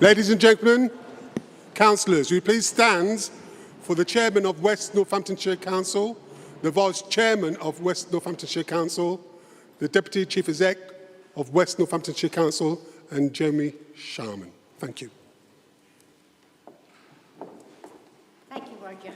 Ladies and gentlemen, councillors, will you please stand for the Chairman of West Northamptonshire Council, the Vice Chairman of West Northamptonshire Council, the Deputy Chief Exec of West Northamptonshire Council, and Jeremy Sharman. Thank you. Thank you, Roger.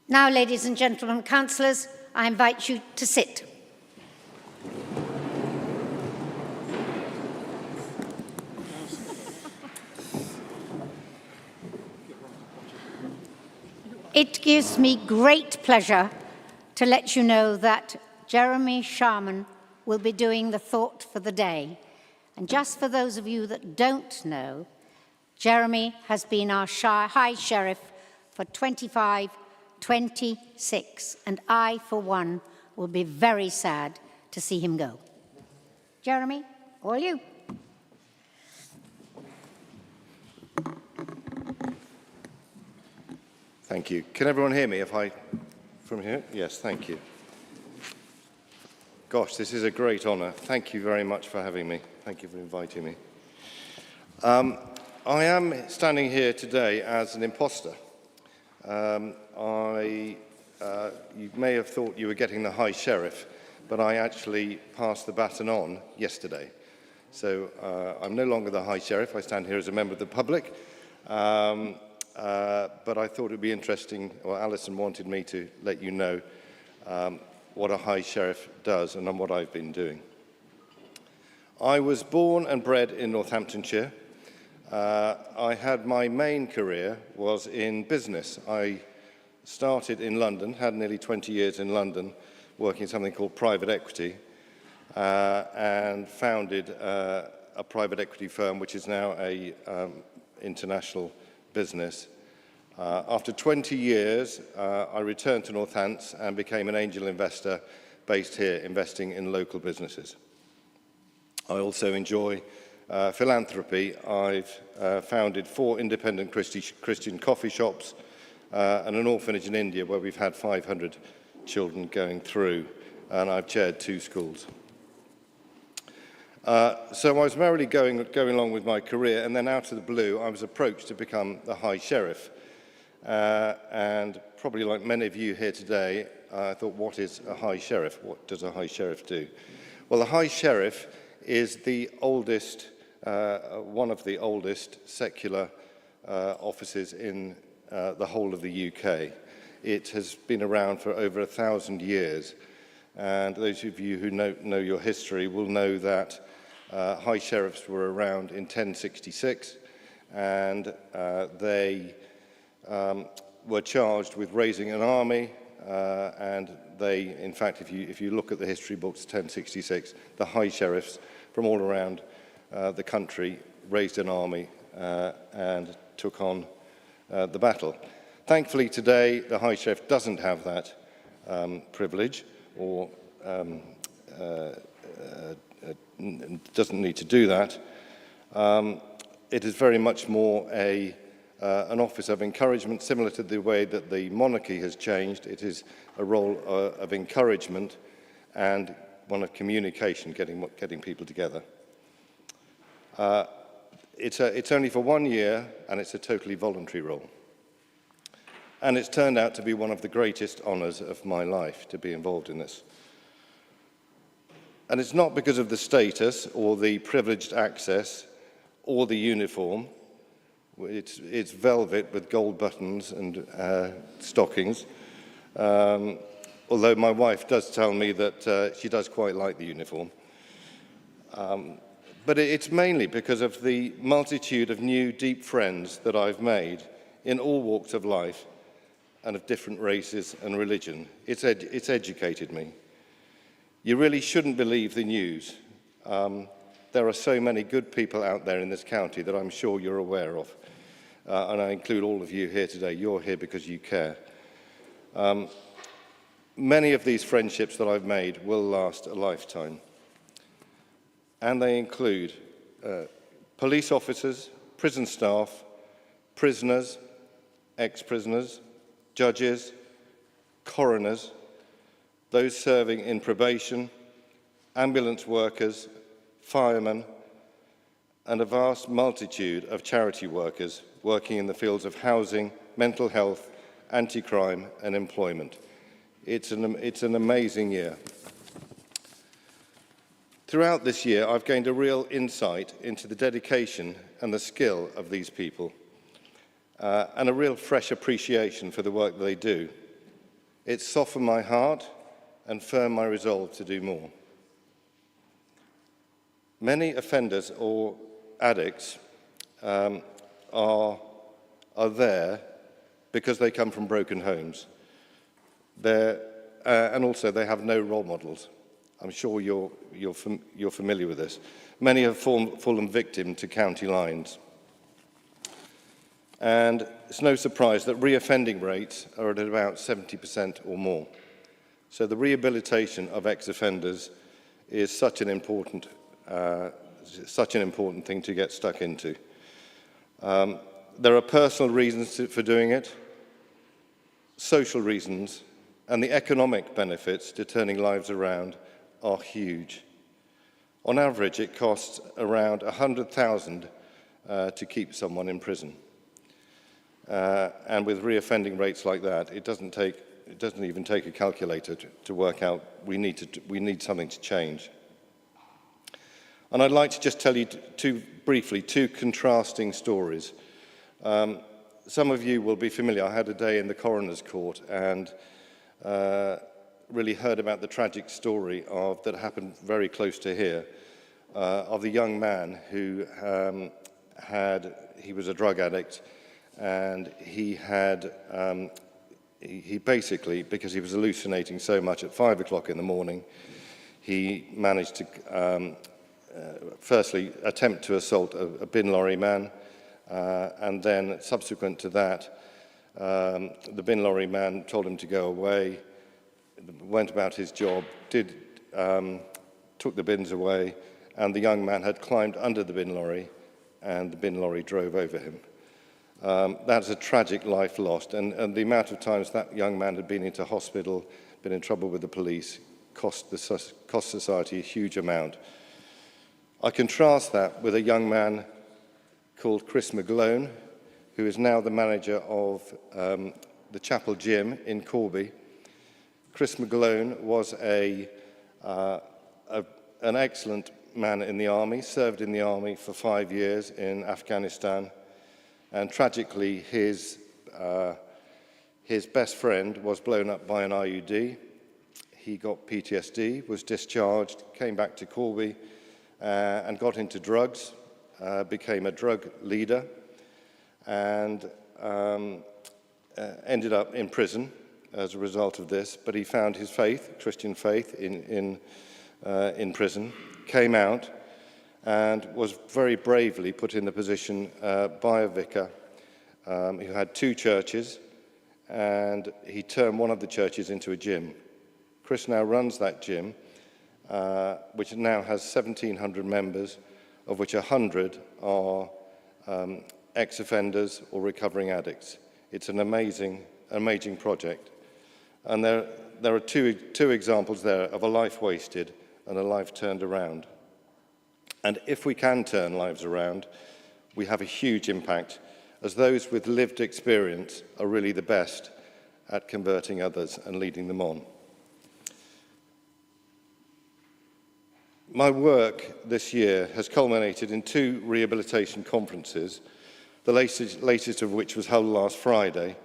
Now, ladies and gentlemen, councillors, I invite you to sit. It gives me great pleasure to let you know that Jeremy Sharman will be doing the thought for the day. And just for those of you that don't know, Jeremy has been our High Sheriff for 26, and I, for one, will be very sad to see him go. Jeremy, all you. Thank you. Can everyone hear me from here? Yes, thank you. Gosh, this is a great honour. Thank you very much for having me. Thank you for inviting me. I am standing here today as an imposter. You may have thought you were getting the High Sheriff, but I actually passed the baton on yesterday. So I'm no longer the High Sheriff. I stand here as a member of the public. But I thought it would be interesting, or Alison wanted me to let you know what a High Sheriff does and what I've been doing. I was born and bred in Northamptonshire. I had my main career was in business. I started in London, had nearly 20 years in London, working in something called private equity, and founded a private equity firm, which is now a international business. After 20 years, I returned to Northants and became an angel investor based here, investing in local businesses. I also enjoy philanthropy. I've founded 4 independent Christian coffee shops and an orphanage in India where we've had 500 children going through, and I've chaired 2 schools. So I was merrily going along with my career, and then out of the blue, I was approached to become the High Sheriff. And probably like many of you here today, I thought, what is a High Sheriff? What does a High Sheriff do? Well, the High Sheriff is the oldest, one of the oldest secular offices in the whole of the UK. It has been around for over 1,000 years. And those of you who know your history will know that High Sheriffs were around in 1066, and they were charged with raising an army, and they, in fact, if you look at the history books, 1066, the High Sheriffs from all around the country raised an army and took on the battle. Thankfully, today, the High Sheriff doesn't have that privilege, or doesn't need to do that. It is very much more an office of encouragement, similar to the way that the monarchy has changed. It is a role of encouragement and one of communication, getting people together. It's only for 1 year, and it's a totally voluntary role. And it's turned out to be one of the greatest honours of my life to be involved in this. And it's not because of the status or the privileged access or the uniform. It's velvet with gold buttons and stockings. Although my wife does tell me that she does quite like the uniform. But it's mainly because of the multitude of new, deep friends that I've made in all walks of life and of different races and religion. It's educated me. You really shouldn't believe the news. There are so many good people out there in this county that I'm sure you're aware of. And I include all of you here today. You're here because you care. Many of these friendships that I've made will last a lifetime. And they include police officers, prison staff, prisoners, ex-prisoners, judges, coroners, those serving in probation, ambulance workers, firemen, and a vast multitude of charity workers working in the fields of housing, mental health, anti-crime and employment. It's an amazing year. Throughout this year, I've gained a real insight into the dedication and the skill of these people, and a real fresh appreciation for the work that they do. It's softened my heart and firmed my resolve to do more. Many offenders or addicts are there because they come from broken homes. And also they have no role models. I'm sure you're familiar with this. Many have fallen victim to county lines. And it's no surprise that reoffending rates are at about 70% or more. So the rehabilitation of ex-offenders is such an important thing to get stuck into. There are personal reasons for doing it, social reasons, and the economic benefits to turning lives around are huge. On average, it costs around 100,000 to keep someone in prison. And with reoffending rates like that, it doesn't even take a calculator to work out we need something to change. And I'd like to just tell you briefly two contrasting stories. Some of you will be familiar. I had a day in the coroner's court and really heard about the tragic story that happened very close to here, of the young man who he was a drug addict, and he basically, because he was hallucinating so much at 5 o'clock in the morning, he managed to firstly attempt to assault a bin lorry man, and then subsequent to that, the bin lorry man told him to go away, went about his job, took the bins away, and the young man had climbed under the bin lorry, and the bin lorry drove over him. That's a tragic life lost, and the amount of times that young man had been into hospital, been in trouble with the police, cost society a huge amount. I contrast that with a young man called Chris McGlone, who is now the manager of the Chapel Gym in Corby. Chris McGlone was an excellent man in the army, served in the army for 5 years in Afghanistan, and tragically his best friend was blown up by an IUD. He got PTSD, was discharged, came back to Corby, and got into drugs, became a drug leader, and ended up in prison as a result of this. But he found his faith, Christian faith, in prison, came out, and was very bravely put in the position by a vicar who had 2 churches, and he turned one of the churches into a gym. Chris now runs that gym, which now has 1,700 members, of which 100 are ex-offenders or recovering addicts. It's an amazing project. And there are two examples there of a life wasted and a life turned around. And if we can turn lives around, we have a huge impact, as those with lived experience are really the best at converting others and leading them on. My work this year has culminated in 2 rehabilitation conferences, the latest of which was held last Friday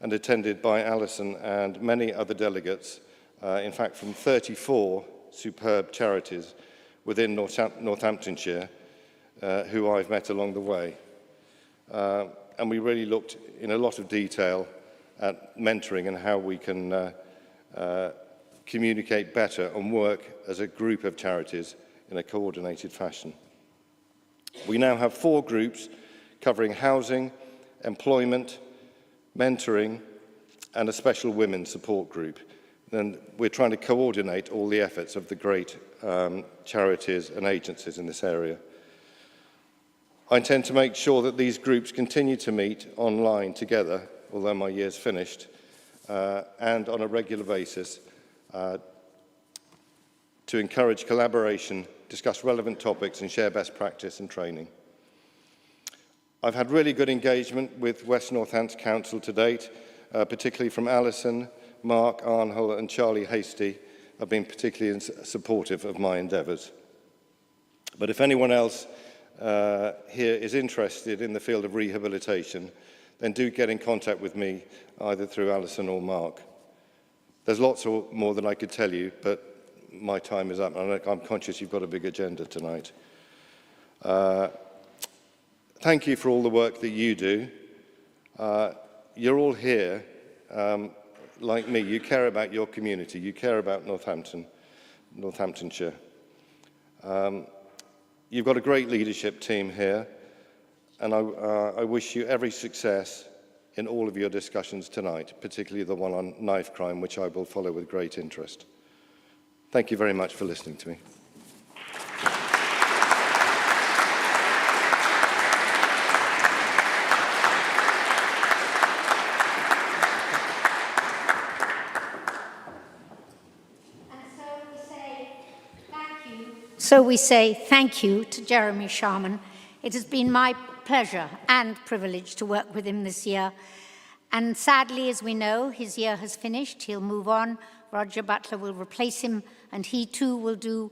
and attended by Alison and many other delegates, in fact from 34 superb charities within Northamptonshire, who I've met along the way. And we really looked in a lot of detail at mentoring and how we can communicate better and work as a group of charities in a coordinated fashion. We now have 4 groups covering housing, employment, mentoring, and a special women's support group. And we're trying to coordinate all the efforts of the great charities and agencies in this area. I intend to make sure that these groups continue to meet online together, although my year's finished, and on a regular basis to encourage collaboration, discuss relevant topics and share best practice and training. I've had really good engagement with West Northampton Council to date, particularly from Alison, Mark Arnhull and Charlie Hasty have been particularly supportive of my endeavours. But if anyone else here is interested in the field of rehabilitation, then do get in contact with me either through Alison or Mark. There's lots more than I could tell you, but my time is up, and I'm conscious you've got a big agenda tonight. Thank you for all the work that you do. You're all here, like me. You care about your community. You care about Northamptonshire. You've got a great leadership team here, and I wish you every success in all of your discussions tonight, particularly the one on knife crime, which I will follow with great interest. Thank you very much for listening to me. So we say thank you to Jeremy Sharman. It has been my pleasure and privilege to work with him this year. And sadly, as we know, his year has finished. He'll move on. Roger Butler will replace him, and he too will do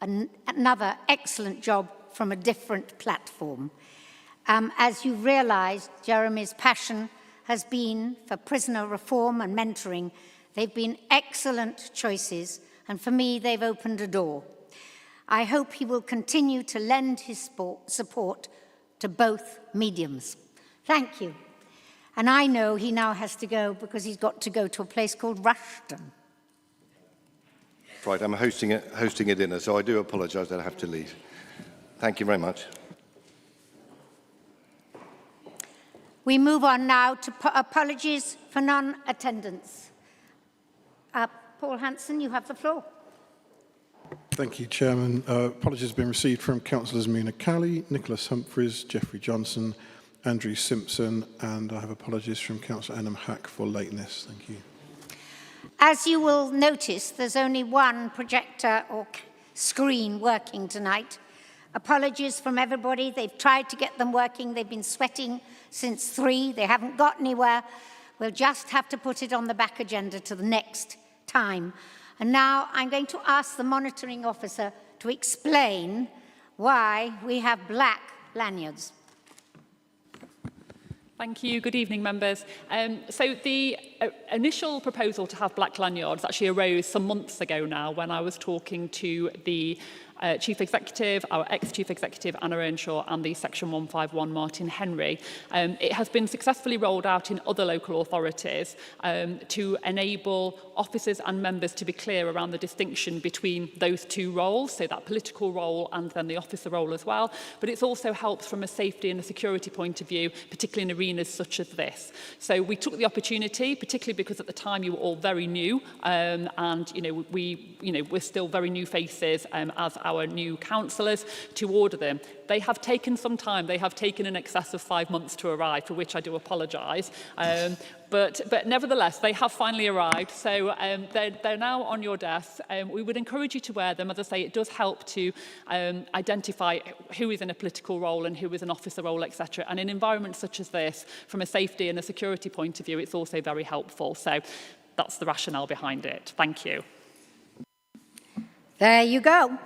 another excellent job from a different platform. As you realised, Jeremy's passion has been for prisoner reform and mentoring. They've been excellent choices, and for me, they've opened a door. I hope he will continue to lend his support to both mediums. Thank you. And I know he now has to go because he's got to go to a place called Rushton. Right, I'm hosting a dinner, so I do apologise that I have to leave. Thank you very much. We move on now to apologies for non-attendance. Paul Hanson, you have the floor. Thank you, Chairman. Apologies have been received from Councillors Mina Calley, Nicholas Humphreys, Geoffrey Johnson, Andrew Simpson, and I have apologies from Councillor Anam Hack for lateness. Thank you. As you will notice, there's only one projector or screen working tonight. Apologies from everybody. They've tried to get them working. They've been sweating since 3. They haven't got anywhere. We'll just have to put it on the back agenda to the next time. And now I'm going to ask the monitoring officer to explain why we have black lanyards. Thank you. Good evening, members. So the initial proposal to have black lanyards actually arose some months ago now when I was talking to the Chief Executive, our ex-Chief Executive Anna Earnshaw and the Section 151 Martin Henry. It has been successfully rolled out in other local authorities to enable officers and members to be clear around the distinction between those two roles, so that political role and then the officer role as well. But it also helps from a safety and a security point of view, particularly in arenas such as this. So we took the opportunity, particularly because at the time you were all very new, and we're still very new faces as our new councillors, to order them. They have taken some time. They have taken in excess of 5 months to arrive, for which I do apologise. But nevertheless, they have finally arrived. So they're now on your desks. We would encourage you to wear them. As I say, it does help to identify who is in a political role and who is an officer role, etc. And in environments such as this, from a safety and a security point of view, it's also very helpful. So that's the rationale behind it. Thank you. There you go.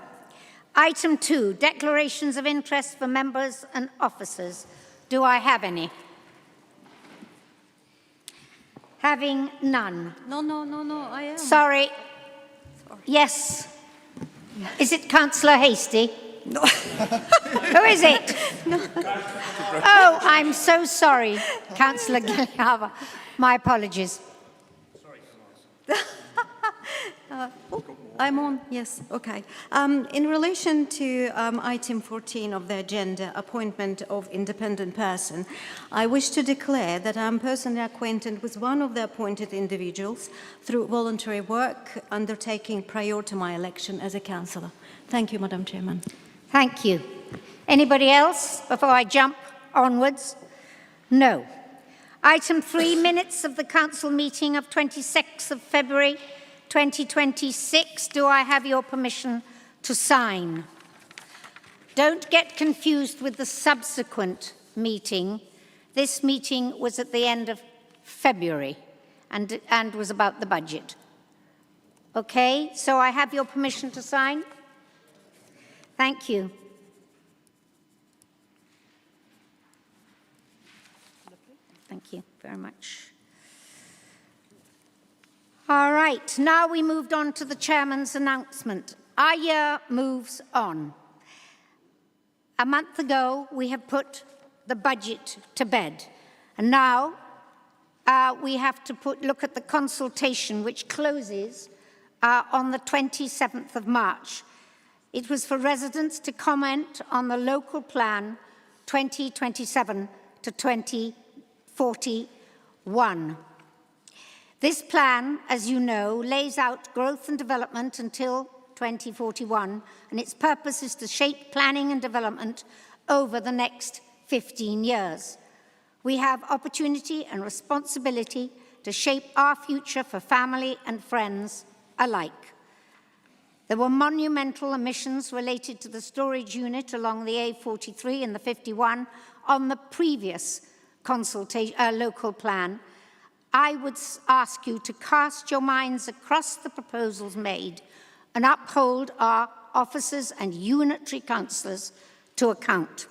Item 2, declarations of interest for members and officers. Do I have any? Having none. No, I am. Sorry. Yes. Is it Councillor Hasty? No. Who is it? No. Oh, I'm so sorry, Councillor Gilliava. My apologies. I'm on, yes, okay. In relation to item 14 of the agenda, appointment of independent person, I wish to declare that I'm personally acquainted with one of the appointed individuals through voluntary work undertaking prior to my election as a councillor. Thank you, Madam Chairman. Thank you. Anybody else before I jump onwards? No. Item 3, minutes of the council meeting of 26th of February 2026. Do I have your permission to sign? Don't get confused with the subsequent meeting. This meeting was at the end of February and was about the budget. Okay, so I have your permission to sign? Thank you. Thank you very much. All right, now we moved on to the chairman's announcement. Our year moves on. A month ago, we have put the budget to bed. And now we have to look at the consultation, which closes on the 27th of March. It was for residents to comment on the local plan 2027 to 2041. This plan, as you know, lays out growth and development until 2041, and its purpose is to shape planning and development over the next 15 years. We have opportunity and responsibility to shape our future for family and friends alike. There were monumental omissions related to the storage unit along the A43 and the 51 on the previous local plan. I would ask you to cast your minds across the proposals made and uphold our officers and unitary councillors to account.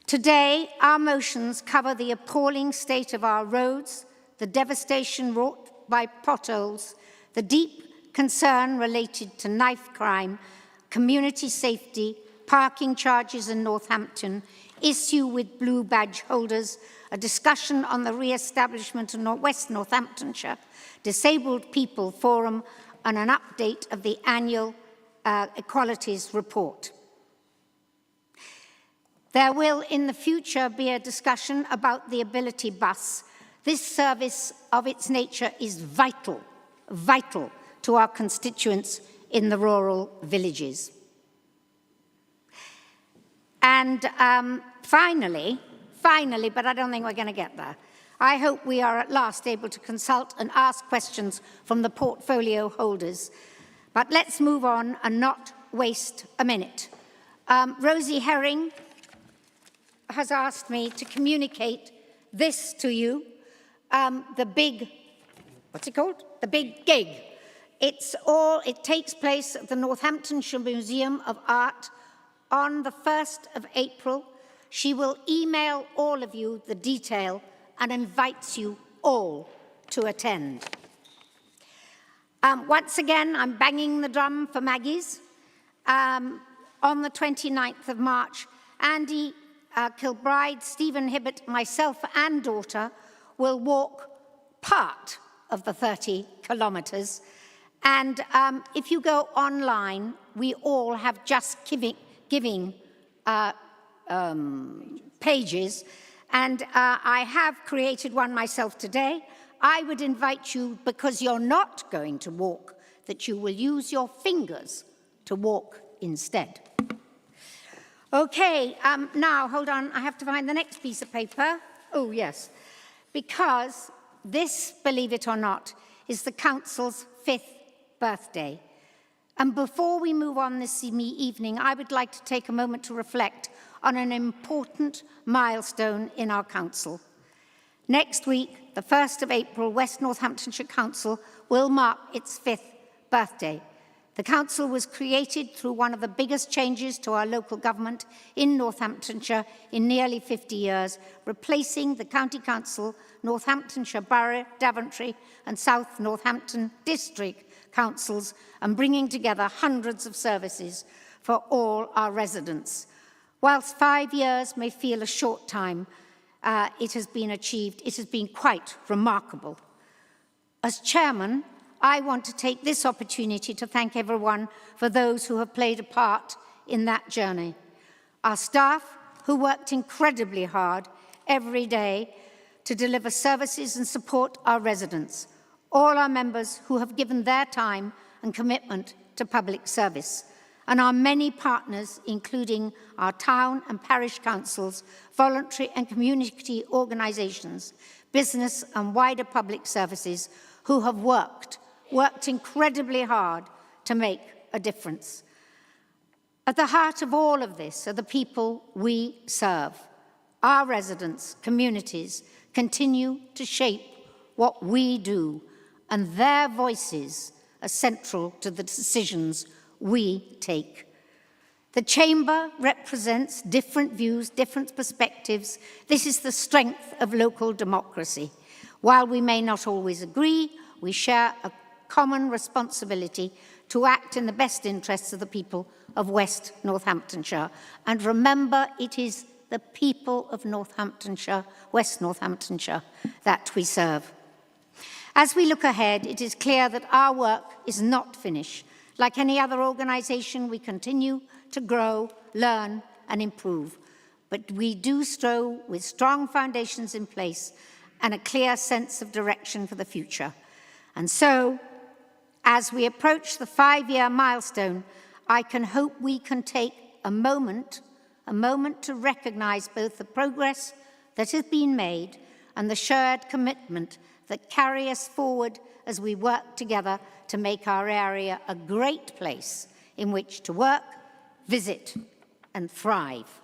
Today, our motions cover the appalling state of our roads, the devastation wrought by potholes, the deep concern related to knife crime, community safety, parking charges in Northampton, issue with blue badge holders, a discussion on the re-establishment of West Northamptonshire, Disabled People Forum, and an update of the annual Equalities Report. There will in the future be a discussion about the Ability Bus. This service of its nature is vital to our constituents in the rural villages. And finally, but I don't think we're going to get there, I hope we are at last able to consult and ask questions from the portfolio holders. But let's move on and not waste a minute. Rosie Herring has asked me to communicate this to you, the big, what's it called? The big gig. It takes place at the Northamptonshire Museum of Art on the 1st of April. She will email all of you the detail and invites you all to attend. Once again, I'm banging the drum for Maggie's. On the 29th of March, Andy Kilbride, Stephen Hibbert, myself and daughter will walk part of the 30 kilometres. And if you go online, we all have just giving pages. And I have created one myself today. I would invite you, because you're not going to walk, that you will use your fingers to walk instead. Okay, now, hold on, I have to find the next piece of paper. Oh, yes, because this, believe it or not, is the council's 5th birthday. And before we move on this evening, I would like to take a moment to reflect on an important milestone in our council. Next week, the 1st of April, West Northamptonshire Council will mark its 5th birthday. The council was created through one of the biggest changes to our local government in Northamptonshire in nearly 50 years, replacing the County Council, Northamptonshire Borough, Daventry and South Northampton District Councils, and bringing together hundreds of services for all our residents. Whilst 5 years may feel a short time, it has been achieved. It has been quite remarkable. As chairman, I want to take this opportunity to thank everyone for those who have played a part in that journey. Our staff, who worked incredibly hard every day to deliver services and support our residents. All our members who have given their time and commitment to public service. and our many partners, including our town and parish councils, voluntary and community organisations, business and wider public services, who have worked incredibly hard to make a difference. At the heart of all of this are the people we serve. Our residents, communities, continue to shape what we do, and their voices are central to the decisions we take. The Chamber represents different views, different perspectives. This is the strength of local democracy. While we may not always agree, we share a common responsibility to act in the best interests of the people of West Northamptonshire. And remember, it is the people of Northamptonshire, West Northamptonshire, that we serve. As we look ahead, it is clear that our work is not finished. Like any other organisation, we continue to grow, learn and improve. But we do so with strong foundations in place and a clear sense of direction for the future. And so, as we approach the 5-year milestone, I can hope we can take a moment to recognise both the progress that has been made and the shared commitment that carry us forward as we work together to make our area a great place in which to work, visit and thrive.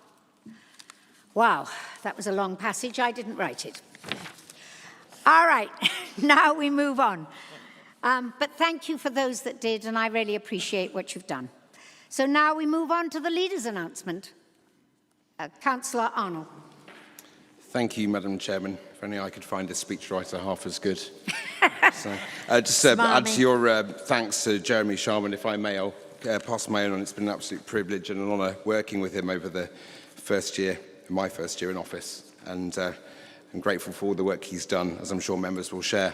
Wow, that was a long passage. I didn't write it. All right, now we move on. But thank you for those that did, and I really appreciate what you've done. So now we move on to the leader's announcement. Councillor Arnold. Thank you, Madam Chairman. If only I could find a speechwriter half as good. So, just add to your thanks to Jeremy Sharman, if I may, I'll pass my own on. It's been an absolute privilege and an honour working with him over the my first year in office. And I'm grateful for all the work he's done, as I'm sure members will share.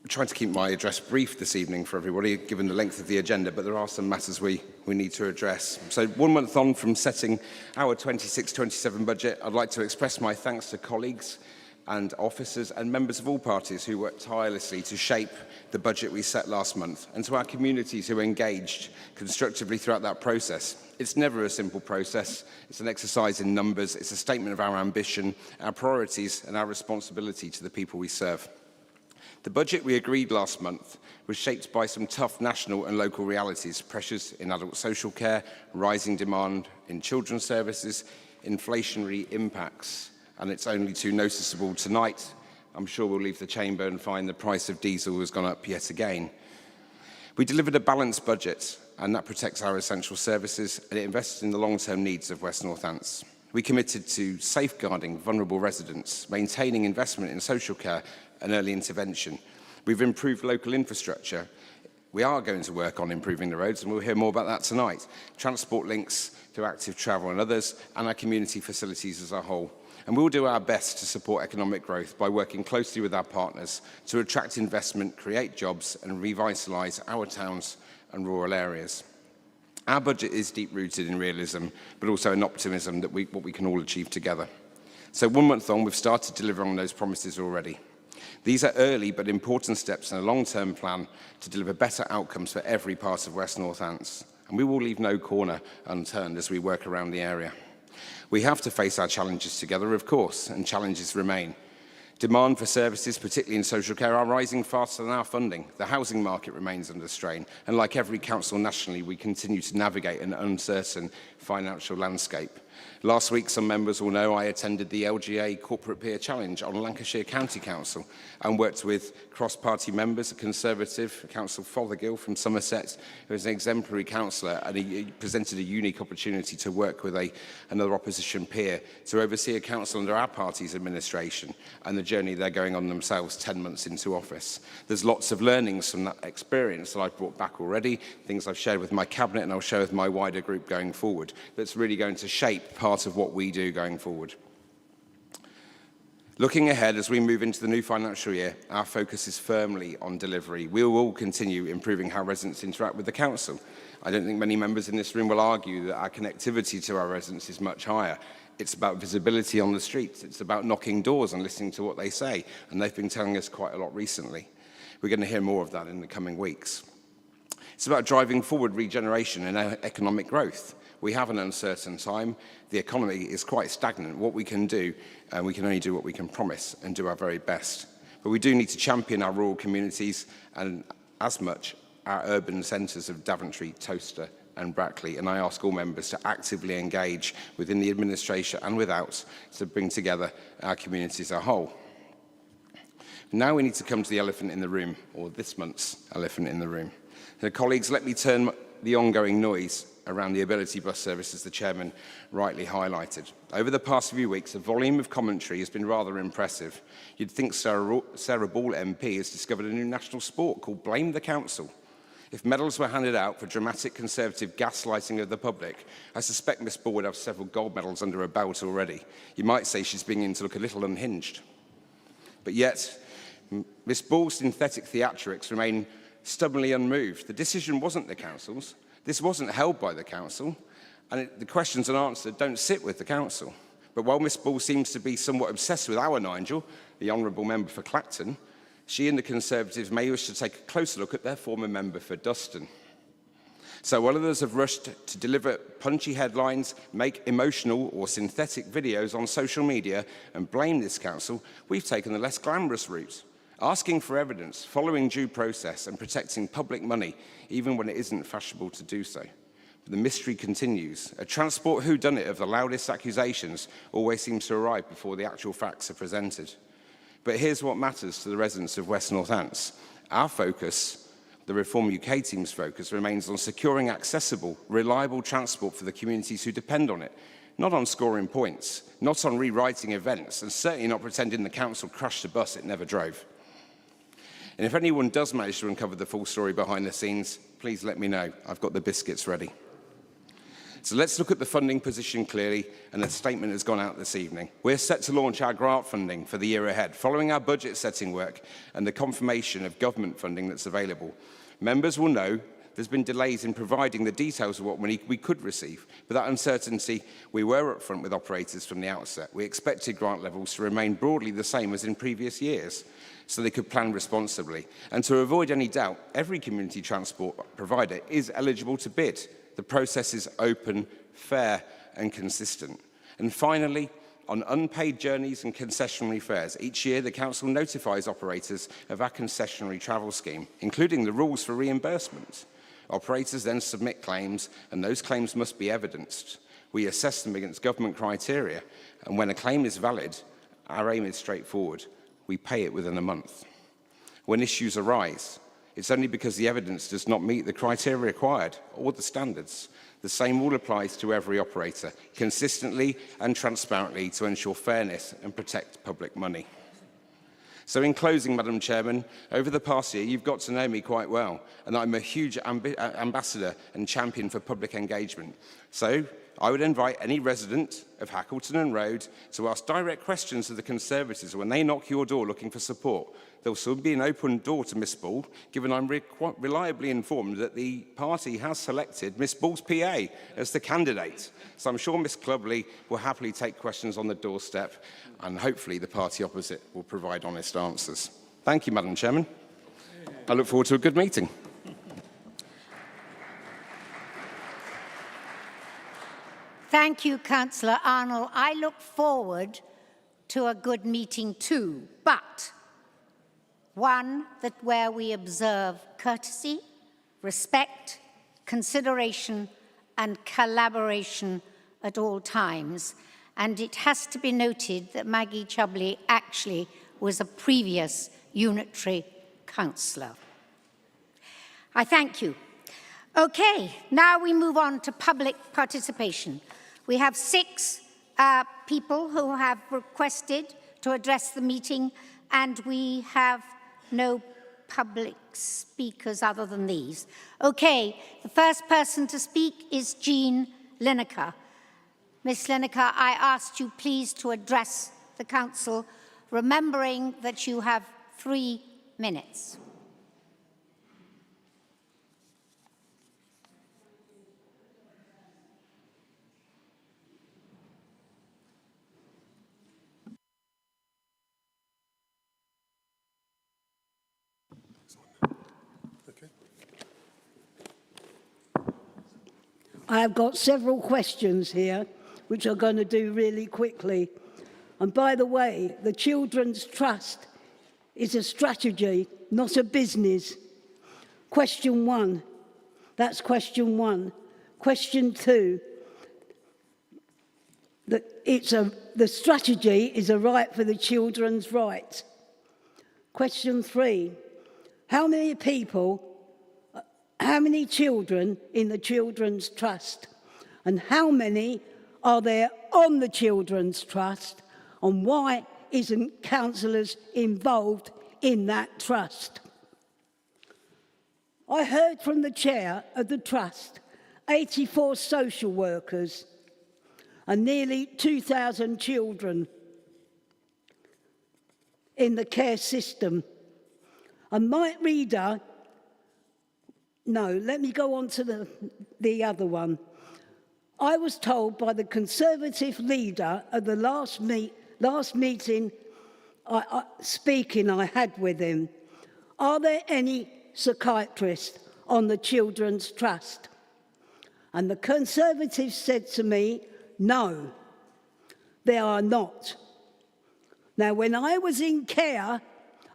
I'm trying to keep my address brief this evening for everybody, given the length of the agenda, but there are some matters we need to address. So 1 month on from setting our 26-27 budget, I'd like to express my thanks to colleagues and officers and members of all parties who worked tirelessly to shape the budget we set last month, and to our communities who engaged constructively throughout that process. It's never a simple process. It's an exercise in numbers. It's a statement of our ambition, our priorities, and our responsibility to the people we serve. The budget we agreed last month was shaped by some tough national and local realities: pressures in adult social care, rising demand in children's services, inflationary impacts, and it's only too noticeable tonight. I'm sure we'll leave the chamber and find the price of diesel has gone up yet again. We delivered a balanced budget, and that protects our essential services, and it invests in the long-term needs of West Northants. We committed to safeguarding vulnerable residents, maintaining investment in social care and early intervention. We've improved local infrastructure. We are going to work on improving the roads, and we'll hear more about that tonight. Transport links to active travel and others, and our community facilities as a whole. And we'll do our best to support economic growth by working closely with our partners to attract investment, create jobs, and revitalise our towns and rural areas. Our budget is deep-rooted in realism, but also in optimism that what we can all achieve together. So 1 month on, we've started delivering on those promises already. These are early but important steps in a long-term plan to deliver better outcomes for every part of West Northants, and we will leave no corner unturned as we work around the area. We have to face our challenges together, of course, and challenges remain. Demand for services, particularly in social care, are rising faster than our funding. The housing market remains under strain, and like every council nationally, we continue to navigate an uncertain financial landscape. Last week, some members will know I attended the LGA Corporate Peer Challenge on Lancashire County Council and worked with cross-party members, a Conservative, Councillor Fothergill from Somerset, who is an exemplary councillor, and he presented a unique opportunity to work with another opposition peer to oversee a council under our party's administration and the journey they're going on themselves 10 months into office. There's lots of learnings from that experience that I've brought back already, things I've shared with my cabinet and I'll share with my wider group going forward, that's really going to shape part of what we do going forward. Looking ahead as we move into the new financial year, our focus is firmly on delivery. We will continue improving how residents interact with the council. I don't think many members in this room will argue that our connectivity to our residents is much higher. It's about visibility on the streets. It's about knocking doors and listening to what they say, and they've been telling us quite a lot recently. We're going to hear more of that in the coming weeks. It's about driving forward regeneration and economic growth. We have an uncertain time. The economy is quite stagnant. What we can do, we can only do what we can promise and do our very best. But we do need to champion our rural communities and as much our urban centres of Daventry, Towcester and Brackley. And I ask all members to actively engage within the administration and without to bring together our communities as a whole. Now we need to come to the elephant in the room, or this month's elephant in the room. So, colleagues, let me turn the ongoing noise around the Ability Bus service, as the chairman rightly highlighted. Over the past few weeks, the volume of commentary has been rather impressive. You'd think Sarah Ball MP has discovered a new national sport called Blame the Council. If medals were handed out for dramatic Conservative gaslighting of the public, I suspect Miss Ball would have several gold medals under her belt already. You might say she's beginning to look a little unhinged. But yet, Miss Ball's synthetic theatrics remain stubbornly unmoved. The decision wasn't the council's. This wasn't held by the council, and the questions unanswered don't sit with the council. But while Miss Ball seems to be somewhat obsessed with our Nigel, the honourable member for Clacton, she and the Conservatives may wish to take a closer look at their former member for Duston. So while others have rushed to deliver punchy headlines, make emotional or synthetic videos on social media and blame this council, we've taken the less glamorous route, asking for evidence, following due process and protecting public money, even when it isn't fashionable to do so. But the mystery continues. A transport whodunit of the loudest accusations always seems to arrive before the actual facts are presented. But here's what matters to the residents of West Northants. Our focus, the Reform UK team's focus, remains on securing accessible, reliable transport for the communities who depend on it, not on scoring points, not on rewriting events, and certainly not pretending the council crashed a bus it never drove. And if anyone does manage to uncover the full story behind the scenes, please let me know. I've got the biscuits ready. So let's look at the funding position clearly, and a statement has gone out this evening. We're set to launch our grant funding for the year ahead, following our budget setting work and the confirmation of government funding that's available. Members will know there's been delays in providing the details of what money we could receive, but that uncertainty, we were upfront with operators from the outset. We expected grant levels to remain broadly the same as in previous years, so they could plan responsibly. And to avoid any doubt, every community transport provider is eligible to bid. The process is open, fair and consistent. And finally, on unpaid journeys and concessionary fares, each year the Council notifies operators of our concessionary travel scheme, including the rules for reimbursement. Operators then submit claims, and those claims must be evidenced. We assess them against government criteria, and when a claim is valid, our aim is straightforward. We pay it within a month. When issues arise, it's only because the evidence does not meet the criteria required or the standards. The same rule applies to every operator, consistently and transparently to ensure fairness and protect public money. So in closing, Madam Chairman, over the past year, you've got to know me quite well, and I'm a huge ambassador and champion for public engagement. So I would invite any resident of Hackleton Road to ask direct questions of the Conservatives when they knock your door looking for support. There will soon be an open door to Miss Ball, given I'm reliably informed that the party has selected Miss Ball's PA as the candidate. So I'm sure Miss Clubley will happily take questions on the doorstep, and hopefully the party opposite will provide honest answers. Thank you, Madam Chairman. I look forward to a good meeting. Thank you, Councillor Arnold. I look forward to a good meeting too, but one where we observe courtesy, respect, consideration and collaboration at all times. And it has to be noted that Maggie Chubley actually was a previous unitary councillor. I thank you. Okay, now we move on to public participation. We have 6 people who have requested to address the meeting, and we have no public speakers other than these. Okay, the first person to speak is Jean Lineker. Ms. Lineker, I asked you please to address the council, remembering that you have 3 minutes. I have got several questions here, which I'm going to do really quickly. And by the way, the Children's Trust is a strategy, not a business. Question 1. That's question 1. Question 2. The strategy is a right for the children's rights. Question 3. How many children in the Children's Trust? And how many are there on the Children's Trust? And why isn't councillors involved in that trust? I heard from the chair of the trust 84 social workers and nearly 2,000 children in the care system. And Mike Reader, no, let me go on to the other one. I was told by the Conservative leader at the last meeting speaking I had with him, are there any psychiatrists on the Children's Trust? And the Conservatives said to me, no, there are not. Now, when I was in care,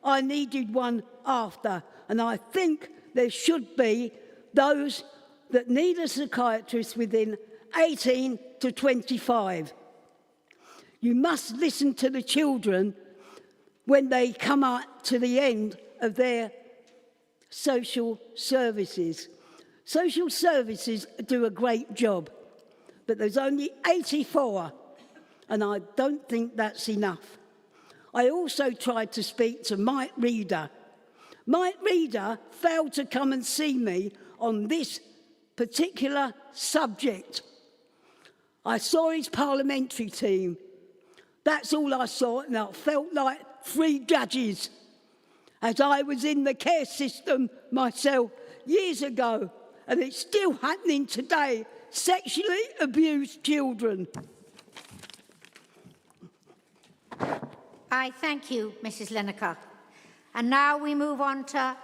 I needed one after, and I think there should be those that need a psychiatrist within 18 to 25. You must listen to the children when they come up to the end of their social services. Social services do a great job, but there's only 84, and I don't think that's enough. I also tried to speak to Mike Reader. Mike Reader failed to come and see me on this particular subject. I saw his parliamentary team. That's all I saw, and I felt like 3 judges, as I was in the care system myself years ago, and it's still happening today, sexually abused children. I thank you, Mrs. Lineker. And now we move on to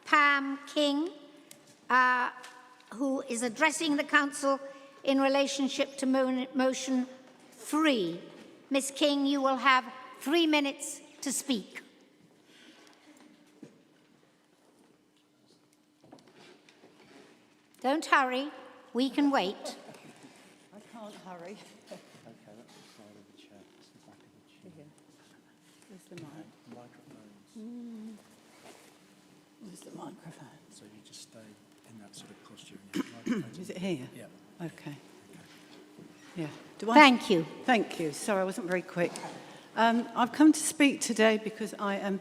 Pam King, who is addressing the Council in relationship to motion 3. Ms. King, you will have 3 minutes to speak. Don't hurry. We can wait. I can't hurry. Okay, that's the side of the chair. That's the back of the chair. Where's the mic? Microphones. Where's the microphone? So you just stay in that sort of posture. And your microphone's Is it here? Yeah. Okay. Yeah. Thank you. Thank you. Sorry, I wasn't very quick. I've come to speak today because I am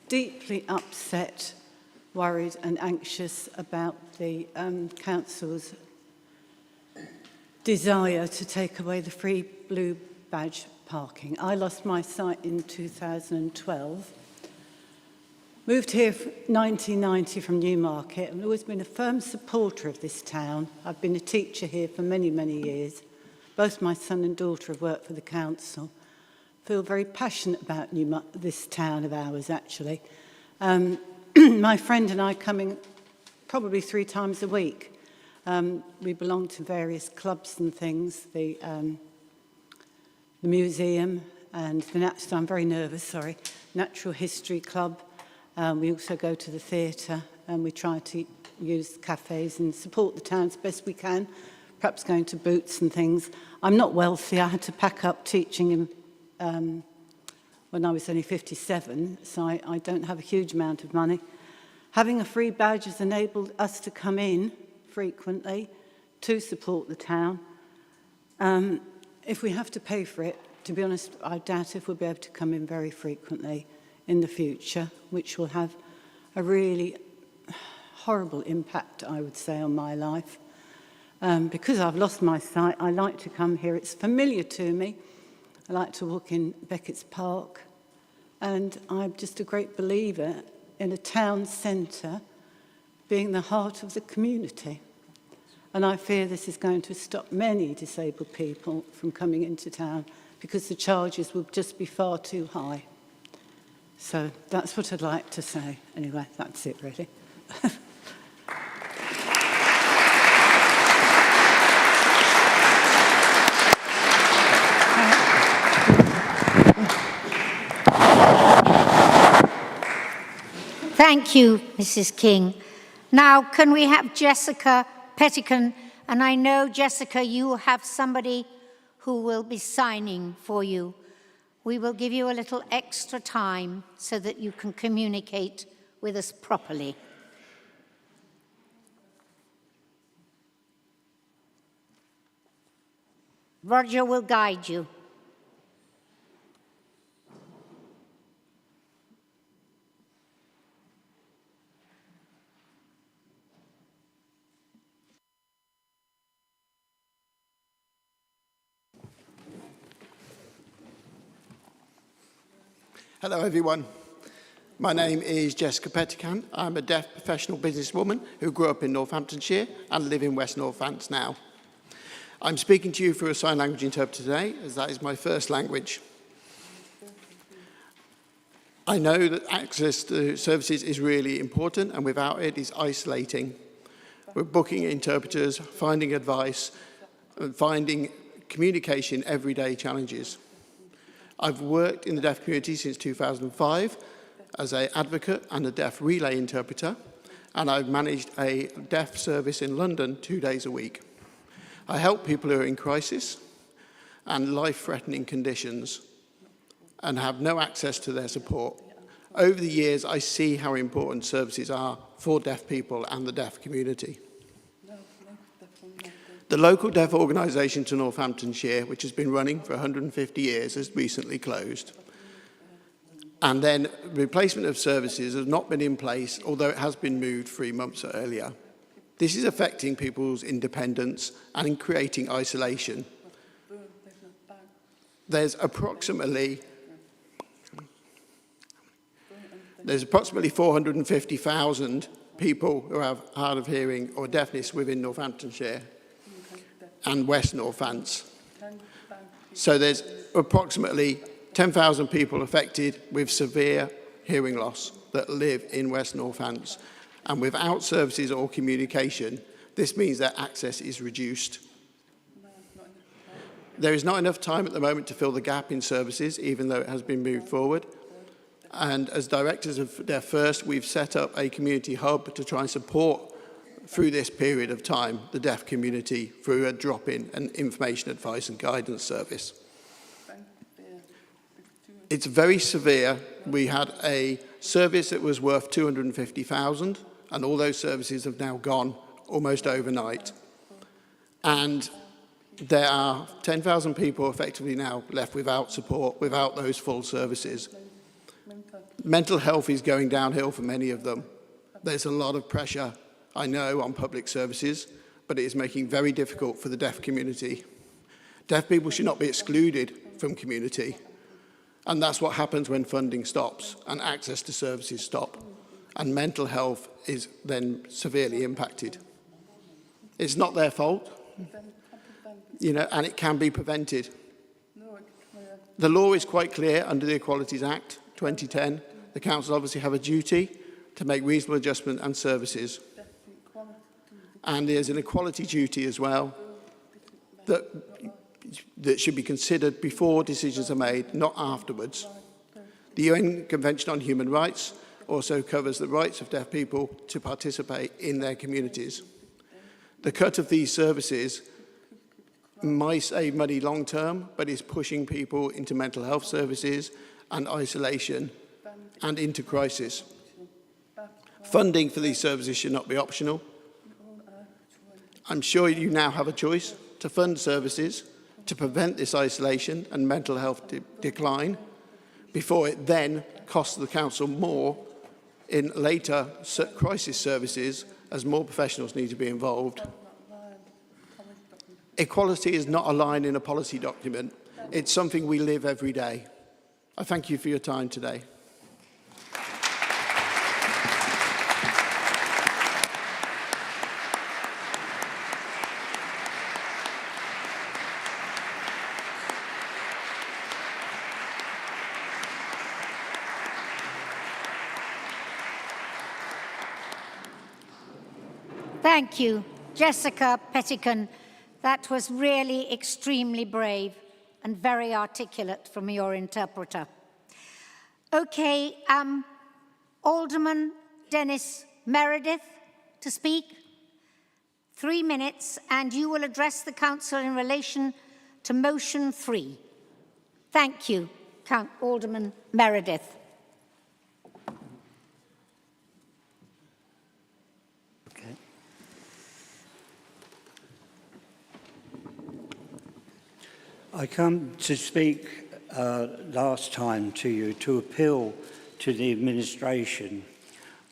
deeply upset, worried and anxious about the council's desire to take away the free blue badge parking. I lost my sight in 2012. Moved here in 1990 from Newmarket and always been a firm supporter of this town. I've been a teacher here for many, many years. Both my son and daughter have worked for the council. Feel very passionate about this town of ours, actually. My friend and I coming probably 3 times a week. We belong to various clubs and things, the museum and the I'm very nervous, sorry, Natural History Club. We also go to the theatre and we try to use cafes and support the town as best we can, perhaps going to Boots and things. I'm not wealthy. I had to pack up teaching when I was only 57, so I don't have a huge amount of money. Having a free badge has enabled us to come in frequently to support the town. If we have to pay for it, to be honest, I doubt if we'll be able to come in very frequently in the future, which will have a really horrible impact, I would say, on my life. Because I've lost my sight, I like to come here. It's familiar to me. I like to walk in Beckett's Park. And I'm just a great believer in a town centre being the heart of the community. And I fear this is going to stop many disabled people from coming into town because the charges will just be far too high. So that's what I'd like to say. Anyway, that's it, really. Thank you, Mrs. King. Now, can we have Jessica Pettican? And I know, Jessica, you have somebody who will be signing for you. We will give you a little extra time so that you can communicate with us properly. Roger will guide you. Hello everyone. My name is Jessica Pettican. I'm a deaf professional businesswoman who grew up in Northamptonshire and live in West Northants now. I'm speaking to you through a sign language interpreter today, as that is my first language. I know that access to services is really important, and without it is isolating. We're booking interpreters, finding advice, and finding communication everyday challenges. I've worked in the deaf community since 2005 as an advocate and a deaf relay interpreter, and I've managed a deaf service in London 2 days a week. I help people who are in crisis and life-threatening conditions and have no access to their support. Over the years, I see how important services are for deaf people and the deaf community. The local deaf organisation to Northamptonshire, which has been running for 150 years, has recently closed. And then replacement of services has not been in place, although it has been moved 3 months earlier. This is affecting people's independence and creating isolation. There's approximately 450,000 people who have hard of hearing or deafness within Northamptonshire and West Northants. So there's approximately 10,000 people affected with severe hearing loss that live in West Northants. And without services or communication, this means that access is reduced. There is not enough time at the moment to fill the gap in services, even though it has been moved forward. And as directors of Deaf First, we've set up a community hub to try and support, through this period of time, the deaf community through a drop-in and information advice and guidance service. It's very severe. We had a service that was worth 250,000, and all those services have now gone almost overnight. And there are 10,000 people effectively now left without support, without those full services. Mental health is going downhill for many of them. There's a lot of pressure, I know, on public services, but it is making it very difficult for the deaf community. Deaf people should not be excluded from community. And that's what happens when funding stops and access to services stop. And mental health is then severely impacted. It's not their fault, and it can be prevented. The law is quite clear under the Equalities Act 2010. The council obviously have a duty to make reasonable adjustment and services. And there's an equality duty as well that should be considered before decisions are made, not afterwards. The UN Convention on Human Rights also covers the rights of deaf people to participate in their communities. The cut of these services might save money long term, but is pushing people into mental health services and isolation and into crisis. Funding for these services should not be optional. I'm sure you now have a choice to fund services to prevent this isolation and mental health decline before it then costs the council more in later crisis services as more professionals need to be involved. Equality is not a line in a policy document. It's something we live every day. I thank you for your time today. Thank you, Jessica Pettican. That was really extremely brave and very articulate from your interpreter. Okay, Alderman Dennis Meredith to speak. 3 minutes, and you will address the council in relation to motion 3. Thank you, Alderman Meredith. Okay. I come to speak last time to you to appeal to the administration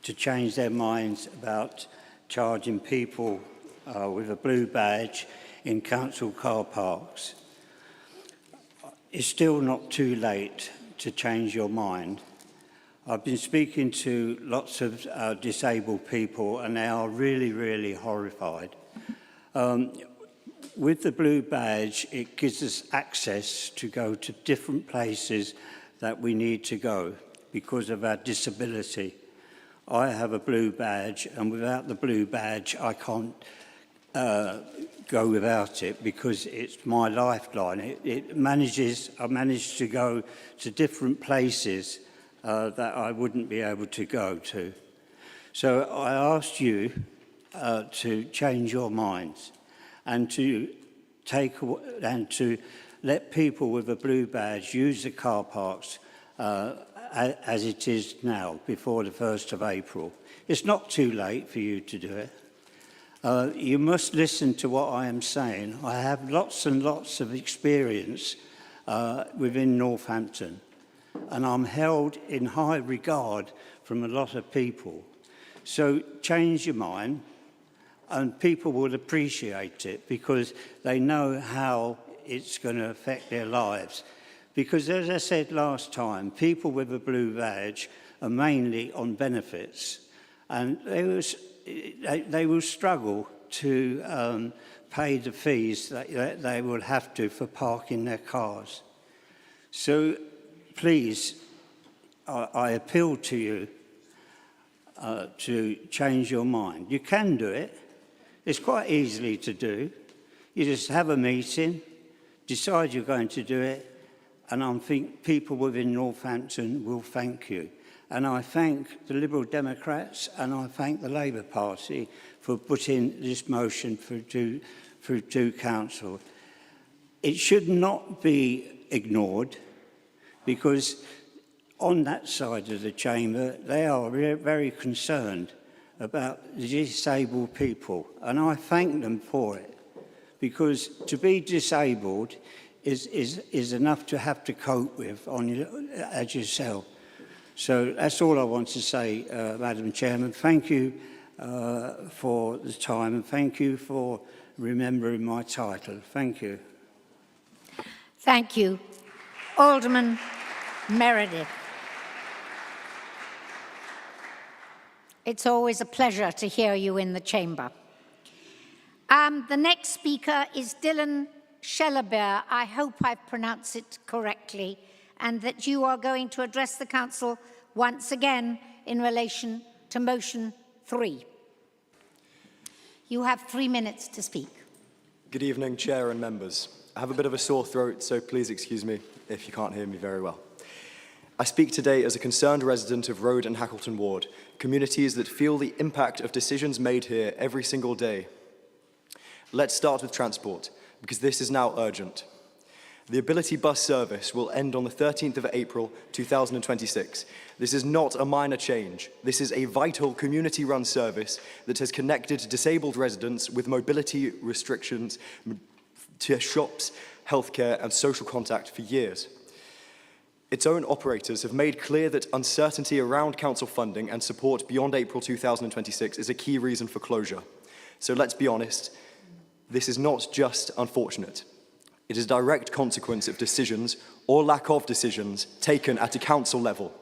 to change their minds about charging people with a blue badge in council car parks. It's still not too late to change your mind. I've been speaking to lots of disabled people and they are really, really horrified. With the blue badge, it gives us access to go to different places that we need to go because of our disability. I have a blue badge, and without the blue badge, I can't go without it because it's my lifeline. I manage to go to different places that I wouldn't be able to go to. So I asked you to change your minds and to let people with a blue badge use the car parks as it is now, before the 1st of April. It's not too late for you to do it. You must listen to what I am saying. I have lots and lots of experience within Northampton, and I'm held in high regard from a lot of people. So change your mind, and people will appreciate it because they know how it's going to affect their lives. Because as I said last time, people with a blue badge are mainly on benefits, and they will struggle to pay the fees that they will have to for parking their cars. So please, I appeal to you to change your mind. You can do it. It's quite easily to do. You just have a meeting, decide you're going to do it, and I think people within Northampton will thank you. And I thank the Liberal Democrats and I thank the Labour Party for putting this motion through council. It should not be ignored because on that side of the chamber, they are very concerned about the disabled people. And I thank them for it because to be disabled is enough to have to cope with as yourself. So that's all I want to say, Madam Chairman. Thank you for the time and thank you for remembering my title. Thank you. Thank you. Alderman Meredith. It's always a pleasure to hear you in the chamber. The next speaker is Dylan Shellabere. I hope I've pronounced it correctly, and that you are going to address the council once again in relation to motion 3. You have 3 minutes to speak. Good evening, Chair and members. I have a bit of a sore throat, so please excuse me if you can't hear me very well. I speak today as a concerned resident of Road and Hackleton Ward, communities that feel the impact of decisions made here every single day. Let's start with transport, because this is now urgent. The Ability bus service will end on the 13th of April 2026. This is not a minor change. This is a vital community-run service that has connected disabled residents with mobility restrictions to shops, healthcare and social contact for years. Its own operators have made clear that uncertainty around council funding and support beyond April 2026 is a key reason for closure. So let's be honest, this is not just unfortunate. It is a direct consequence of decisions, or lack of decisions, taken at a council level.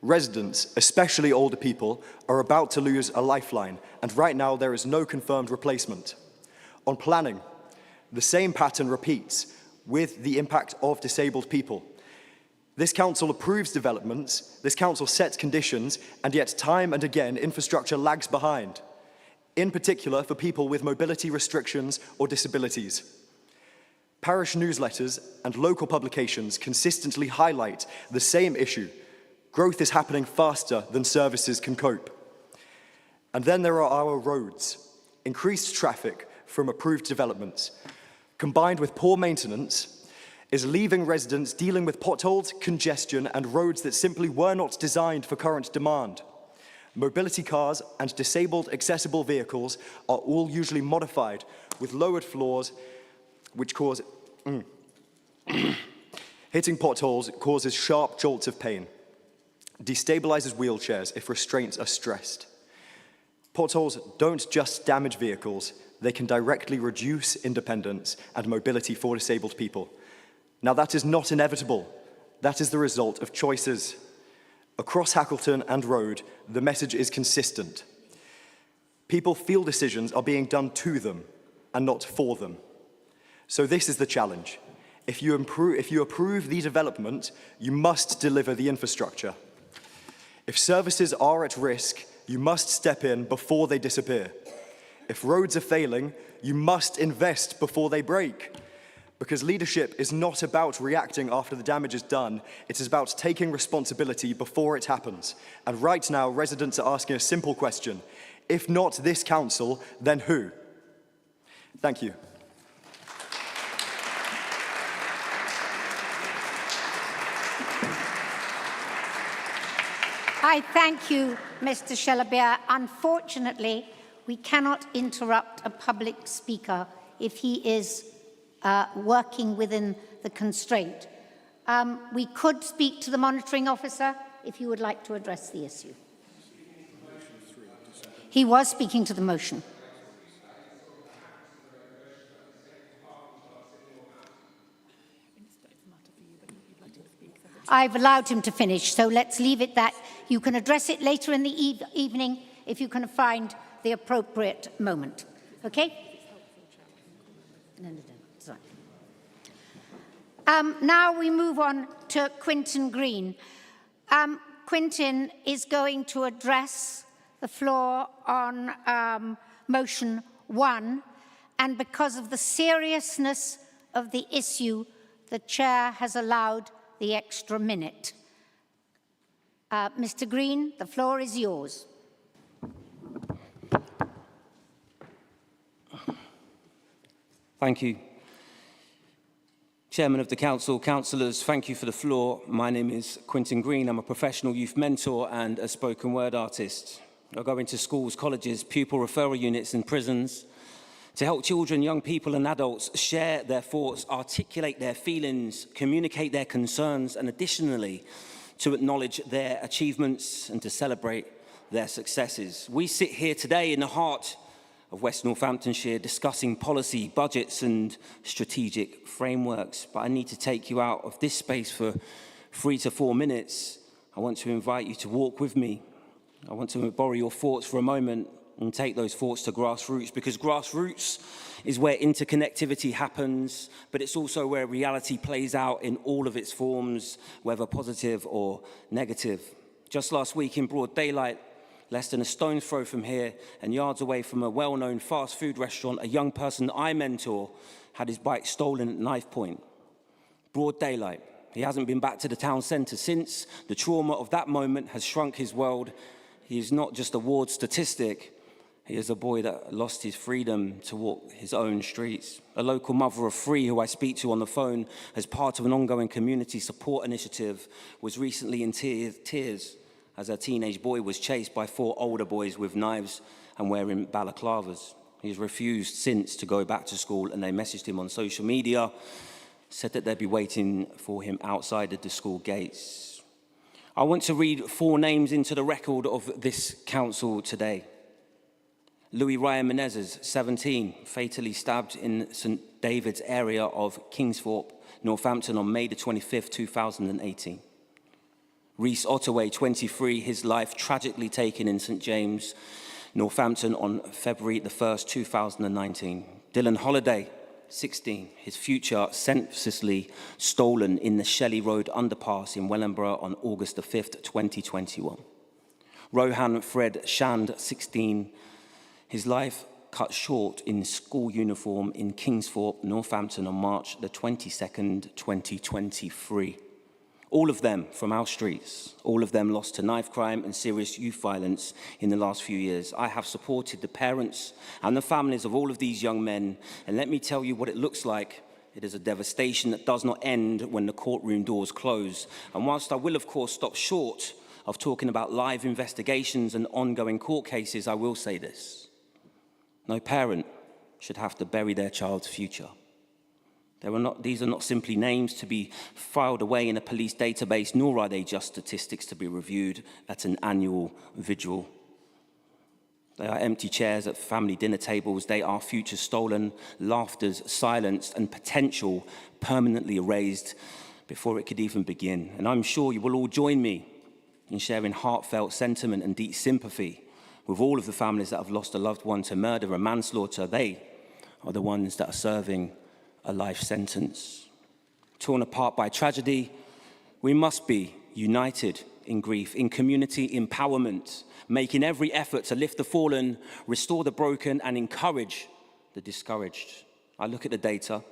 Residents, especially older people, are about to lose a lifeline, and right now there is no confirmed replacement. On planning, the same pattern repeats with the impact of disabled people. This council approves developments, this council sets conditions, and yet time and again infrastructure lags behind, in particular for people with mobility restrictions or disabilities. Parish newsletters and local publications consistently highlight the same issue. Growth is happening faster than services can cope. And then there are our roads. Increased traffic from approved developments, combined with poor maintenance, is leaving residents dealing with potholes, congestion, and roads that simply were not designed for current demand. Mobility cars and disabled accessible vehicles are all usually modified with lowered floors, which cause... Hitting potholes causes sharp jolts of pain, destabilizes wheelchairs if restraints are stressed. Potholes don't just damage vehicles, they can directly reduce independence and mobility for disabled people. Now, that is not inevitable. That is the result of choices. Across Hackleton and Road, the message is consistent. People feel decisions are being done to them and not for them. So this is the challenge. If you approve the development, you must deliver the infrastructure. If services are at risk, you must step in before they disappear. If roads are failing, you must invest before they break. Because leadership is not about reacting after the damage is done, it is about taking responsibility before it happens. And right now, residents are asking a simple question. If not this council, then who? Thank you. I thank you, Mr. Shalabier. Unfortunately, we cannot interrupt a public speaker if he is working within the constraint. We could speak to the monitoring officer if you would like to address the issue. He was speaking to the motion. I've allowed him to finish, so let's leave it that. You can address it later in the evening if you can find the appropriate moment. Okay? No. Sorry. Now we move on to Quintin Green. Quintin is going to address the floor on motion 1, and because of the seriousness of the issue, the chair has allowed the extra minute. Mr. Green, the floor is yours. Thank you. Chairman of the Council, councillors, thank you for the floor. My name is Quintin Green. I'm a professional youth mentor and a spoken word artist. I go into schools, colleges, pupil referral units and prisons to help children, young people and adults share their thoughts, articulate their feelings, communicate their concerns, and additionally, to acknowledge their achievements and to celebrate their successes. We sit here today in the heart of West Northamptonshire discussing policy, budgets and strategic frameworks, but I need to take you out of this space for 3 to 4 minutes. I want to invite you to walk with me. I want to borrow your thoughts for a moment and take those thoughts to grassroots, because grassroots is where interconnectivity happens, but it's also where reality plays out in all of its forms, whether positive or negative. Just last week in broad daylight, less than a stone's throw from here and yards away from a well-known fast food restaurant, a young person I mentor had his bike stolen at knife point. Broad daylight. He hasn't been back to the town centre since. The trauma of that moment has shrunk his world. He is not just a ward statistic. He is a boy that lost his freedom to walk his own streets. A local mother of 3 who I speak to on the phone as part of an ongoing community support initiative was recently in tears as her teenage boy was chased by 4 older boys with knives and wearing balaclavas. He's refused since to go back to school, and they messaged him on social media, said that they'd be waiting for him outside of the school gates. I want to read 4 names into the record of this council today. Louis Ryan Menezes, 17, fatally stabbed in St. David's area of Kingsthorpe, Northampton on May the 25th, 2018. Reese Ottaway, 23, his life tragically taken in St. James, Northampton on February the 1st, 2019. Dylan Holliday, 16, his future senselessly stolen in the Shelley Road underpass in Wellingborough on August the 5th, 2021. Rohan Fred Shand, 16, his life cut short in school uniform in Kingsthorpe, Northampton on March the 22nd, 2023. All of them from our streets, all of them lost to knife crime and serious youth violence in the last few years. I have supported the parents and the families of all of these young men, and let me tell you what it looks like. It is a devastation that does not end when the courtroom doors close. And whilst I will, of course, stop short of talking about live investigations and ongoing court cases, I will say this. No parent should have to bury their child's future. These are not simply names to be filed away in a police database, nor are they just statistics to be reviewed at an annual vigil. They are empty chairs at family dinner tables. They are futures stolen, laughters silenced, and potential permanently erased before it could even begin. And I'm sure you will all join me in sharing heartfelt sentiment and deep sympathy with all of the families that have lost a loved one to murder and manslaughter. They are the ones that are serving a life sentence. Torn apart by tragedy, we must be united in grief, in community empowerment, making every effort to lift the fallen, restore the broken, and encourage the discouraged. I look at the data.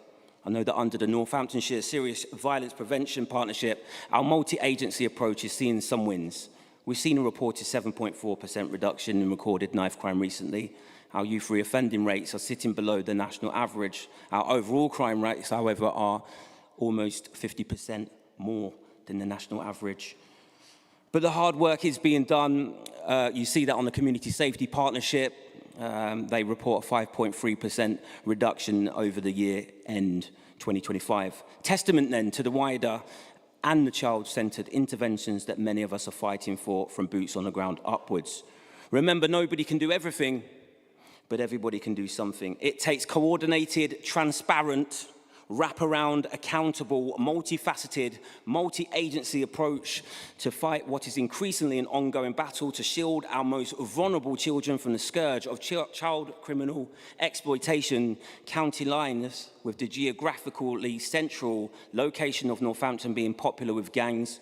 I know that under the Northamptonshire Serious Violence Prevention Partnership, our multi-agency approach is seeing some wins. We've seen a reported 7.4% reduction in recorded knife crime recently. Our youth reoffending rates are sitting below the national average. Our overall crime rates, however, are almost 50% more than the national average. But the hard work is being done. You see that on the Community Safety Partnership. They report a 5.3% reduction over the year end 2025. Testament then to the wider and the child-centred interventions that many of us are fighting for from boots on the ground upwards. Remember, nobody can do everything, but everybody can do something. It takes coordinated, transparent, wraparound, accountable, multifaceted, multi-agency approach to fight what is increasingly an ongoing battle to shield our most vulnerable children from the scourge of child criminal exploitation. County lines, with the geographically central location of Northampton being popular with gangs.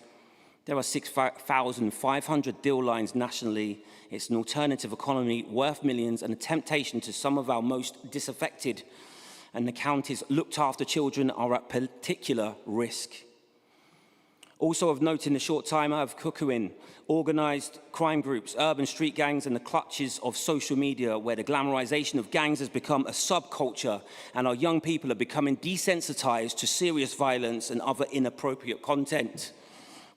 There are 6,500 deal lines nationally. It's an alternative economy worth millions and a temptation to some of our most disaffected. And the counties looked after children are at particular risk. Also of note in the short time I have cuckooing, organised crime groups, urban street gangs and the clutches of social media where the glamorisation of gangs has become a subculture and our young people are becoming desensitised to serious violence and other inappropriate content,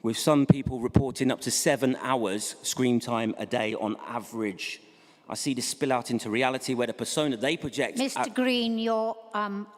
with some people reporting up to 7 hours screen time a day on average. I see this spill out into reality where the persona they project... Mr. Green, your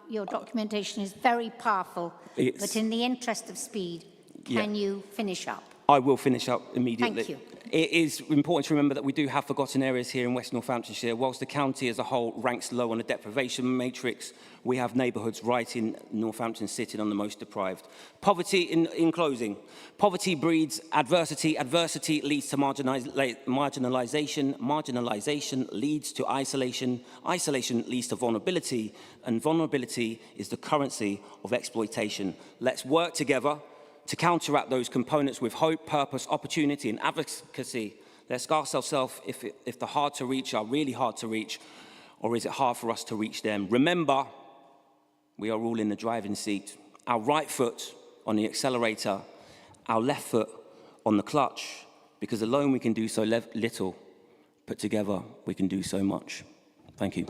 documentation is very powerful, but in the interest of speed, can you finish up? I will finish up immediately. Thank you. It is important to remember that we do have forgotten areas here in West Northamptonshire. Whilst the county as a whole ranks low on the deprivation matrix, we have neighbourhoods right in Northampton sitting on the most deprived. Poverty, in closing, poverty breeds adversity. Adversity leads to marginalisation. Marginalisation leads to isolation. Isolation leads to vulnerability. And vulnerability is the currency of exploitation. Let's work together to counteract those components with hope, purpose, opportunity and advocacy. Let's ask ourselves if the hard to reach are really hard to reach, or is it hard for us to reach them? Remember, we are all in the driving seat. Our right foot on the accelerator, our left foot on the clutch, because alone we can do so little, but together we can do so much. Thank you.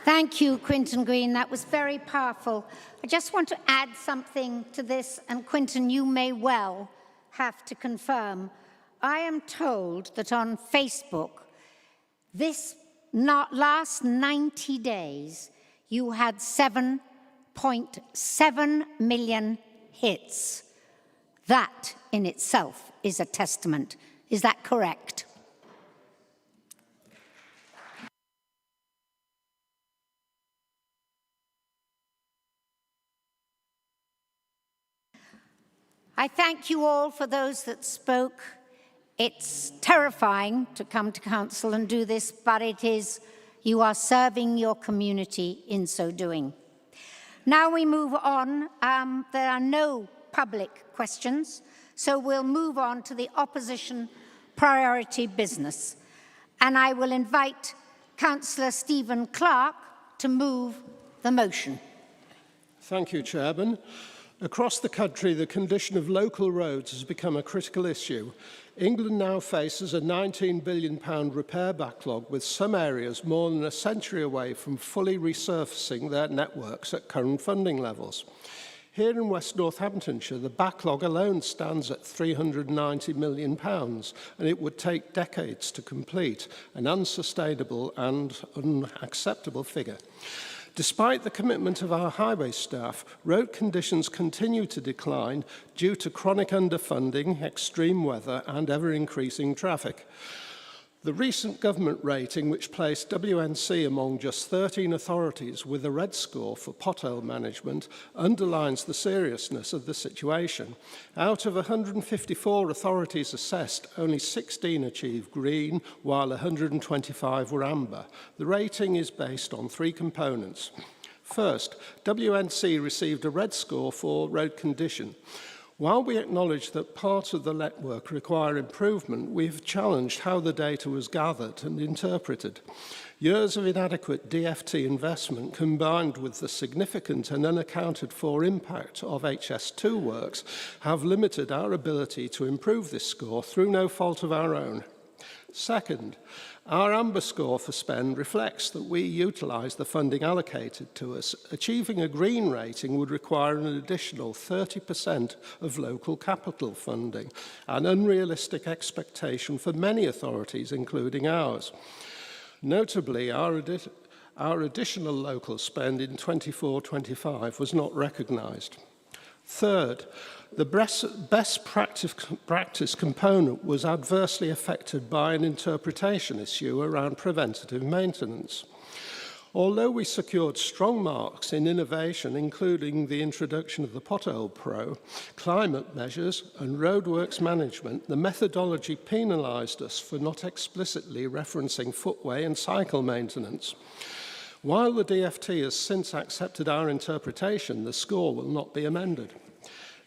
Thank you, Quintin Green. That was very powerful. I just want to add something to this, and Quintin, you may well have to confirm. I am told that on Facebook, this last 90 days, you had 7.7 million hits. That in itself is a testament. Is that correct? I thank you all for those that spoke. It's terrifying to come to council and do this, but you are serving your community in so doing. Now we move on. There are no public questions, So we'll move on to the opposition priority business. And I will invite Councillor Stephen Clark to move the motion. Thank you, Chairman. Across the country, the condition of local roads has become a critical issue. England now faces a £19 billion repair backlog, with some areas more than a century away from fully resurfacing their networks at current funding levels. Here in West Northamptonshire, the backlog alone stands at £390 million, and it would take decades to complete, an unsustainable and unacceptable figure. Despite the commitment of our highway staff, road conditions continue to decline due to chronic underfunding, extreme weather and ever-increasing traffic. The recent government rating, which placed WNC among just 13 authorities with a red score for pothole management, underlines the seriousness of the situation. Out of 154 authorities assessed, only 16 achieved green, while 125 were amber. The rating is based on 3 components. First, WNC received a red score for road condition. While we acknowledge that parts of the network require improvement, we have challenged how the data was gathered and interpreted. Years of inadequate DFT investment combined with the significant and unaccounted for impact of HS2 works have limited our ability to improve this score through no fault of our own. Second, our amber score for spend reflects that we utilise the funding allocated to us. Achieving a green rating would require an additional 30% of local capital funding, an unrealistic expectation for many authorities, including ours. Notably, our additional local spend in 24-25 was not recognised. Third, the best practice component was adversely affected by an interpretation issue around preventative maintenance. Although we secured strong marks in innovation, including the introduction of the Pothole Pro, climate measures and roadworks management, the methodology penalised us for not explicitly referencing footway and cycle maintenance. While the DFT has since accepted our interpretation, the score will not be amended.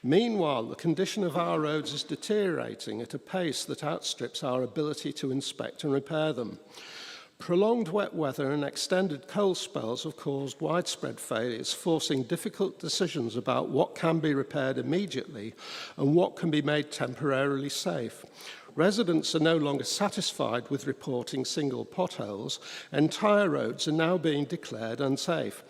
Meanwhile, the condition of our roads is deteriorating at a pace that outstrips our ability to inspect and repair them. Prolonged wet weather and extended cold spells have caused widespread failures, forcing difficult decisions about what can be repaired immediately and what can be made temporarily safe. Residents are no longer satisfied with reporting single potholes. Entire roads are now being declared unsafe.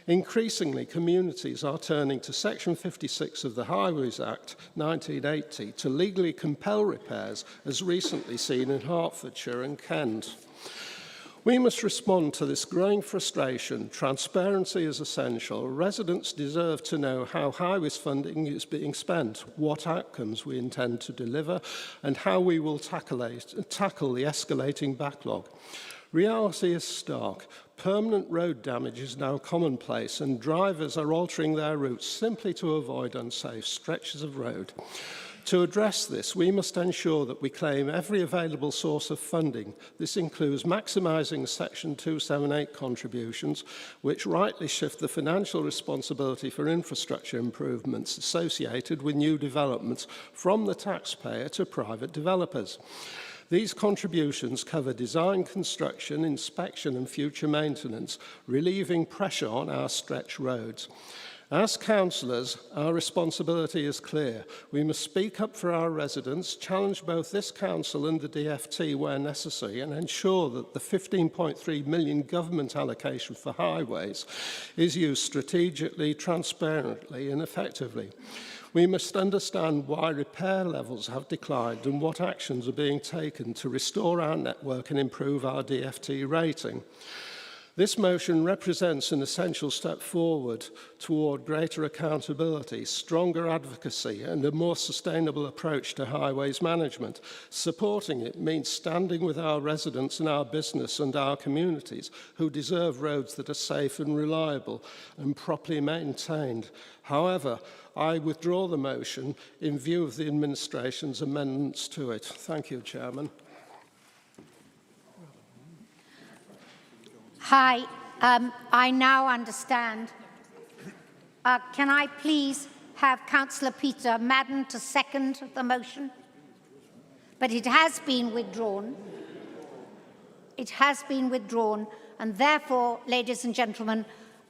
Increasingly, communities are turning to Section 56 of the Highways Act 1980 to legally compel repairs, as recently seen in Hertfordshire and Kent. We must respond to this growing frustration. Transparency is essential. Residents deserve to know how highways funding is being spent, what outcomes we intend to deliver, and how we will tackle the escalating backlog. Reality is stark. Permanent road damage is now commonplace, and drivers are altering their routes simply to avoid unsafe stretches of road. To address this, we must ensure that we claim every available source of funding. This includes maximising Section 278 contributions, which rightly shift the financial responsibility for infrastructure improvements associated with new developments from the taxpayer to private developers. These contributions cover design, construction, inspection and future maintenance, relieving pressure on our stretch roads. As councillors, our responsibility is clear. We must speak up for our residents, challenge both this council and the DFT where necessary, and ensure that the £15.3 million government allocation for highways is used strategically, transparently and effectively. We must understand why repair levels have declined and what actions are being taken to restore our network and improve our DFT rating. This motion represents an essential step forward toward greater accountability, stronger advocacy and a more sustainable approach to highways management. Supporting it means standing with our residents and our business and our communities who deserve roads that are safe and reliable and properly maintained. However, I withdraw the motion in view of the administration's amendments to it. Thank you, Chairman. Hi, I now understand. Can I please have Councillor Peter Madden to second the motion, but it has been withdrawn. It has been withdrawn, and therefore, ladies and gentlemen,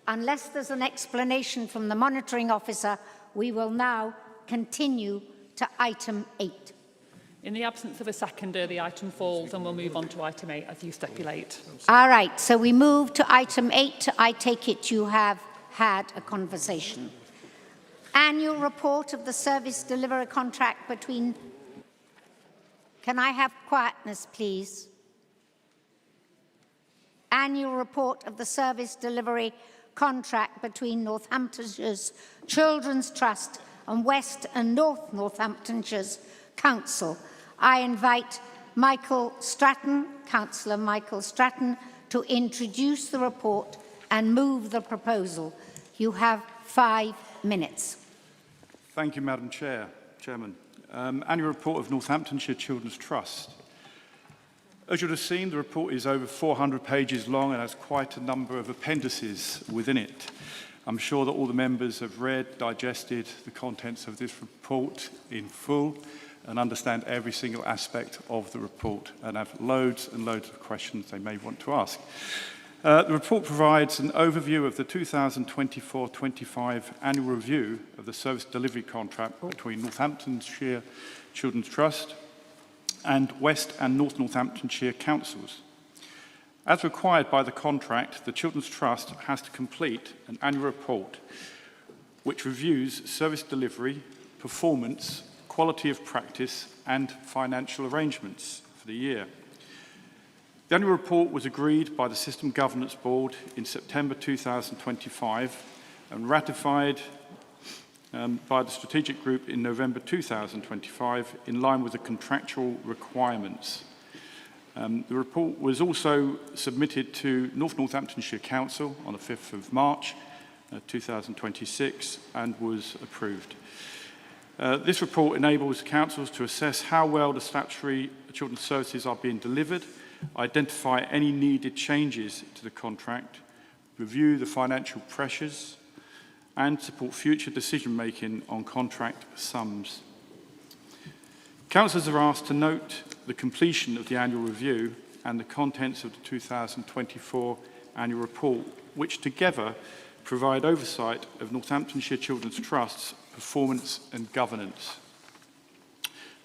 unless there's an explanation from the monitoring officer, we will now continue to item 8. In the absence of a seconder, the item falls and we'll move on to item 8 as you stipulate. All right, so we move to item 8. I take it you have had a conversation. Annual report of the service delivery contract between... Can I have quietness, please? Annual report of the service delivery contract between Northamptonshire's Children's Trust and West and North Northamptonshire's Council. I invite Michael Stratton, Councillor Michael Stratton, to introduce the report and move the proposal. You have 5 minutes. Thank you, Madam Chairman. Annual report of Northamptonshire Children's Trust. As you'll have seen, the report is over 400 pages long and has quite a number of appendices within it. I'm sure that all the members have read, digested the contents of this report in full and understand every single aspect of the report and have loads and loads of questions they may want to ask. The report provides an overview of the 2024-25 annual review of the service delivery contract between Northamptonshire Children's Trust and West and North Northamptonshire Councils. As required by the contract, the Children's Trust has to complete an annual report which reviews service delivery, performance, quality of practice and financial arrangements for the year. The annual report was agreed by the System Governance Board in September 2025 and ratified by the Strategic Group in November 2025 in line with the contractual requirements. The report was also submitted to North Northamptonshire Council on the 5th of March 2026 and was approved. This report enables councils to assess how well the statutory children's services are being delivered, identify any needed changes to the contract, review the financial pressures, and support future decision-making on contract sums. Councillors are asked to note the completion of the annual review and the contents of the 2024 annual report, which together provide oversight of Northamptonshire Children's Trust's performance and governance.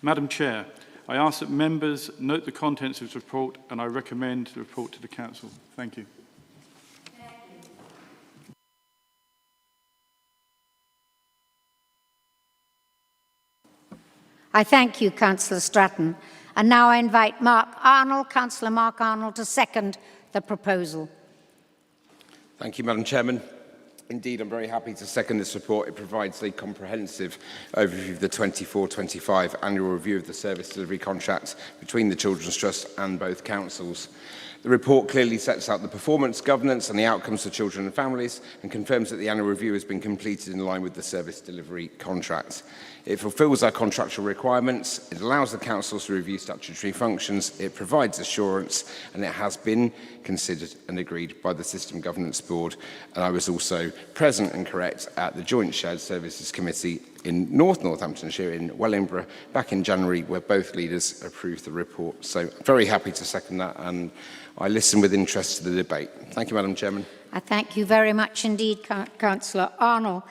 Madam Chair, I ask that members note the contents of this report and I recommend the report to the Council. Thank you. I thank you, Councillor Stratton. And now I invite Councillor Mark Arnold to second the proposal. Thank you, Madam Chairman. Indeed, I'm very happy to second this report. It provides a comprehensive overview of the 24-25 annual review of the service delivery contract between the Children's Trust and both councils. The report clearly sets out the performance, governance and the outcomes for children and families and confirms that the annual review has been completed in line with the service delivery contract. It fulfils our contractual requirements, it allows the councils to review statutory functions, it provides assurance and it has been considered and agreed by the System Governance Board. And I was also present and correct at the Joint Shared Services Committee in North Northamptonshire in Wellingborough back in January, where both leaders approved the report. So very happy to second that and I listen with interest to the debate. Thank you, Madam Chairman. I thank you very much indeed, Councillor Arnold.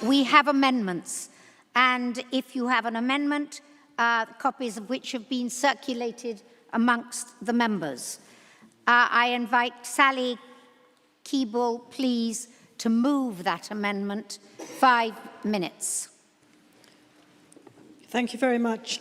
We have amendments. And if you have an amendment, copies of which have been circulated amongst the members. I invite Sally Keeble, please, to move that amendment. 5 minutes. Thank you very much,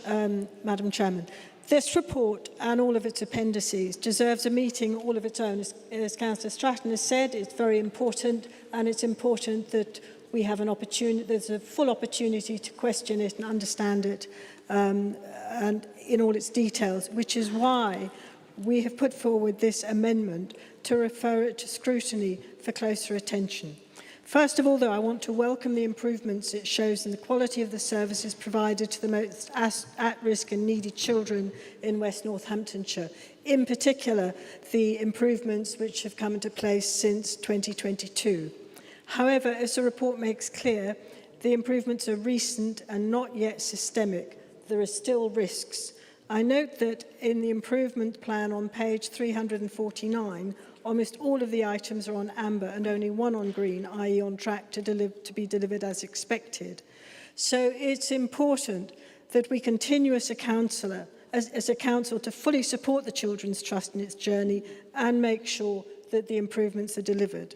Madam Chairman. This report and all of its appendices deserves a meeting all of its own. As Councillor Stratton has said, it's very important, and it's important that we have an opportunity, there's a full opportunity to question it and understand it and in all its details, which is why we have put forward this amendment to refer it to scrutiny for closer attention. First of all, though, I want to welcome the improvements it shows in the quality of the services provided to the most at-risk and needy children in West Northamptonshire. In particular, the improvements which have come into place since 2022. However, as the report makes clear, The improvements are recent and not yet systemic. There are still risks. I note that in the improvement plan on page 349, almost all of the items are on amber and only one on green, i.e. on track to be delivered as expected. So it's important that we continue as a council to fully support the Children's Trust in its journey and make sure that the improvements are delivered.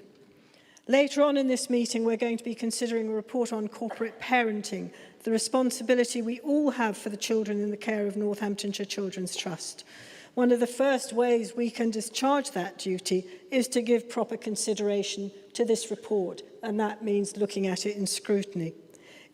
Later on in this meeting, we're going to be considering a report on corporate parenting, the responsibility we all have for the children in the care of Northamptonshire Children's Trust. One of the first ways we can discharge that duty is to give proper consideration to this report, and that means looking at it in scrutiny.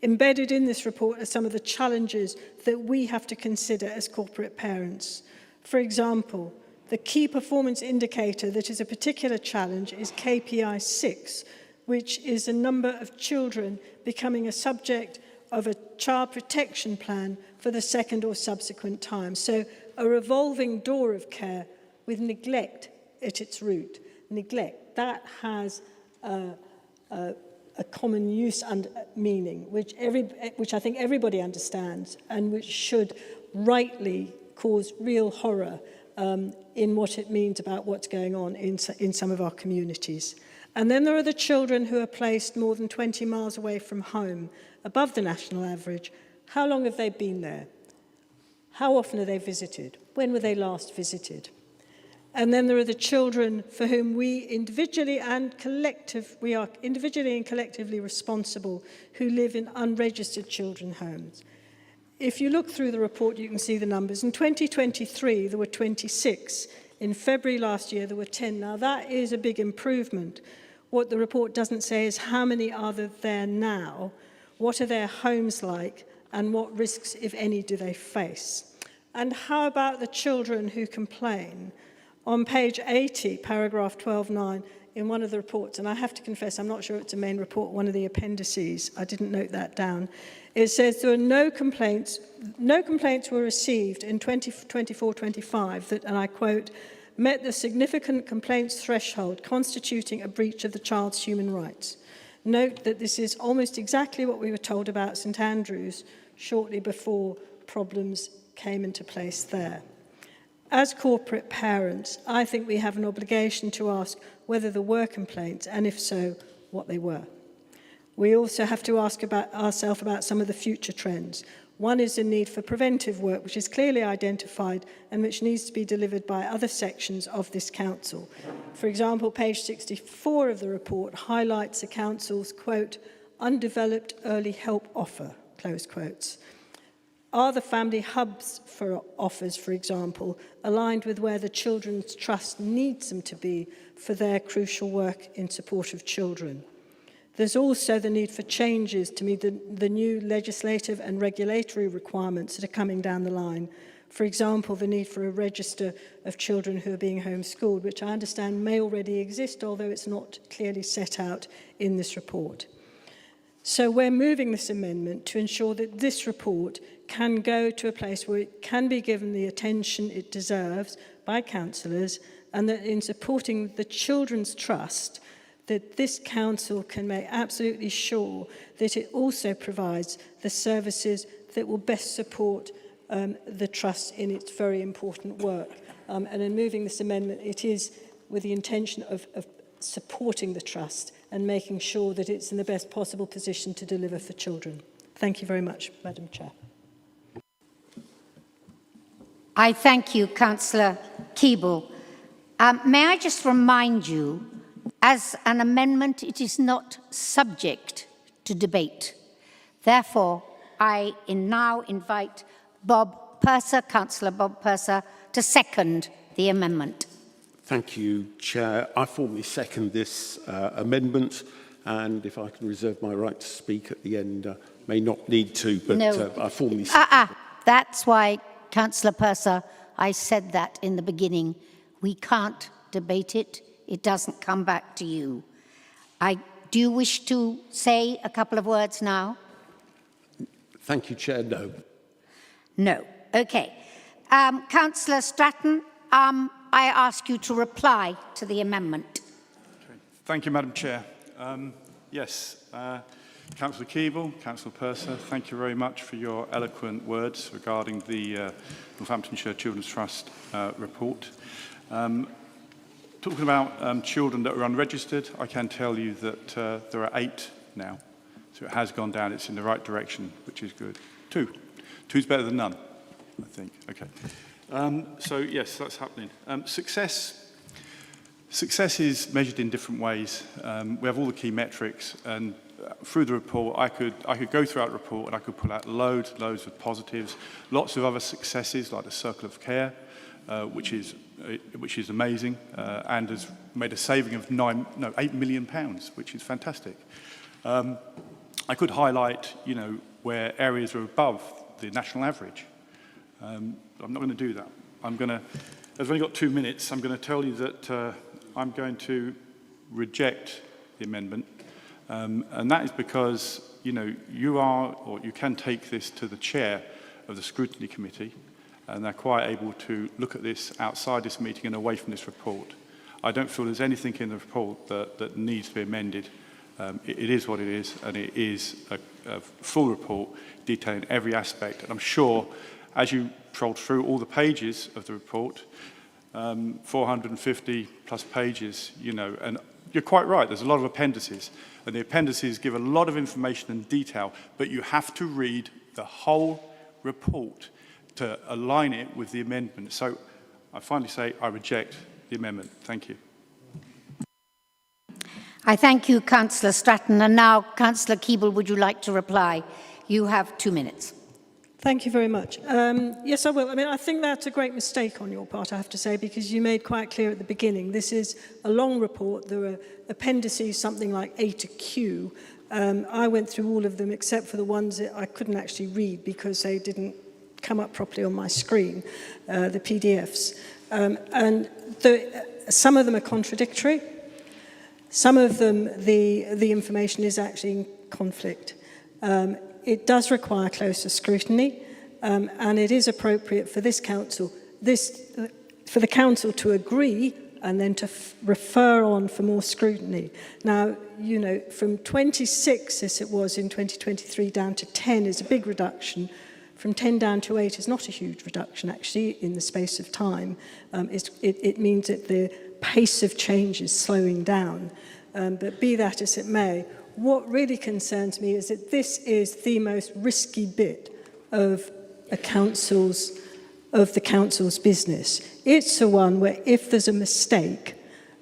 Embedded in this report are some of the challenges that we have to consider as corporate parents. For example, the key performance indicator that is a particular challenge is KPI 6, which is a number of children becoming a subject of a child protection plan for the second or subsequent time. So a revolving door of care with neglect at its root. Neglect, that has a common use and meaning, which I think everybody understands and which should rightly cause real horror in what it means about what's going on in some of our communities. And then there are the children who are placed more than 20 miles away from home, above the national average. How long have they been there? How often are they visited? When were they last visited? And then there are the children for whom we are individually and collectively responsible, who live in unregistered children's homes. If you look through the report, you can see the numbers. In 2023, there were 26. In February last year, there were 10. Now, that is a big improvement. What the report doesn't say is how many are there now, what are their homes like, and what risks, if any, do they face. And how about the children who complain? On page 80, paragraph 12.9, in one of the reports, and I have to confess, I'm not sure it's a main report, one of the appendices, I didn't note that down. It says there are no complaints were received in 2024-25 that, and I quote, met the significant complaints threshold constituting a breach of the child's human rights. Note that this is almost exactly what we were told about St Andrews shortly before problems came into place there. As corporate parents, I think we have an obligation to ask whether there were complaints, and if so, what they were. We also have to ask ourselves about some of the future trends. One is the need for preventive work, which is clearly identified and which needs to be delivered by other sections of this council. For example, page 64 of the report highlights the council's, quote, undeveloped early help offer, close quotes. Are the family hubs for offers, for example, aligned with where the Children's Trust needs them to be for their crucial work in support of children? There's also the need for changes to meet the new legislative and regulatory requirements that are coming down the line. For example, the need for a register of children who are being homeschooled, which I understand may already exist, although it's not clearly set out in this report. So we're moving this amendment to ensure that this report can go to a place where it can be given the attention it deserves by councillors, and that in supporting the Children's Trust, that this council can make absolutely sure that it also provides the services that will best support the Trust in its very important work. And in moving this amendment, it is with the intention of supporting the Trust and making sure that it's in the best possible position to deliver for children. Thank you very much, Madam Chair. I thank you, Councillor Keeble. May I just remind you, as an amendment, it is not subject to debate. Therefore, I now invite Bob Purser, Councillor Bob Purser, to second the amendment. Thank you, Chair. I formally second this amendment, and if I can reserve my right to speak at the end, may not need to, but no. I formally second. That's why, Councillor Purser, I said that in the beginning. We can't debate it. It doesn't come back to you. Do you wish to say a couple of words now? Thank you, Chair. No. No. Okay. Councillor Stratton, I ask you to reply to the amendment. Thank you, Madam Chair. Yes, Councillor Keeble, Councillor Purser, thank you very much for your eloquent words regarding the Northamptonshire Children's Trust report. Talking about children that are unregistered, I can tell you that there are 8 now. So it has gone down. It's in the right direction, which is good. 2. 2's better than none, I think. Okay. So yes, that's happening. Success is measured in different ways. We have all the key metrics, and through the report, I could go throughout the report and I could pull out loads of positives, lots of other successes like the Circle of Care, which is amazing, and has made a saving of £8 million, which is fantastic. I could highlight, where areas are above the national average. I'm not going to do that. As I've only got 2 minutes, I'm going to tell you that I'm going to reject the amendment, and that is because, you can take this to the chair of the Scrutiny Committee, and they're quite able to look at this outside this meeting and away from this report. I don't feel there's anything in the report that needs to be amended. It is what it is, and it is a full report detailing every aspect. And I'm sure, as you troll through all the pages of the report, 450 plus pages, and you're quite right, there's a lot of appendices, and the appendices give a lot of information and detail, but you have to read the whole report to align it with the amendment. So I finally say I reject the amendment. Thank you. I thank you, Councillor Stratton. And now, Councillor Keeble, would you like to reply? You have 2 minutes. Thank you very much. Yes, I will. I think that's a great mistake on your part, I have to say, because you made quite clear at the beginning, this is a long report. There are appendices, something like A to Q. I went through all of them except for the ones that I couldn't actually read because they didn't come up properly on my screen, the PDFs. Some of them are contradictory. Some of them, the information is actually in conflict. It does require closer scrutiny, and it is appropriate for this council, for the council to agree and then to refer on for more scrutiny. Now, from 26, as it was in 2023, down to 10 is a big reduction. From 10 down to 8 is not a huge reduction, actually, in the space of time. It means that the pace of change is slowing down. But be that as it may, what really concerns me is that this is the most risky bit of the council's business. It's the one where if there's a mistake,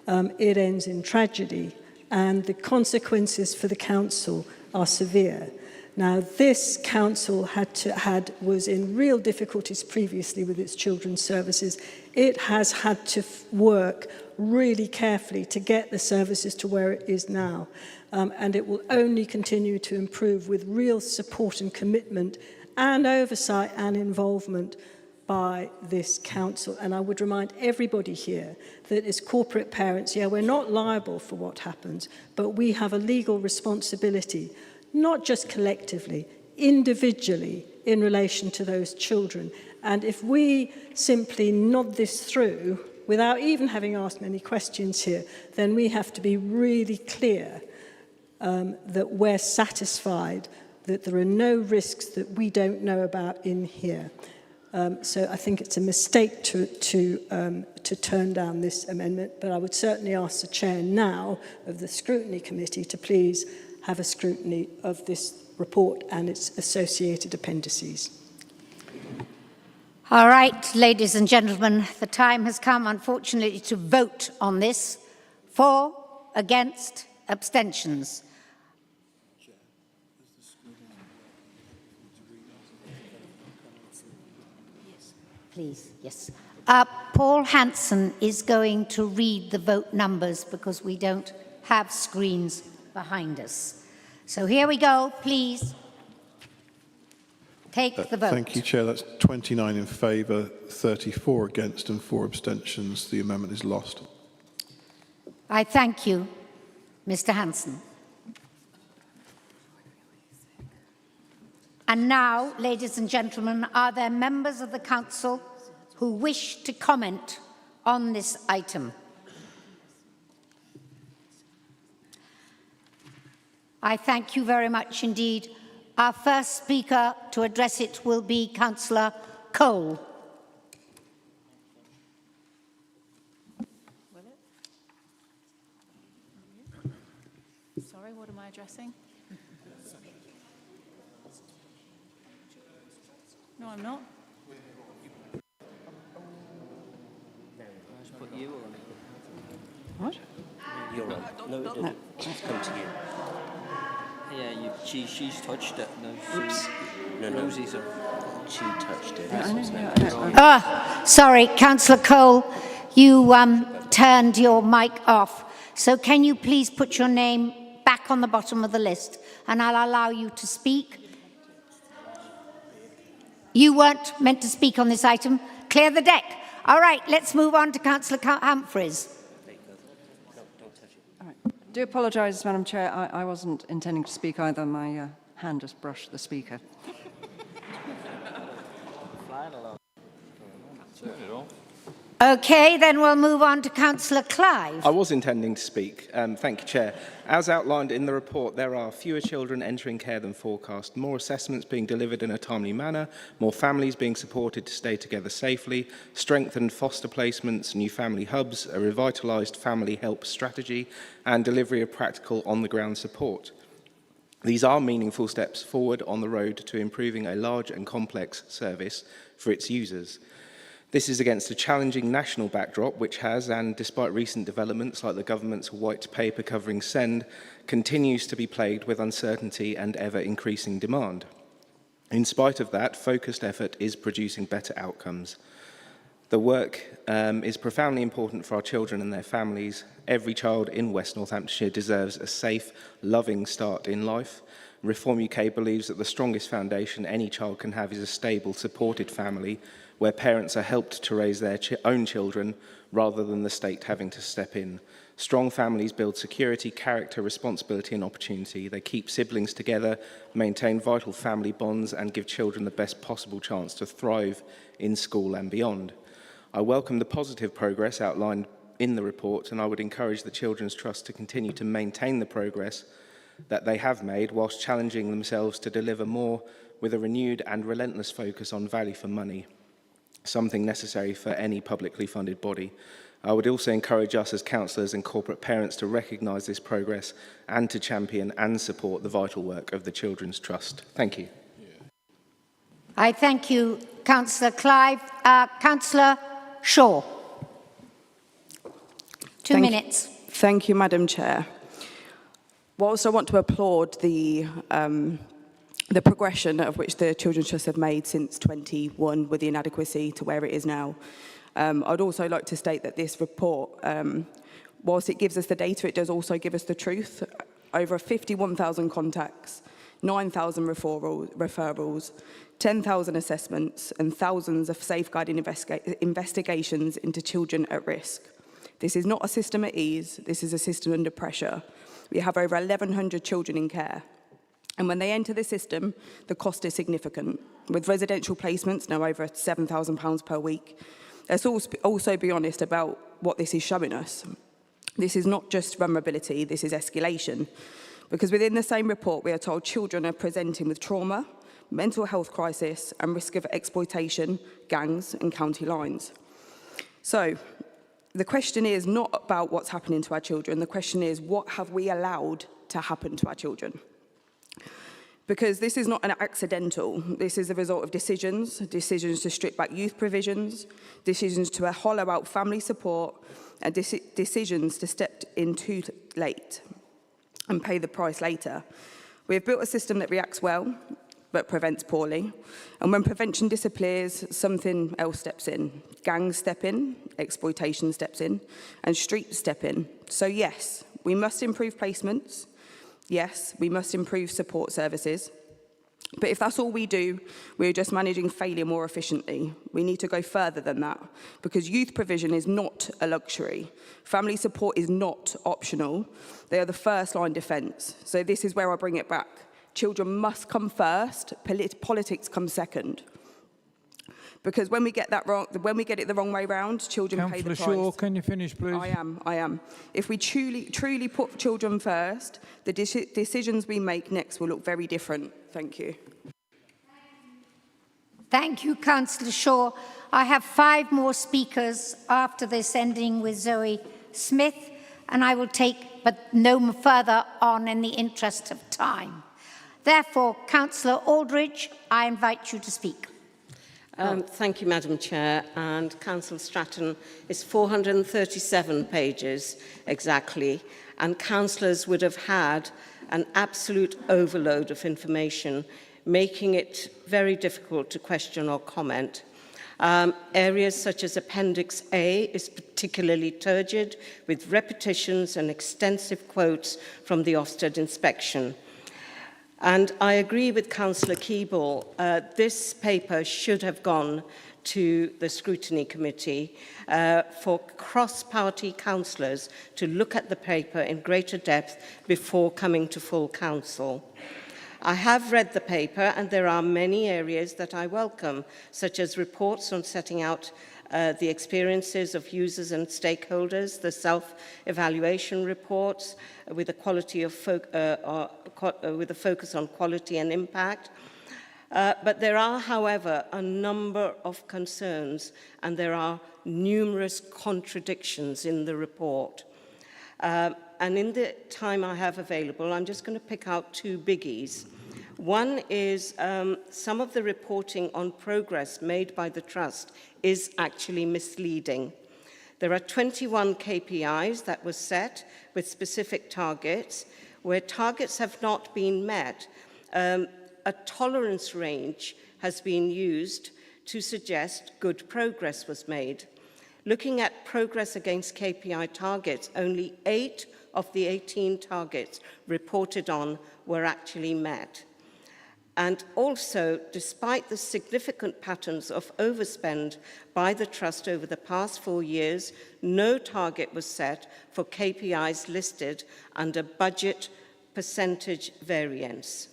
it ends in tragedy, and the consequences for the council are severe. Now, this council was in real difficulties previously with its children's services. It has had to work really carefully to get the services to where it is now. And it will only continue to improve with real support and commitment and oversight and involvement by this council. And I would remind everybody here that as corporate parents, we're not liable for what happens, but we have a legal responsibility, not just collectively, individually, in relation to those children. And if we simply nod this through without even having asked many questions here, then we have to be really clear that we're satisfied that there are no risks that we don't know about in here. So I think it's a mistake to turn down this amendment, but I would certainly ask the chair now of the Scrutiny Committee to please have a scrutiny of this report and its associated appendices. All right, ladies and gentlemen, the time has come, unfortunately, to vote on this. For, against, abstentions. Please, yes. Paul Hanson is going to read the vote numbers because we don't have screens behind us. So here we go, please. Take the vote. Thank you, Chair. That's 29 in favour, 34 against and 4 abstentions. The amendment is lost. I thank you, Mr. Hanson. And now, ladies and gentlemen, are there members of the Council who wish to comment on this item? I thank you very much indeed. Our first speaker to address it will be Councillor Cole. Sorry, what am I addressing? No, I'm not. Put you on. What? You're on. No, it didn't. It's come to you. Yeah, she's touched it. No, Oops. No, Rosie's on. She touched it. Sorry, Councillor Cole, you turned your mic off. So can you please put your name back on the bottom of the list and I'll allow you to speak. You weren't meant to speak on this item. Clear the deck. All right, let's move on to Councillor Humphreys. I do apologise, Madam Chair. I wasn't intending to speak either. My hand just brushed the speaker. Okay, then we'll move on to Councillor Clive. I was intending to speak. Thank you, Chair. As outlined in the report, there are fewer children entering care than forecast, more assessments being delivered in a timely manner, more families being supported to stay together safely, strengthened foster placements, new family hubs, a revitalised family help strategy, and delivery of practical on-the-ground support. These are meaningful steps forward on the road to improving a large and complex service for its users. This is against a challenging national backdrop which has, and despite recent developments like the government's white paper covering SEND, continues to be plagued with uncertainty and ever-increasing demand. In spite of that, focused effort is producing better outcomes. The work is profoundly important for our children and their families. Every child in West Northamptonshire deserves a safe, loving start in life. Reform UK believes that the strongest foundation any child can have is a stable, supported family where parents are helped to raise their own children rather than the state having to step in. Strong families build security, character, responsibility and opportunity. They keep siblings together, maintain vital family bonds and give children the best possible chance to thrive in school and beyond. I welcome the positive progress outlined in the report, and I would encourage the Children's Trust to continue to maintain the progress that they have made whilst challenging themselves to deliver more with a renewed and relentless focus on value for money, something necessary for any publicly funded body. I would also encourage us as councillors and corporate parents to recognise this progress and to champion and support the vital work of the Children's Trust. Thank you. I thank you, Councillor Clive. Councillor Shaw. 2 minutes. Thank you, Madam Chair. Whilst I want to applaud the progression of which the Children's Trust have made since 21 with the inadequacy to where it is now, I'd also like to state that this report, whilst it gives us the data, it does also give us the truth. Over 51,000 contacts, 9,000 referrals, 10,000 assessments and thousands of safeguarding investigations into children at risk. This is not a system at ease, this is a system under pressure. We have over 1,100 children in care. And when they enter the system, the cost is significant. With residential placements now over £7,000 per week, let's also be honest about what this is showing us. This is not just vulnerability, this is escalation. Because within the same report, we are told children are presenting with trauma, mental health crisis, and risk of exploitation, gangs, and county lines. So, the question is not about what's happening to our children, the question is what have we allowed to happen to our children? Because this is not an accidental, this is the result of decisions to strip back youth provisions, decisions to hollow out family support, and decisions to step in too late and pay the price later. We have built a system that reacts well, but prevents poorly. And when prevention disappears, something else steps in. Gangs step in, exploitation steps in, and streets step in. So yes, we must improve placements. Yes, we must improve support services. But if that's all we do, we're just managing failure more efficiently. We need to go further than that, because youth provision is not a luxury. Family support is not optional. They are the first line defence. So this is where I bring it back. Children must come first, politics come second. Because when we get that wrong, when we get it the wrong way round, children pay the price. Councillor Shaw, can you finish, please? I am. If we truly put children first, the decisions we make next will look very different. Thank you. Thank you, Councillor Shaw. I have 5 more speakers after this, ending with Zoe Smith, and I will take but no further on in the interest of time. Therefore, Councillor Aldridge, I invite you to speak. Thank you, Madam Chair. And Councillor Stratton is 437 pages exactly, and councillors would have had an absolute overload of information, making it very difficult to question or comment. Areas such as Appendix A is particularly turgid, with repetitions and extensive quotes from the Ofsted inspection. And I agree with Councillor Keeble, this paper should have gone to the Scrutiny Committee for cross-party councillors to look at the paper in greater depth before coming to full council. I have read the paper, and there are many areas that I welcome, such as reports on setting out the experiences of users and stakeholders, the self-evaluation reports with a focus on quality and impact. But there are, however, a number of concerns, and there are numerous contradictions in the report. And in the time I have available, I'm just going to pick out 2 biggies. One is some of the reporting on progress made by the Trust is actually misleading. There are 21 KPIs that were set with specific targets. Where targets have not been met, a tolerance range has been used to suggest good progress was made. Looking at progress against KPI targets, only 8 of the 18 targets reported on were actually met. And also, despite the significant patterns of overspend by the Trust over the past 4 years, no target was set for KPIs listed under budget percentage variance.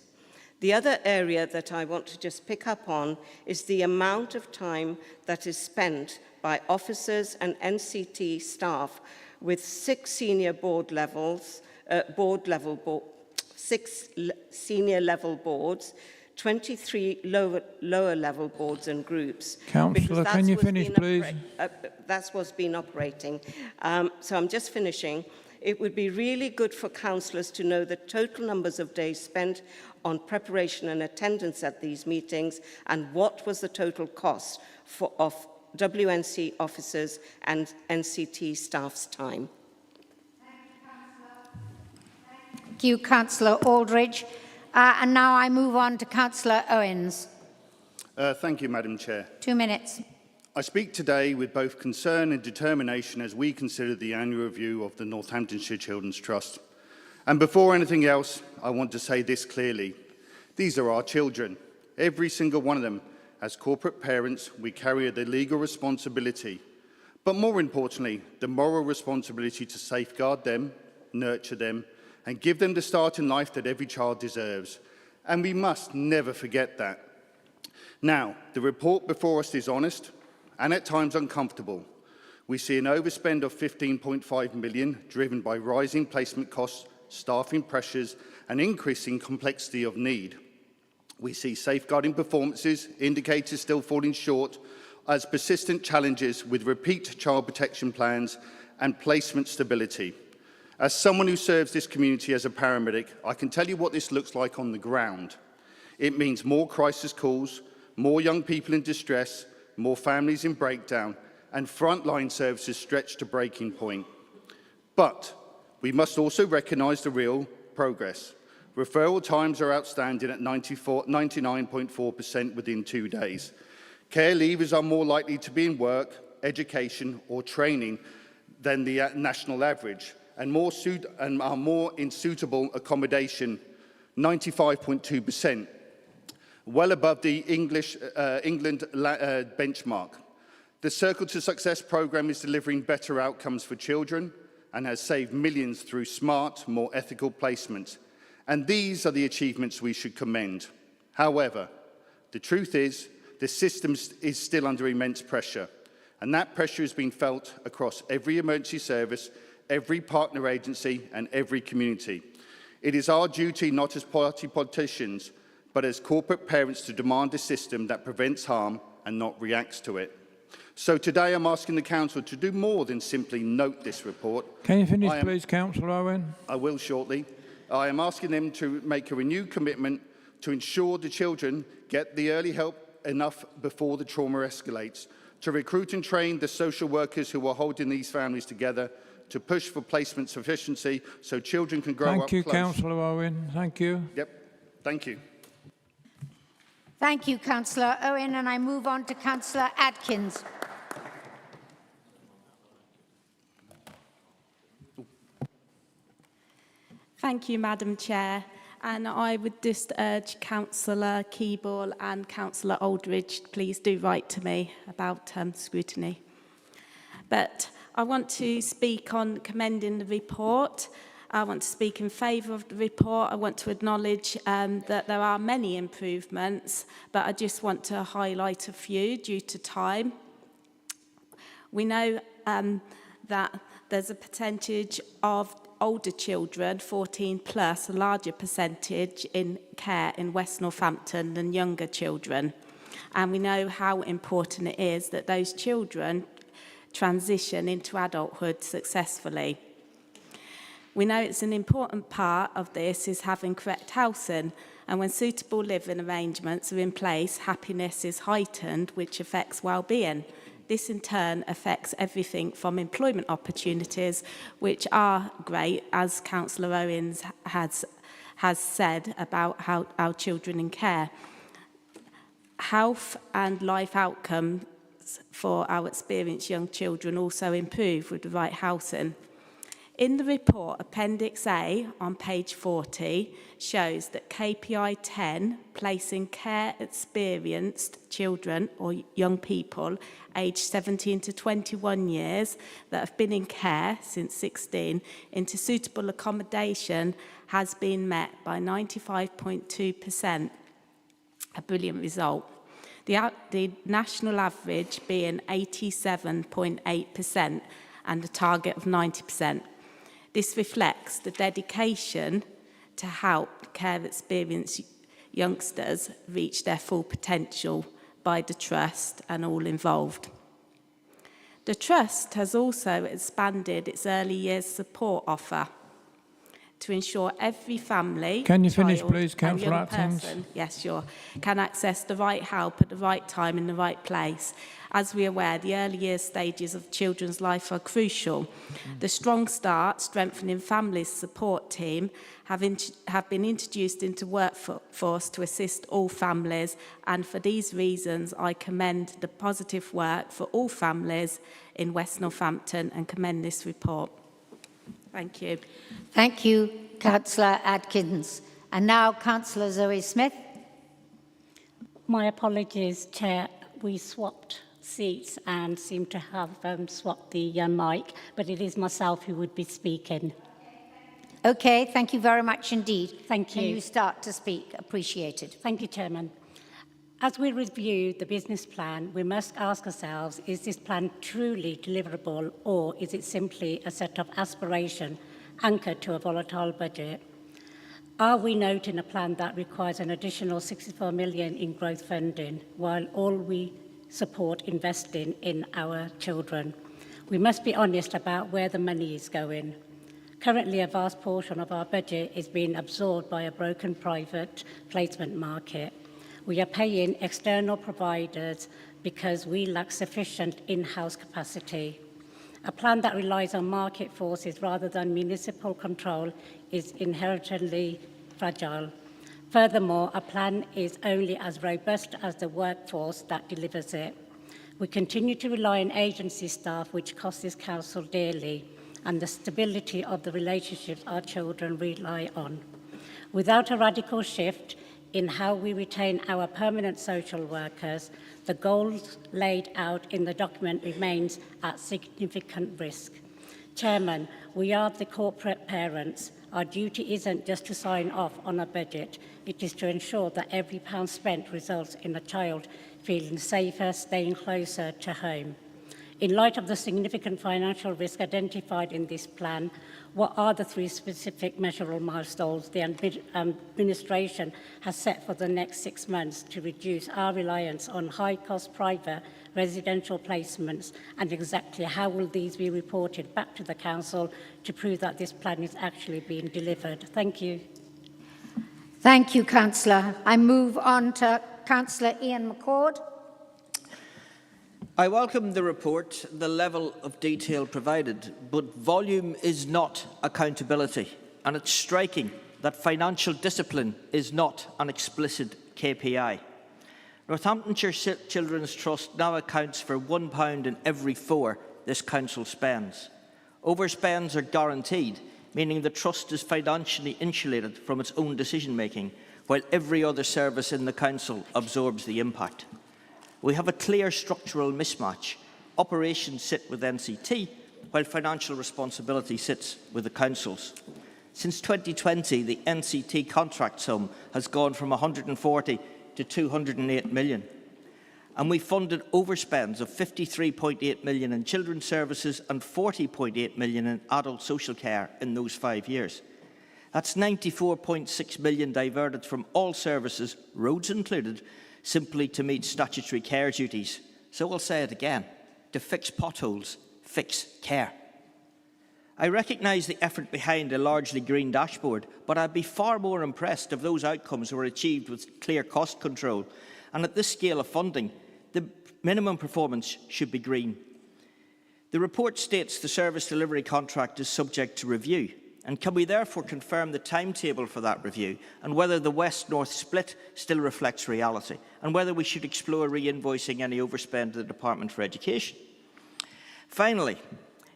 The other area that I want to just pick up on is the amount of time that is spent by officers and NCT staff with 6 senior board levels, 6 senior level boards, 23 lower level boards and groups. Councillor, can you finish, please? That's what's been operating. So I'm just finishing. It would be really good for councillors to know the total numbers of days spent on preparation and attendance at these meetings, and what was the total cost of WNC officers and NCT staff's time. Thank you, Councillor Aldridge. And now I move on to Councillor Owens. Thank you, Madam Chair. 2 minutes. I speak today with both concern and determination as we consider the annual review of the Northamptonshire Children's Trust. And before anything else, I want to say this clearly. These are our children, every single one of them. As corporate parents, we carry the legal responsibility, but more importantly, the moral responsibility to safeguard them, nurture them, and give them the start in life that every child deserves. And we must never forget that. Now, the report before us is honest and at times uncomfortable. We see an overspend of 15.5 million driven by rising placement costs, staffing pressures, and increasing complexity of need. We see safeguarding performances, indicators still falling short, as persistent challenges with repeat child protection plans and placement stability. As someone who serves this community as a paramedic, I can tell you what this looks like on the ground. It means more crisis calls, more young people in distress, more families in breakdown, and frontline services stretched to breaking point. But we must also recognise the real progress. Referral times are outstanding at 99.4% within 2 days. Care leavers are more likely to be in work, education or training than the national average, and are more in suitable accommodation, 95.2%, well above the England benchmark. The Circle to Success programme is delivering better outcomes for children and has saved millions through smart, more ethical placements. And these are the achievements we should commend. However, the truth is the system is still under immense pressure. And that pressure has been felt across every emergency service, every partner agency and every community. It is our duty, not as party politicians, but as corporate parents, to demand a system that prevents harm and not reacts to it. So today I'm asking the Council to do more than simply note this report. Can you finish, please, Councillor Owen? I will shortly. I am asking them to make a renewed commitment to ensure the children get the early help enough before the trauma escalates, to recruit and train the social workers who are holding these families together, to push for placement sufficiency so children can grow up close. Thank you, Councillor Owen. Thank you. Yep. Thank you. Thank you, Councillor Owen, and I move on to Councillor Adkins. Thank you, Madam Chair. And I would just urge Councillor Keeble and Councillor Aldridge, please do write to me about scrutiny. But I want to speak on commending the report. I want to speak in favour of the report. I want to acknowledge that there are many improvements, but I just want to highlight a few due to time. We know that there's a percentage of older children, 14 plus, a larger percentage in care in West Northampton than younger children. And we know how important it is that those children transition into adulthood successfully. We know it's an important part of this is having correct housing, and when suitable living arrangements are in place, happiness is heightened, which affects well-being. This in turn affects everything from employment opportunities, which are great, as Councillor Owens has said about how our children in care. Health and life outcomes for our experienced young children also improve with the right housing. In the report, Appendix A on page 40 shows that KPI 10, placing care experienced children or young people aged 17 to 21 years that have been in care since 16 into suitable accommodation, has been met by 95.2%, a brilliant result. The national average being 87.8% and a target of 90%. This reflects the dedication to help care experienced youngsters reach their full potential by the Trust and all involved. The Trust has also expanded its early years support offer to ensure every family, Can you finish, child please, and Councillor young Atkins? person, yes, sure, can access the right help at the right time in the right place. As we are aware, the early years stages of children's life are crucial. The Strong Start, Strengthening Families support team have been introduced into workforce to assist all families, and for these reasons I commend the positive work for all families in West Northampton and commend this report. Thank you. Thank you, Councillor Adkins. And now Councillor Zoe Smith. My apologies, Chair. We swapped seats and seem to have swapped the mic, but it is myself who would be speaking. Okay, thank you very much indeed. Thank you. Can you start to speak? Appreciated. Thank you, Chairman. As we review the business plan, we must ask ourselves, is this plan truly deliverable, or is it simply a set of aspiration anchored to a volatile budget? Are we noting a plan that requires an additional 64 million in growth funding, while all we support investing in our children? We must be honest about where the money is going. Currently, a vast portion of our budget is being absorbed by a broken private placement market. We are paying external providers because we lack sufficient in-house capacity. A plan that relies on market forces rather than municipal control is inherently fragile. Furthermore, a plan is only as robust as the workforce that delivers it. We continue to rely on agency staff, which costs this council dearly, and the stability of the relationships our children rely on. Without a radical shift in how we retain our permanent social workers, the goals laid out in the document remains at significant risk. Chairman, we are the corporate parents. Our duty isn't just to sign off on a budget, it is to ensure that every pound spent results in a child feeling safer, staying closer to home. In light of the significant financial risk identified in this plan, what are the 3 specific measurable milestones the administration has set for the next 6 months to reduce our reliance on high-cost private residential placements, and exactly how will these be reported back to the Council to prove that this plan is actually being delivered? Thank you. Thank you, Councillor. I move on to Councillor Ian McCord. I welcome the report, the level of detail provided, but volume is not accountability, and it's striking that financial discipline is not an explicit KPI. Northamptonshire Children's Trust now accounts for £1 in every 4 this council spends. Overspends are guaranteed, meaning the trust is financially insulated from its own decision-making, while every other service in the council absorbs the impact. We have a clear structural mismatch. Operations sit with NCT, while financial responsibility sits with the councils. Since 2020, the NCT contract sum has gone from 140 to 208 million. And we funded overspends of 53.8 million in children's services and 40.8 million in adult social care in those 5 years. That's 94.6 million diverted from all services, roads included, simply to meet statutory care duties. So I'll say it again, to fix potholes, fix care. I recognise the effort behind a largely green dashboard, but I'd be far more impressed if those outcomes were achieved with clear cost control. And at this scale of funding, the minimum performance should be green. The report states the service delivery contract is subject to review. And can we therefore confirm the timetable for that review, and whether the West-North split still reflects reality, and whether we should explore re-invoicing any overspend to the Department for Education? Finally,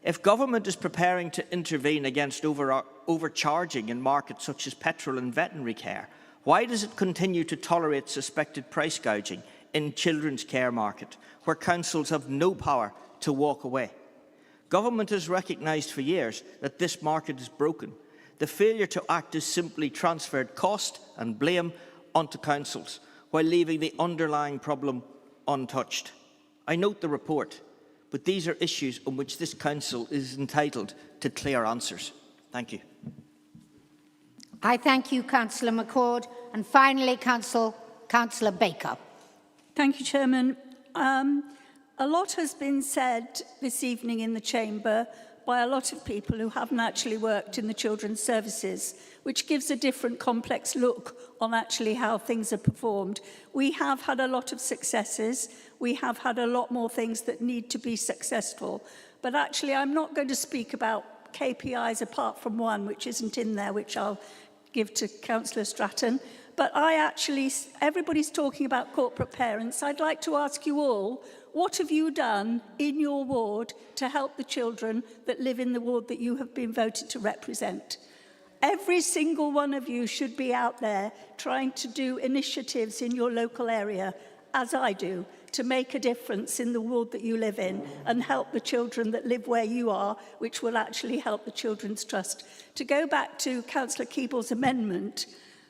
if government is preparing to intervene against overcharging in markets such as petrol and veterinary care, why does it continue to tolerate suspected price gouging in children's care market, where councils have no power to walk away? Government has recognised for years that this market is broken. The failure to act has simply transferred cost and blame onto councils, while leaving the underlying problem untouched. I note the report, but these are issues on which this council is entitled to clear answers. Thank you. I thank you, Councillor McCord. And finally, Councillor Baker. Thank you, Chairman. A lot has been said this evening in the Chamber by a lot of people who haven't actually worked in the children's services, which gives a different complex look on actually how things are performed. We have had a lot of successes. We have had a lot more things that need to be successful. But actually, I'm not going to speak about KPIs apart from one, which isn't in there, which I'll give to Councillor Stratton. But everybody's talking about corporate parents. I'd like to ask you all, what have you done in your ward to help the children that live in the ward that you have been voted to represent? Every single one of you should be out there trying to do initiatives in your local area, as I do, to make a difference in the ward that you live in and help the children that live where you are, which will actually help the Children's Trust. To go back to Councillor Keeble's amendment,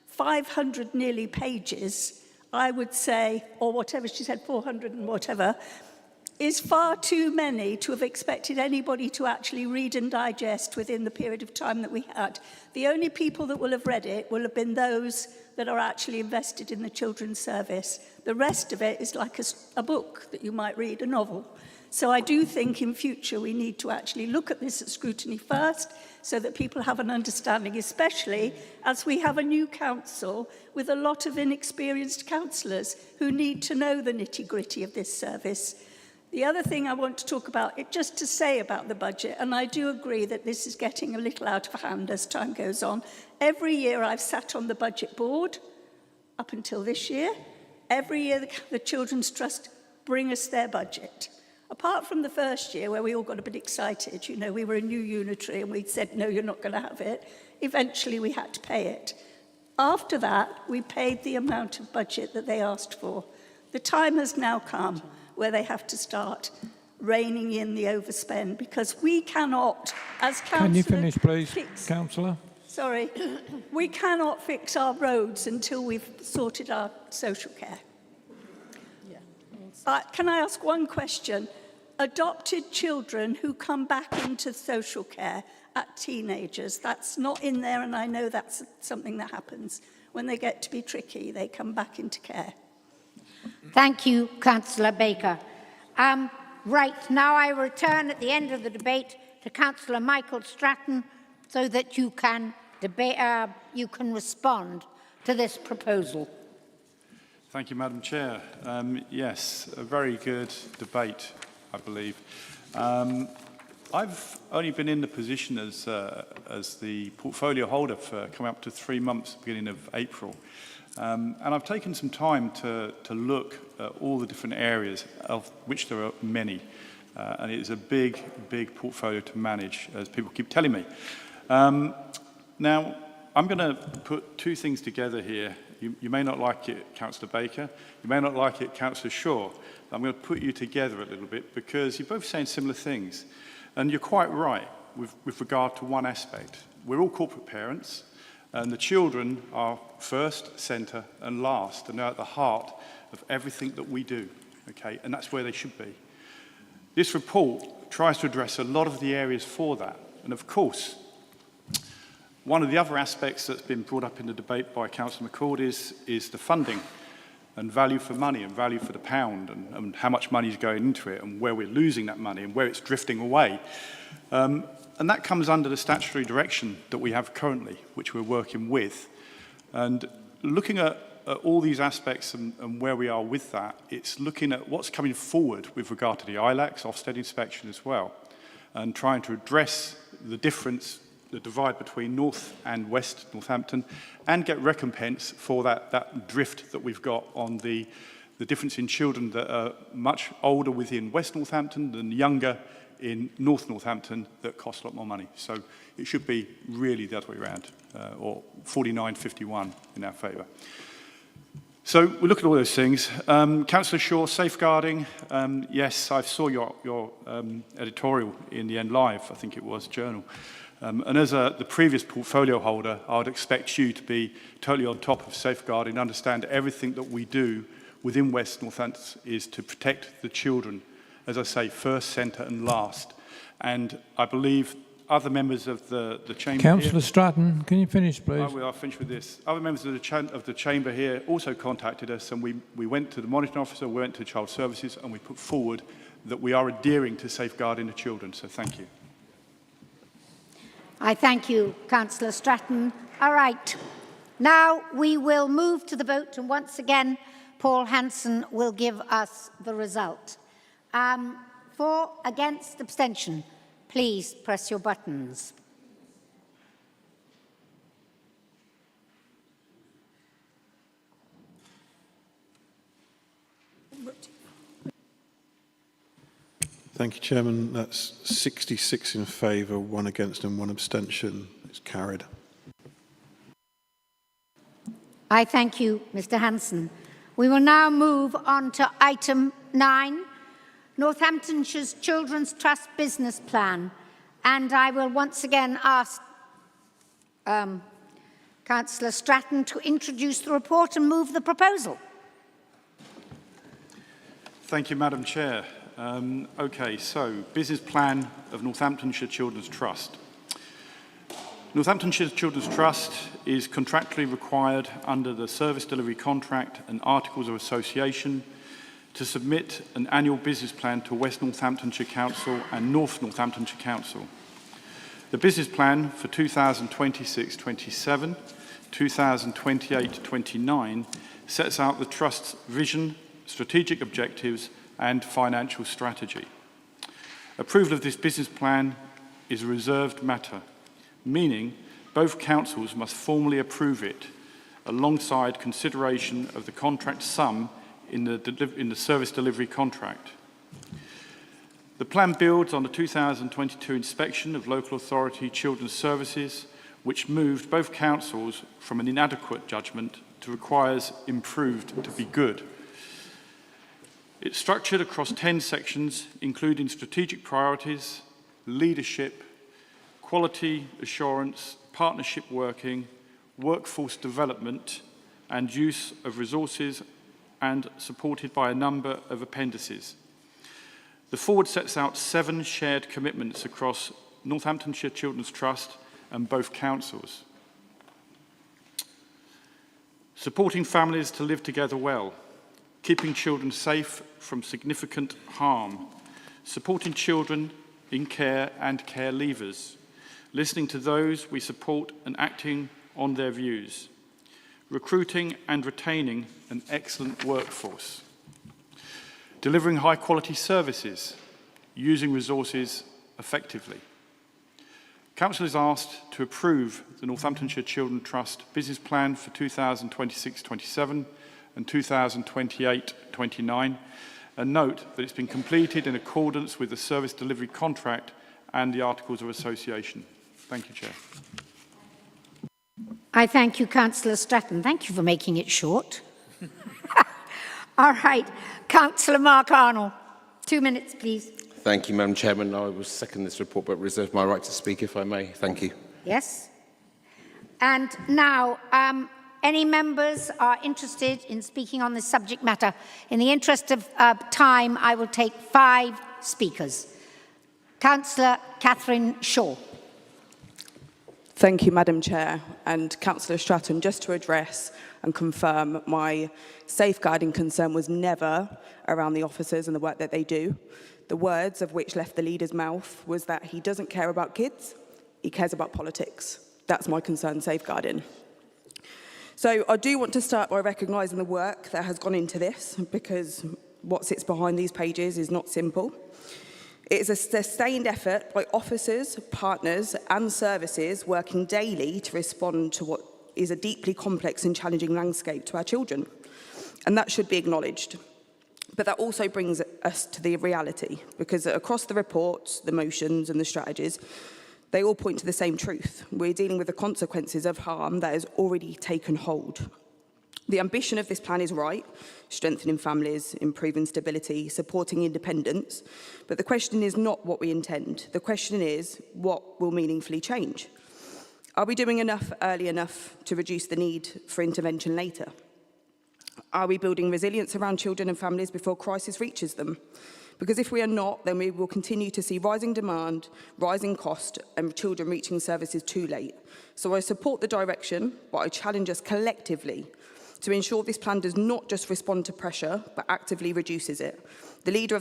500 nearly pages, I would say, or whatever she said, 400 and whatever, is far too many to have expected anybody to actually read and digest within the period of time that we had. The only people that will have read it will have been those that are actually invested in the children's service. The rest of it is like a book that you might read, a novel. So I do think in future we need to actually look at this at scrutiny first, so that people have an understanding, especially as we have a new council with a lot of inexperienced councillors who need to know the nitty-gritty of this service. The other thing I want to talk about, just to say about the budget, and I do agree that this is getting a little out of hand as time goes on. Every year I've sat on the budget board, up until this year. Every year the Children's Trust bring us their budget. Apart from the first year where we all got a bit excited, you know, we were a new unitary and we said, no, you're not going to have it. Eventually we had to pay it. After that, we paid the amount of budget that they asked for. The time has now come where they have to start reining in the overspend, because we cannot, as councillors... Can you finish, please, Councillor? Sorry. We cannot fix our roads until we've sorted our social care. Can I ask one question? Adopted children who come back into social care at teenagers, that's not in there, and I know that's something that happens. When they get to be tricky, they come back into care. Thank you, Councillor Baker. Right, now I return at the end of the debate to Councillor Michael Stratton so that you can respond to this proposal. Thank you, Madam Chair. Yes, a very good debate, I believe. I've only been in the position as the portfolio holder for coming up to 3 months, beginning of April. And I've taken some time to look at all the different areas, of which there are many. And it is a big, big portfolio to manage, as people keep telling me. Now, I'm going to put two things together here. You may not like it, Councillor Baker. You may not like it, Councillor Shaw. I'm going to put you together a little bit because you're both saying similar things. And you're quite right with regard to one aspect. We're all corporate parents, and the children are first, centre, and last, and they're at the heart of everything that we do, okay? And that's where they should be. This report tries to address a lot of the areas for that. And of course, one of the other aspects that's been brought up in the debate by Councillor McCord is the funding and value for money and value for the pound and how much money is going into it and where we're losing that money and where it's drifting away. And that comes under the statutory direction that we have currently, which we're working with. And looking at all these aspects and where we are with that, it's looking at what's coming forward with regard to the ILACs, Ofsted inspection as well, and trying to address the difference, the divide between North and West Northampton, and get recompense for that drift that we've got on the difference in children that are much older within West Northampton than younger in North Northampton that cost a lot more money. So it should be really the other way around, or 49-51 in our favour. So we look at all those things. Councillor Shaw, safeguarding. Yes, I saw your editorial in the End Live, I think it was, Journal. And as the previous portfolio holder, I would expect you to be totally on top of safeguarding, understand everything that we do within West Northampton is to protect the children, as I say, first, centre and last. And I believe other members of the chamber Councillor Stratton, can you finish, please? I'll finish with this. Other members of the chamber here also contacted us, and we went to the monitoring officer, we went to Child Services, and we put forward that we are adhering to safeguarding the children. So thank you. I thank you, Councillor Stratton. All right. Now we will move to the vote, and once again, Paul Hanson will give us the result. For, against, abstention. Please press your buttons. Thank you, Chairman. That's 66 in favour, 1 against and 1 abstention. It's carried. I thank you, Mr. Hanson. We will now move on to item 9, Northamptonshire's Children's Trust Business Plan. And I will once again ask Councillor Stratton to introduce the report and move the proposal. Thank you, Madam Chair. Okay, so business plan of Northamptonshire Children's Trust. Northamptonshire Children's Trust is contractually required under the Service Delivery Contract and Articles of Association to submit an annual business plan to West Northamptonshire Council and North Northamptonshire Council. The business plan for 2026-27, 2028-29 sets out the Trust's vision, strategic objectives and financial strategy. Approval of this business plan is a reserved matter, meaning both councils must formally approve it alongside consideration of the contract sum in the service delivery contract. The plan builds on the 2022 inspection of local authority children's services, which moved both councils from an inadequate judgment to requires improved to be good. It's structured across 10 sections, including strategic priorities, leadership, quality assurance, partnership working, workforce development and use of resources, and supported by a number of appendices. The forward sets out 7 shared commitments across Northamptonshire Children's Trust and both councils. Supporting families to live together well, keeping children safe from significant harm, supporting children in care and care leavers, listening to those we support and acting on their views, recruiting and retaining an excellent workforce, delivering high-quality services, using resources effectively. Council is asked to approve the Northamptonshire Children's Trust Business Plan for 2026-27 and 2028-29, and note that it's been completed in accordance with the service delivery contract and the Articles of Association. Thank you, Chair. I thank you, Councillor Stratton. Thank you for making it short. All right, Councillor Mark Arnold. 2 minutes, please. Thank you, Madam Chairman. I will second this report but reserve my right to speak if I may. Thank you. Yes. And now, any members are interested in speaking on this subject matter? In the interest of time, I will take 5 speakers. Councillor Catherine Shaw. Thank you, Madam Chair. And Councillor Stratton, just to address and confirm, my safeguarding concern was never around the officers and the work that they do. The words of which left the leader's mouth was that he doesn't care about kids, he cares about politics. That's my concern, safeguarding. So I do want to start by recognising the work that has gone into this, because what sits behind these pages is not simple. It is a sustained effort by officers, partners and services working daily to respond to what is a deeply complex and challenging landscape to our children. And that should be acknowledged. But that also brings us to the reality, because across the reports, the motions and the strategies, they all point to the same truth. We're dealing with the consequences of harm that has already taken hold. The ambition of this plan is right, strengthening families, improving stability, supporting independence. But the question is not what we intend. The question is, what will meaningfully change? Are we doing enough early enough to reduce the need for intervention later? Are we building resilience around children and families before crisis reaches them? Because if we are not, then we will continue to see rising demand, rising cost, and children reaching services too late. So I support the direction, but I challenge us collectively to ensure this plan does not just respond to pressure, but actively reduces it. To the Leader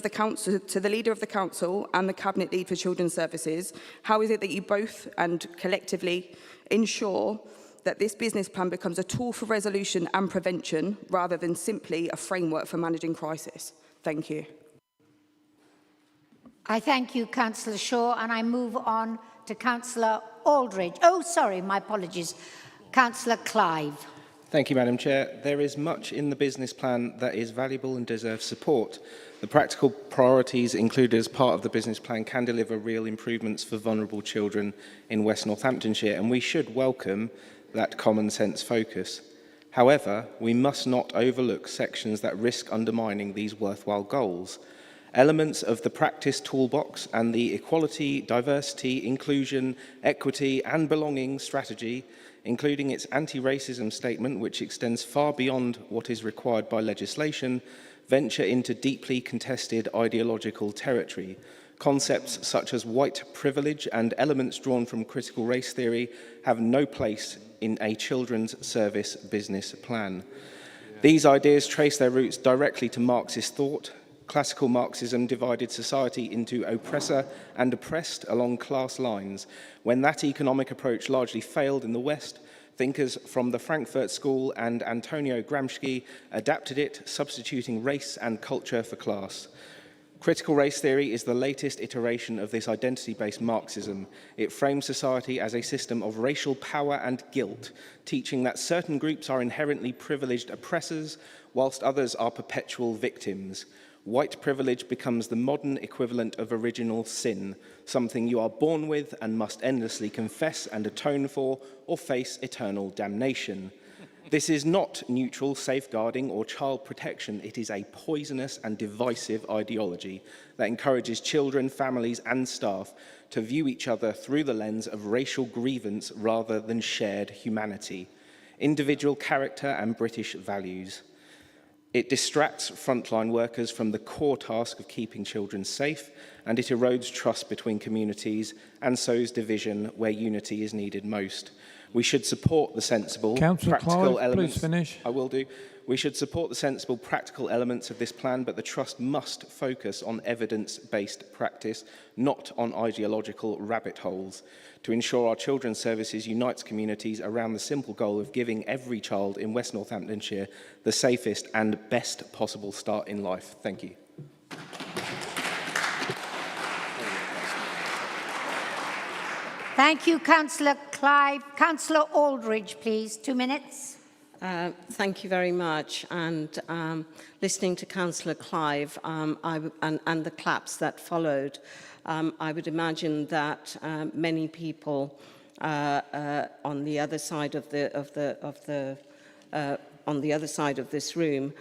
of the Council and the Cabinet Lead for Children's Services, how is it that you both and collectively ensure that this business plan becomes a tool for resolution and prevention rather than simply a framework for managing crisis? Thank you. I thank you, Councillor Shaw, and I move on to Councillor Aldridge. Oh, sorry, my apologies. Councillor Clive. Thank you, Madam Chair. There is much in the business plan that is valuable and deserves support. The practical priorities included as part of the business plan can deliver real improvements for vulnerable children in West Northamptonshire, and we should welcome that common sense focus. However, we must not overlook sections that risk undermining these worthwhile goals. Elements of the practice toolbox and the equality, diversity, inclusion, equity and belonging strategy, including its anti-racism statement, which extends far beyond what is required by legislation, venture into deeply contested ideological territory. Concepts such as white privilege and elements drawn from critical race theory have no place in a children's service business plan. These ideas trace their roots directly to Marxist thought. Classical Marxism divided society into oppressor and oppressed along class lines. When that economic approach largely failed in the West, thinkers from the Frankfurt School and Antonio Gramsci adapted it, substituting race and culture for class. Critical race theory is the latest iteration of this identity-based Marxism. It frames society as a system of racial power and guilt, teaching that certain groups are inherently privileged oppressors, whilst others are perpetual victims. White privilege becomes the modern equivalent of original sin, something you are born with and must endlessly confess and atone for, or face eternal damnation. This is not neutral safeguarding or child protection. It is a poisonous and divisive ideology that encourages children, families and staff to view each other through the lens of racial grievance rather than shared humanity, individual character and British values. It distracts frontline workers from the core task of keeping children safe, and it erodes trust between communities and sows division where unity is needed most. We should support the sensible, practical elements. Please finish. I will do. We should support the sensible, practical elements of this plan, but the Trust must focus on evidence-based practice, not on ideological rabbit holes, to ensure our children's services unites communities around the simple goal of giving every child in West Northamptonshire the safest and best possible start in life. Thank you. Thank you, Councillor Clive. Councillor Aldridge, please, 2 minutes. Thank you very much. And listening to Councillor Clive and the claps that followed, I would imagine that many people on the other side of this room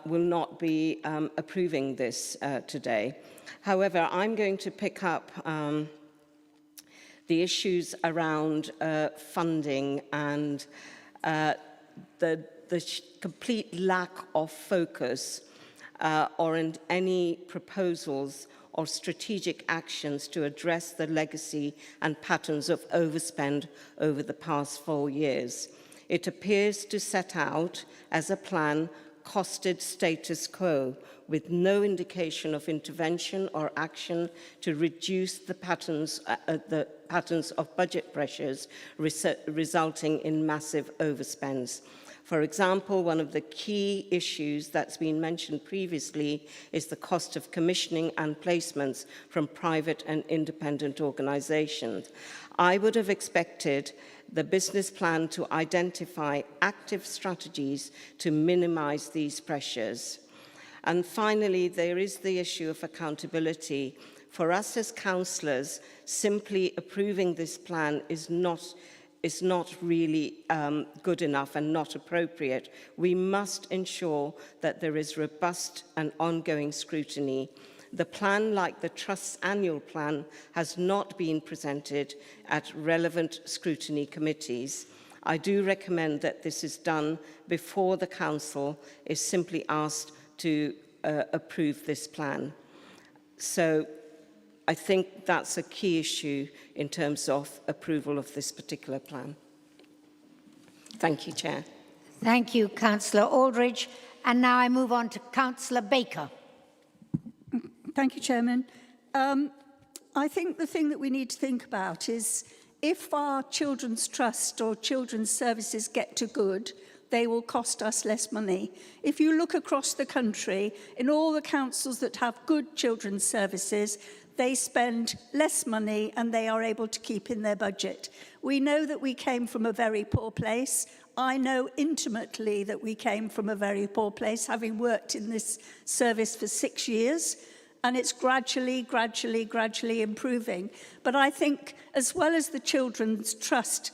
will not be approving this today. However, I'm going to pick up the issues around funding and the complete lack of focus or in any proposals or strategic actions to address the legacy and patterns of overspend over the past 4 years. It appears to set out as a plan costed status quo with no indication of intervention or action to reduce the patterns of budget pressures resulting in massive overspends. For example, one of the key issues that's been mentioned previously is the cost of commissioning and placements from private and independent organisations. I would have expected the business plan to identify active strategies to minimise these pressures. And finally, there is the issue of accountability. For us as councillors, simply approving this plan is not really good enough and not appropriate. We must ensure that there is robust and ongoing scrutiny. The plan, like the Trust's annual plan, has not been presented at relevant scrutiny committees. I do recommend that this is done before the Council is simply asked to approve this plan. So I think that's a key issue in terms of approval of this particular plan. Thank you, Chair. Thank you, Councillor Aldridge. And now I move on to Councillor Baker. Thank you, Chairman. I think the thing that we need to think about is if our Children's Trust or Children's Services get to good, they will cost us less money. If you look across the country, in all the councils that have good children's services, they spend less money and they are able to keep in their budget. We know that we came from a very poor place. I know intimately that we came from a very poor place, having worked in this service for 6 years. And it's gradually improving. But I think, as well as the Children's Trust,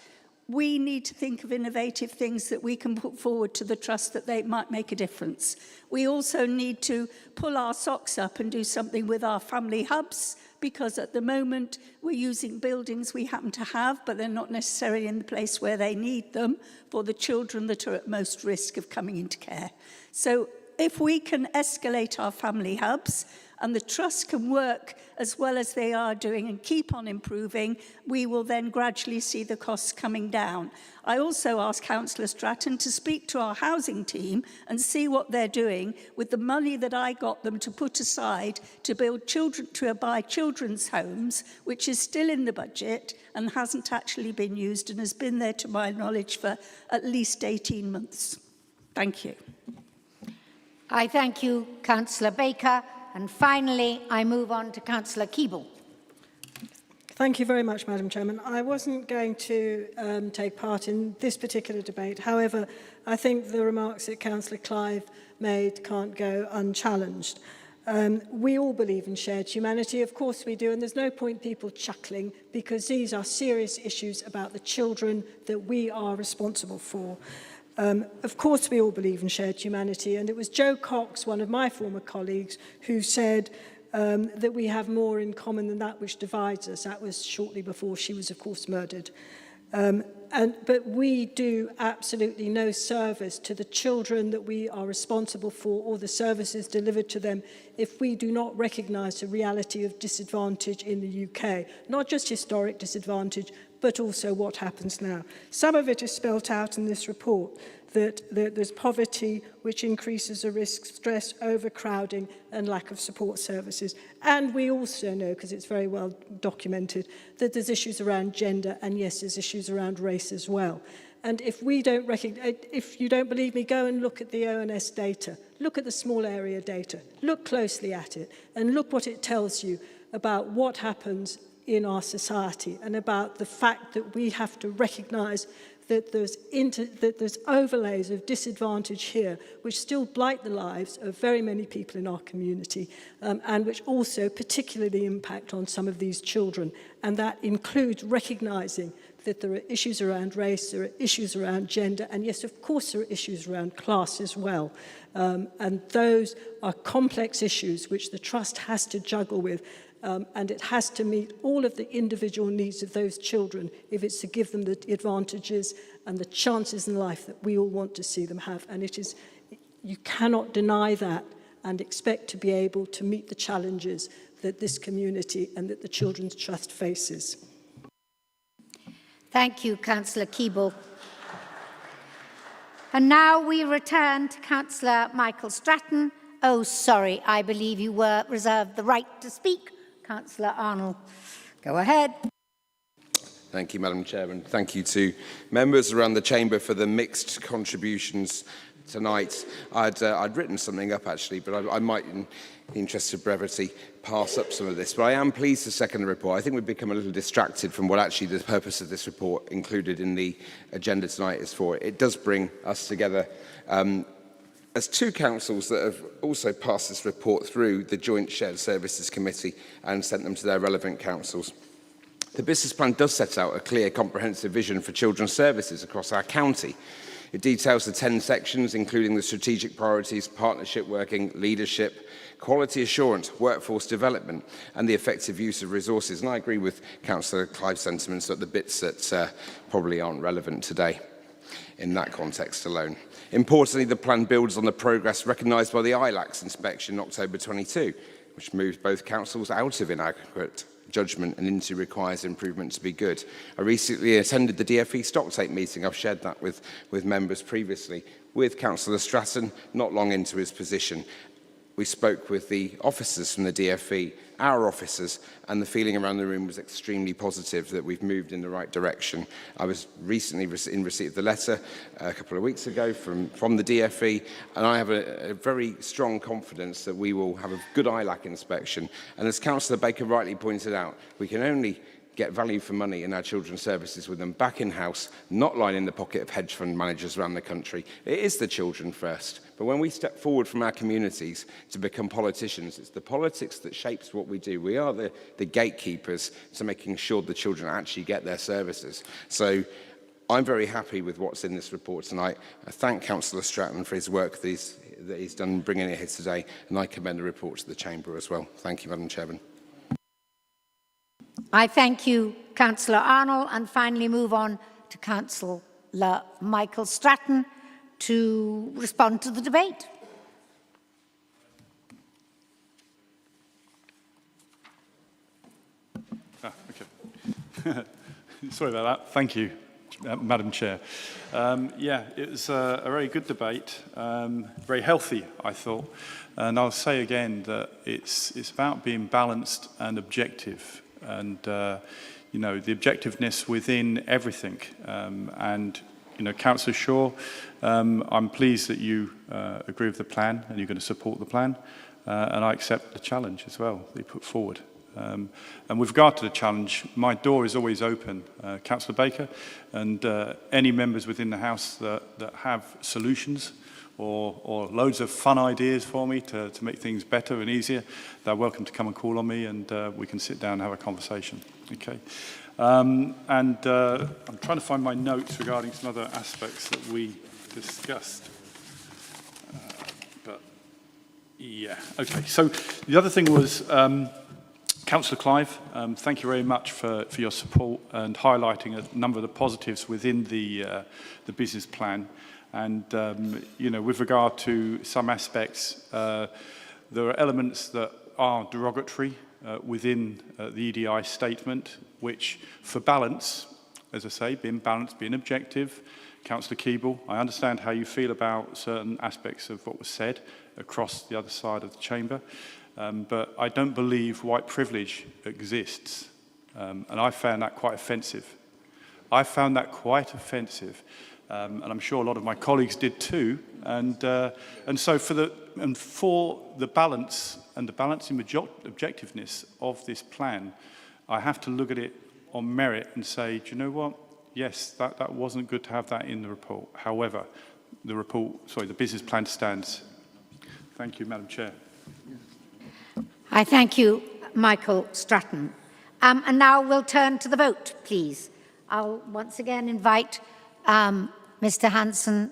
we need to think of innovative things that we can put forward to the Trust that they might make a difference. We also need to pull our socks up and do something with our family hubs, because at the moment we're using buildings we happen to have, but they're not necessarily in the place where they need them for the children that are at most risk of coming into care. So if we can escalate our family hubs, and the Trust can work as well as they are doing and keep on improving, we will then gradually see the costs coming down. I also asked Councillor Stratton to speak to our housing team and see what they're doing with the money that I got them to put aside to buy children's homes, which is still in the budget and hasn't actually been used and has been there, to my knowledge, for at least 18 months. Thank you. I thank you, Councillor Baker. And finally, I move on to Councillor Keeble. Thank you very much, Madam Chairman. I wasn't going to take part in this particular debate. However, I think the remarks that Councillor Clive made can't go unchallenged. We all believe in shared humanity, of course we do, and there's no point people chuckling, because these are serious issues about the children that we are responsible for. Of course, we all believe in shared humanity, and it was Joe Cox, one of my former colleagues, who said that we have more in common than that which divides us. That was shortly before she was, of course, murdered. But we do absolutely no service to the children that we are responsible for or the services delivered to them if we do not recognise the reality of disadvantage in the UK. Not just historic disadvantage, but also what happens now. Some of it is spelt out in this report, that there's poverty which increases the risk, stress, overcrowding and lack of support services. And we also know, because it's very well documented, that there's issues around gender and yes, there's issues around race as well. And if we don't recognize, if you don't believe me, go and look at the ONS data, look at the small area data, look closely at it and look what it tells you about what happens in our society and about the fact that we have to recognize that there's overlays of disadvantage here which still blight the lives of very many people in our community and which also particularly impact on some of these children. And that includes recognising that there are issues around race, there are issues around gender, and yes, of course, there are issues around class as well. And those are complex issues which the Trust has to juggle with. And it has to meet all of the individual needs of those children if it's to give them the advantages and the chances in life that we all want to see them have. And it is, you cannot deny that and expect to be able to meet the challenges that this community and that the Children's Trust faces. Thank you, Councillor Keeble. And now we return to Councillor Michael Stratton. Oh, sorry, I believe you were reserved the right to speak. Councillor Arnold, go ahead. Thank you, Madam Chairman. Thank you to members around the chamber for the mixed contributions tonight. I'd written something up actually, but I might, in the interest of brevity, pass up some of this. But I am pleased to second the report. I think we've become a little distracted from what actually the purpose of this report included in the agenda tonight is for. It does bring us together as two councils that have also passed this report through the Joint Shared Services Committee and sent them to their relevant councils. The business plan does set out a clear, comprehensive vision for children's services across our county. It details the 10 sections, including the strategic priorities, partnership working, leadership, quality assurance, workforce development, and the effective use of resources. And I agree with Councillor Clive's sentiments that the bits that probably aren't relevant today in that context alone. Importantly, the plan builds on the progress recognised by the ILACS inspection in October 22, which moves both councils out of inadequate judgment and into requires improvement to be good. I recently attended the DfE Stocktake meeting. I've shared that with members previously, with Councillor Stratton, not long into his position. We spoke with the officers from the DfE, our officers, and the feeling around the room was extremely positive that we've moved in the right direction. I was recently in receipt of the letter a couple of weeks ago from the DfE, and I have a very strong confidence that we will have a good ILAC inspection. And as Councillor Baker rightly pointed out, we can only get value for money in our children's services with them back in-house, not lying in the pocket of hedge fund managers around the country. It is the children first. But when we step forward from our communities to become politicians, it's the politics that shapes what we do. We are the gatekeepers to making sure the children actually get their services. So I'm very happy with what's in this report tonight. I thank Councillor Stratton for his work that he's done bringing it here today, and I commend the report to the Chamber as well. Thank you, Madam Chairman. I thank you, Councillor Arnold, and finally move on to Councillor Michael Stratton to respond to the debate. Okay. Sorry about that. Thank you, Madam Chair. Yeah, it was a very good debate, very healthy, I thought. And I'll say again that it's about being balanced and objective. And, you know, the objectiveness within everything. And, you know, Councillor Shaw, I'm pleased that you agree with the plan and you're going to support the plan. And I accept the challenge as well that you put forward. And with regard to the challenge, my door is always open, Councillor Baker, and any members within the House that have solutions or loads of fun ideas for me to make things better and easier, they're welcome to come and call on me and we can sit down and have a conversation. Okay. I'm trying to find my notes regarding some other aspects that we discussed. But yeah, okay. So the other thing was Councillor Clive, thank you very much for your support and highlighting a number of the positives within the business plan. And, you know, with regard to some aspects, there are elements that are derogatory within the EDI statement, which for balance, as I say, being balanced, being objective, Councillor Keeble, I understand how you feel about certain aspects of what was said across the other side of the chamber. But I don't believe white privilege exists. And I found that quite offensive. I found that quite offensive. And I'm sure a lot of my colleagues did too. And so for the balance and the balancing objectiveness of this plan, I have to look at it on merit and say, do you know what? Yes, that wasn't good to have that in the report. However, the business plan stands. Thank you, Madam Chair. I thank you, Michael Stratton. And now we'll turn to the vote, please. I'll once again invite Mr. Hanson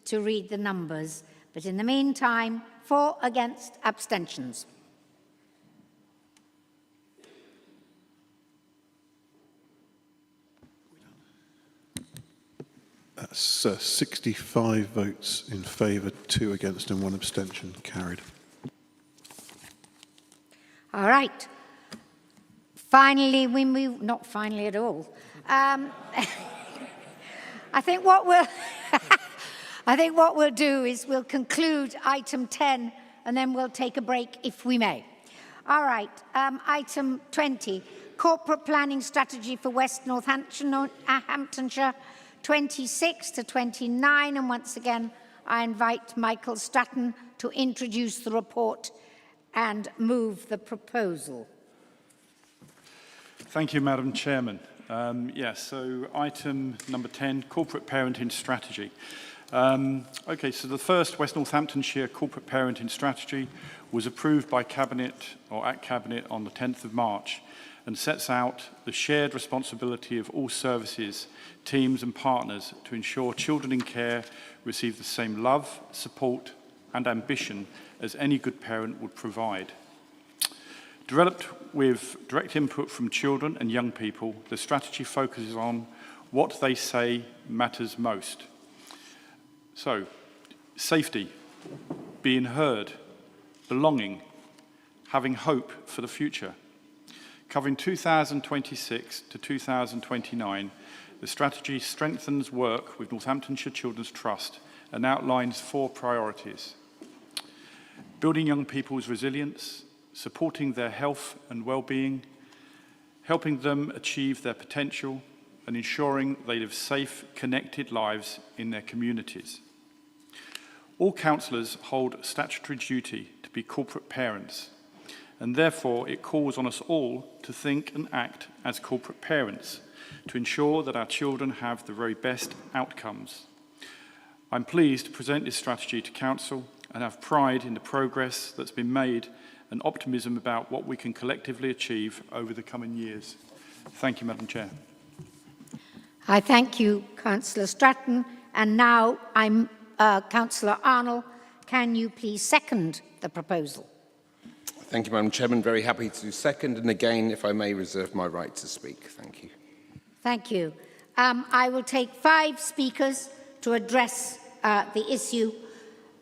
to read the numbers. But in the meantime, for, against, abstentions. That's 65 votes in favour, 2 against and 1 abstention. Carried. All right. Finally, we move, not finally at all. I think what we'll do is we'll conclude item 10 and then we'll take a break if we may. All right, item 20, corporate planning strategy for West Northamptonshire, 26 to 29. And once again, I invite Michael Stratton to introduce the report and move the proposal. Thank you, Madam Chairman. So item number 10, corporate parenting strategy. Okay, so the first West Northamptonshire corporate parenting strategy was approved by Cabinet or at Cabinet on the 10th of March and sets out the shared responsibility of all services, teams and partners to ensure children in care receive the same love, support and ambition as any good parent would provide. Developed with direct input from children and young people, the strategy focuses on what they say matters most. So, safety, being heard, belonging, having hope for the future. Covering 2026 to 2029, the strategy strengthens work with Northamptonshire Children's Trust and outlines 4 priorities. Building young people's resilience, supporting their health and well-being, helping them achieve their potential, and ensuring they live safe, connected lives in their communities. All councillors hold statutory duty to be corporate parents, and therefore it calls on us all to think and act as corporate parents to ensure that our children have the very best outcomes. I'm pleased to present this strategy to Council and have pride in the progress that's been made and optimism about what we can collectively achieve over the coming years. Thank you, Madam Chair. I thank you, Councillor Stratton. And now I'm Councillor Arnold. Can you please second the proposal? Thank you, Madam Chairman. Very happy to second. And again, if I may reserve my right to speak. Thank you. Thank you. I will take 5 speakers to address the issue.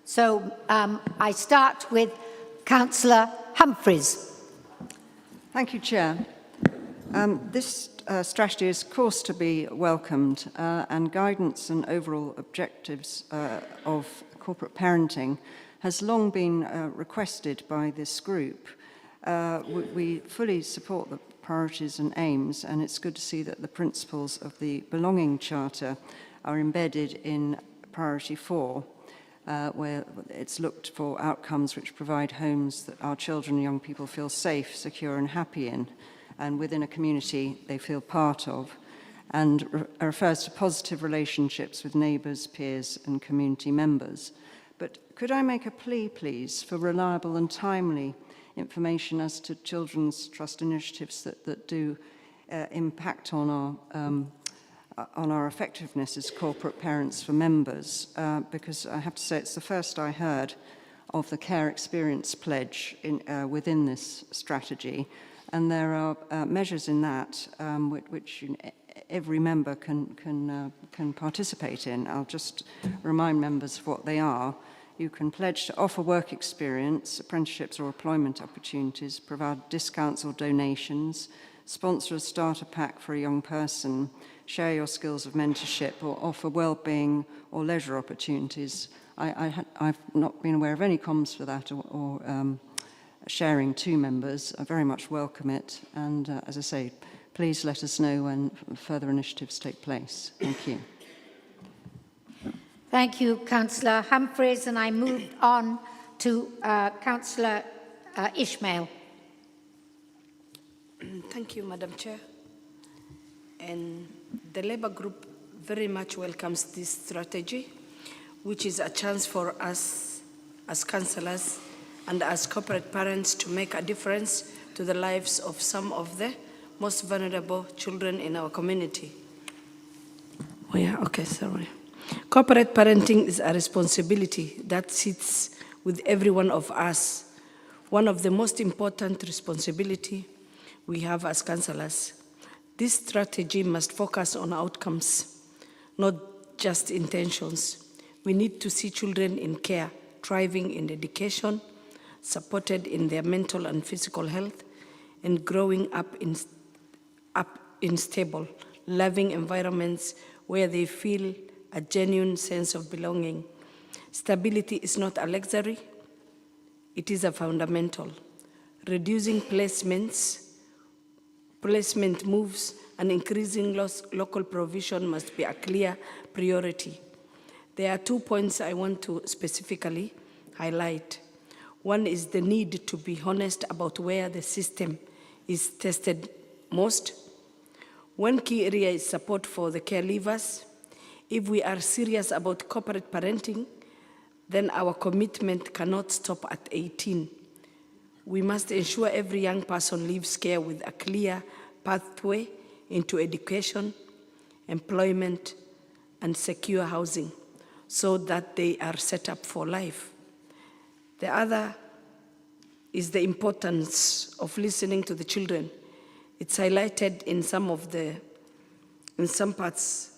So I start with Councillor Humphreys. Thank you, Chair. This strategy is, of course, to be welcomed, and guidance and overall objectives of corporate parenting has long been requested by this group. We fully support the priorities and aims, and it's good to see that the principles of the Belonging Charter are embedded in Priority 4, where it's looked for outcomes which provide homes that our children and young people feel safe, secure and happy in, and within a community they feel part of, and refers to positive relationships with neighbours, peers and community members. But could I make a plea, please, for reliable and timely information as to children's trust initiatives that do impact on on our effectiveness as corporate parents for members, because I have to say it's the first I heard of the Care Experience Pledge within this strategy. And there are measures in that which every member can participate in. I'll just remind members of what they are. You can pledge to offer work experience, apprenticeships or employment opportunities, provide discounts or donations, sponsor a starter pack for a young person, share your skills of mentorship, or offer well-being or leisure opportunities. I've not been aware of any comms for that or sharing to members. I very much welcome it. And as I say, please let us know when further initiatives take place. Thank you. Thank you, Councillor Humphreys, and I move on to Councillor Ishmael. Thank you, Madam Chair. And the Labour Group very much welcomes this strategy, which is a chance for us as councillors and as corporate parents to make a difference to the lives of some of the most vulnerable children in our community. Oh yeah, okay, sorry. Corporate parenting is a responsibility that sits with every one of us. One of the most important responsibilities we have as councillors. This strategy must focus on outcomes, not just intentions. We need to see children in care, thriving in education, supported in their mental and physical health, and growing up in stable, loving environments where they feel a genuine sense of belonging. Stability is not a luxury, it is a fundamental. Reducing placement moves and increasing local provision must be a clear priority. There are 2 points I want to specifically highlight. One is the need to be honest about where the system is tested most. One key area is support for the caregivers. If we are serious about corporate parenting, then our commitment cannot stop at 18. We must ensure every young person leaves care with a clear pathway into education, employment, and secure housing so that they are set up for life. The other is the importance of listening to the children. It's highlighted in some parts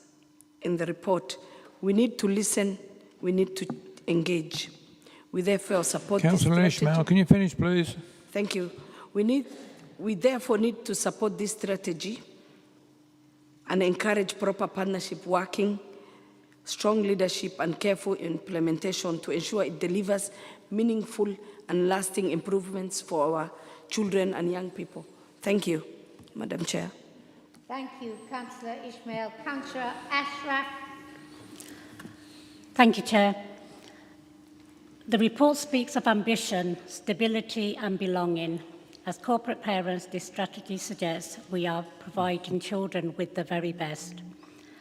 in the report. We need to listen, we need to engage. We therefore support Councillor Ishmael, can you finish, please? Thank you. We therefore need to support this strategy and encourage proper partnership working, strong leadership and careful implementation to ensure it delivers meaningful and lasting improvements for our children and young people. Thank you, Madam Chair. Thank you, Councillor Ishmael. Councillor Ashraf. Thank you, Chair. The report speaks of ambition, stability and belonging. As corporate parents, this strategy suggests we are providing children with the very best.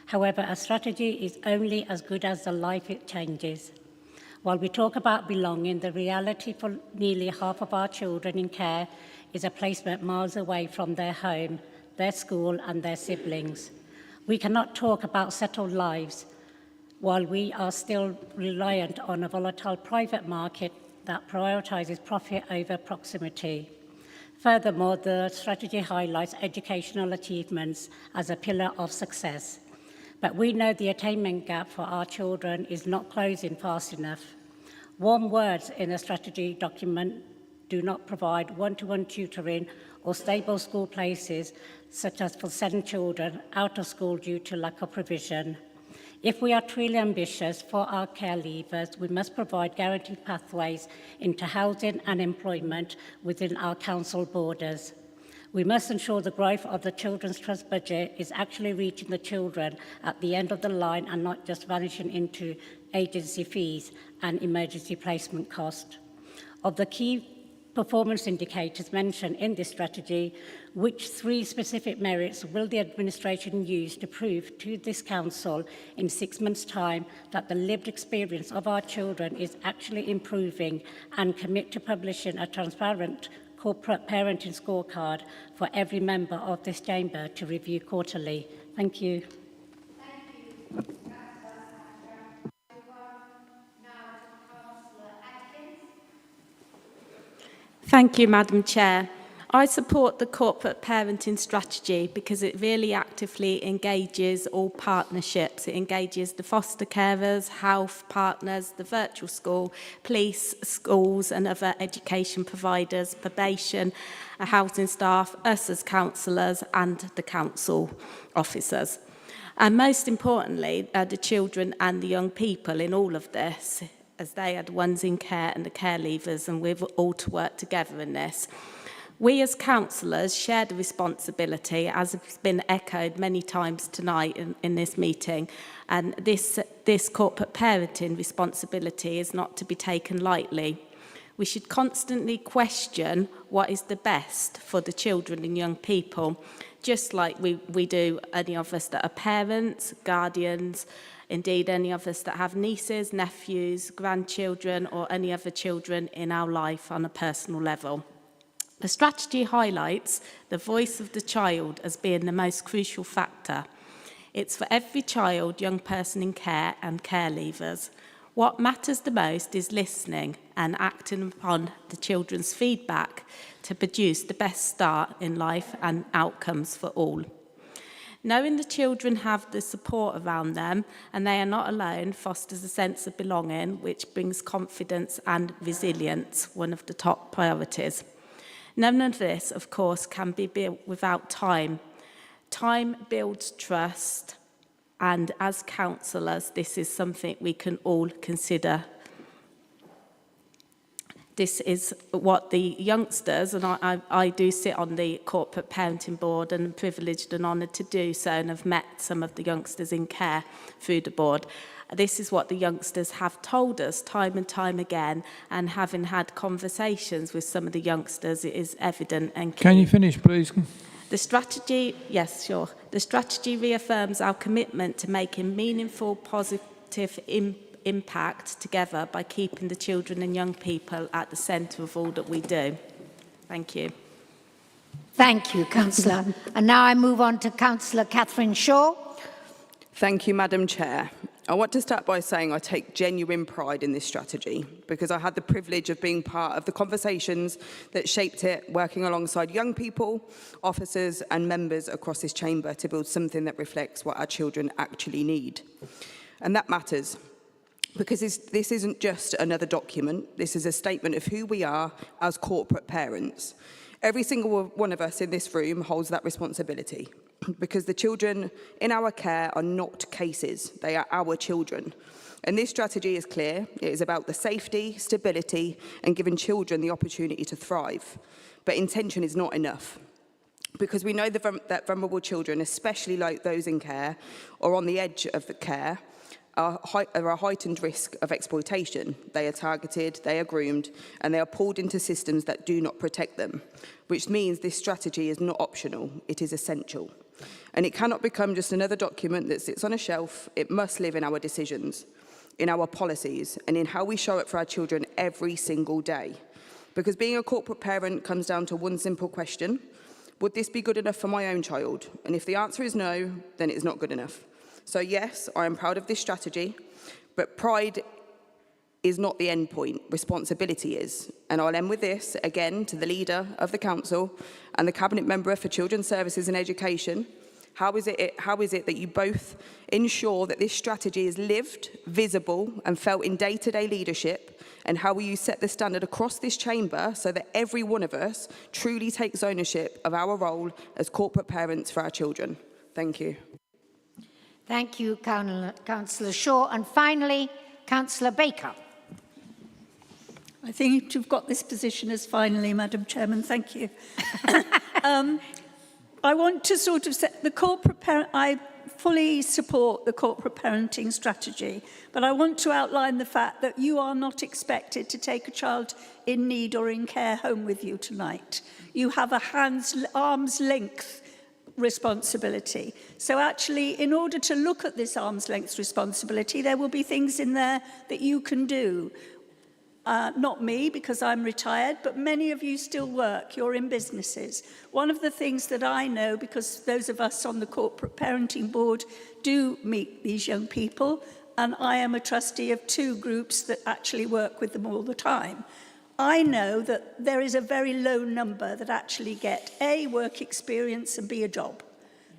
However, a strategy is only as good as the life it changes. While we talk about belonging, the reality for nearly half of our children in care is a placement miles away from their home, their school and their siblings. We cannot talk about settled lives while we are still reliant on a volatile private market that prioritises profit over proximity. Furthermore, the strategy highlights educational achievements as a pillar of success. But we know the attainment gap for our children is not closing fast enough. Warm words in a strategy document do not provide one-to-one tutoring or stable school places, such as for sending children out of school due to lack of provision. If we are truly ambitious for our care leavers, we must provide guaranteed pathways into housing and employment within our council borders. We must ensure the growth of the Children's Trust budget is actually reaching the children at the end of the line and not just vanishing into agency fees and emergency placement cost. Of the key performance indicators mentioned in this strategy, which 3 specific merits will the administration use to prove to this council in 6 months' time that the lived experience of our children is actually improving, and commit to publishing a transparent corporate parenting scorecard for every member of this chamber to review quarterly? Thank you. Thank you, Madam Chair. I support the corporate parenting strategy because it really actively engages all partnerships. It engages the foster carers, health partners, the virtual school, police, schools and other education providers, probation, housing staff, us as councillors and the council officers. And most importantly, the children and the young people in all of this, as they are the ones in care and the care leavers, and we've all to work together in this. We as councillors share the responsibility, as has been echoed many times tonight in this meeting, and this corporate parenting responsibility is not to be taken lightly. We should constantly question what is the best for the children and young people, just like we do any of us that are parents, guardians, indeed any of us that have nieces, nephews, grandchildren or any other children in our life on a personal level. The strategy highlights the voice of the child as being the most crucial factor. It's for every child, young person in care and care leavers. What matters the most is listening and acting upon the children's feedback to produce the best start in life and outcomes for all. Knowing the children have the support around them and they are not alone fosters a sense of belonging, which brings confidence and resilience, one of the top priorities. None of this, of course, can be built without time. Time builds trust, and as councillors, this is something we can all consider. This is what the youngsters, and I do sit on the corporate parenting board and I'm privileged and honoured to do so, and I've met some of the youngsters in care through the board. This is what the youngsters have told us time and time again, and having had conversations with some of the youngsters, it is evident and key. Can you finish, please? The strategy, yes, sure. The strategy reaffirms our commitment to making meaningful, positive impact together by keeping the children and young people at the centre of all that we do. Thank you. Thank you, Councillor. And now I move on to Councillor Catherine Shaw. Thank you, Madam Chair. I want to start by saying I take genuine pride in this strategy because I had the privilege of being part of the conversations that shaped it, working alongside young people, officers and members across this chamber to build something that reflects what our children actually need. And that matters because this isn't just another document, this is a statement of who we are as corporate parents. Every single one of us in this room holds that responsibility, because the children in our care are not cases, they are our children. And this strategy is clear. It is about the safety, stability, and giving children the opportunity to thrive. But intention is not enough, because we know that vulnerable children, especially like those in care or on the edge of the care, are a heightened risk of exploitation. They are targeted, they are groomed, and they are pulled into systems that do not protect them, which means this strategy is not optional, it is essential. And it cannot become just another document that sits on a shelf. It must live in our decisions, in our policies, and in how we show up for our children every single day. Because being a corporate parent comes down to one simple question: would this be good enough for my own child? And if the answer is no, then it is not good enough. So yes, I am proud of this strategy, but pride is not the end point, responsibility is. And I'll end with this, again, to the leader of the council and the cabinet member for Children's Services and Education. How is it that you both ensure that this strategy is lived, visible and felt in day-to-day leadership? And how will you set the standard across this chamber so that every one of us truly takes ownership of our role as corporate parents for our children? Thank you. Thank you, Councillor Shaw. And finally, Councillor Baker. I think you've got this position as finally, Madam Chairman. Thank you. I want to sort of set the corporate parent. I fully support the corporate parenting strategy, but I want to outline the fact that you are not expected to take a child in need or in care home with you tonight. You have a arm's length responsibility. So actually, in order to look at this arm's length responsibility, there will be things in there that you can do. Not me, because I'm retired, but many of you still work, you're in businesses. One of the things that I know, because those of us on the corporate parenting board do meet these young people, and I am a trustee of 2 groups that actually work with them all the time. I know that there is a very low number that actually get A, work experience, and B, a job.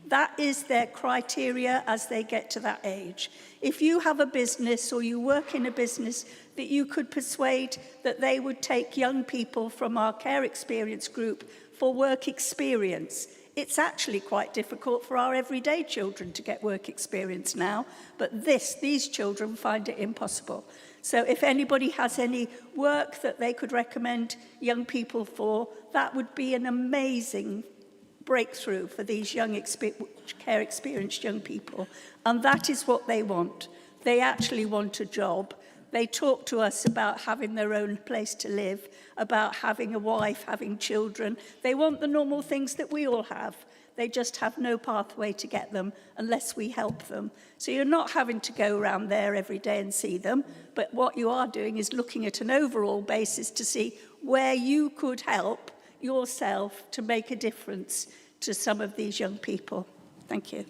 That is their criteria as they get to that age. If you have a business or you work in a business that you could persuade that they would take young people from our care experience group for work experience, it's actually quite difficult for our everyday children to get work experience now, but these children find it impossible. So if anybody has any work that they could recommend young people for, that would be an amazing breakthrough for these young care experienced young people. And that is what they want. They actually want a job. They talk to us about having their own place to live, about having a wife, having children. They want the normal things that we all have. They just have no pathway to get them unless we help them. So you're not having to go around there every day and see them, but what you are doing is looking at an overall basis to see where you could help yourself to make a difference to some of these young people. Thank you.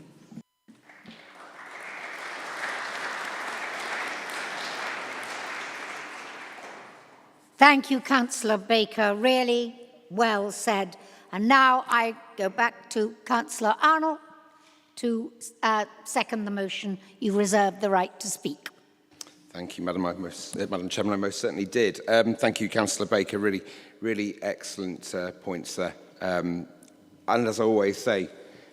Thank you, Councillor Baker. Really well said. And now I go back to Councillor Arnold to second the motion. You reserve the right to speak. Thank you, Madam Chairman. I most certainly did. Thank you, Councillor Baker. Really excellent points there. And as I always say,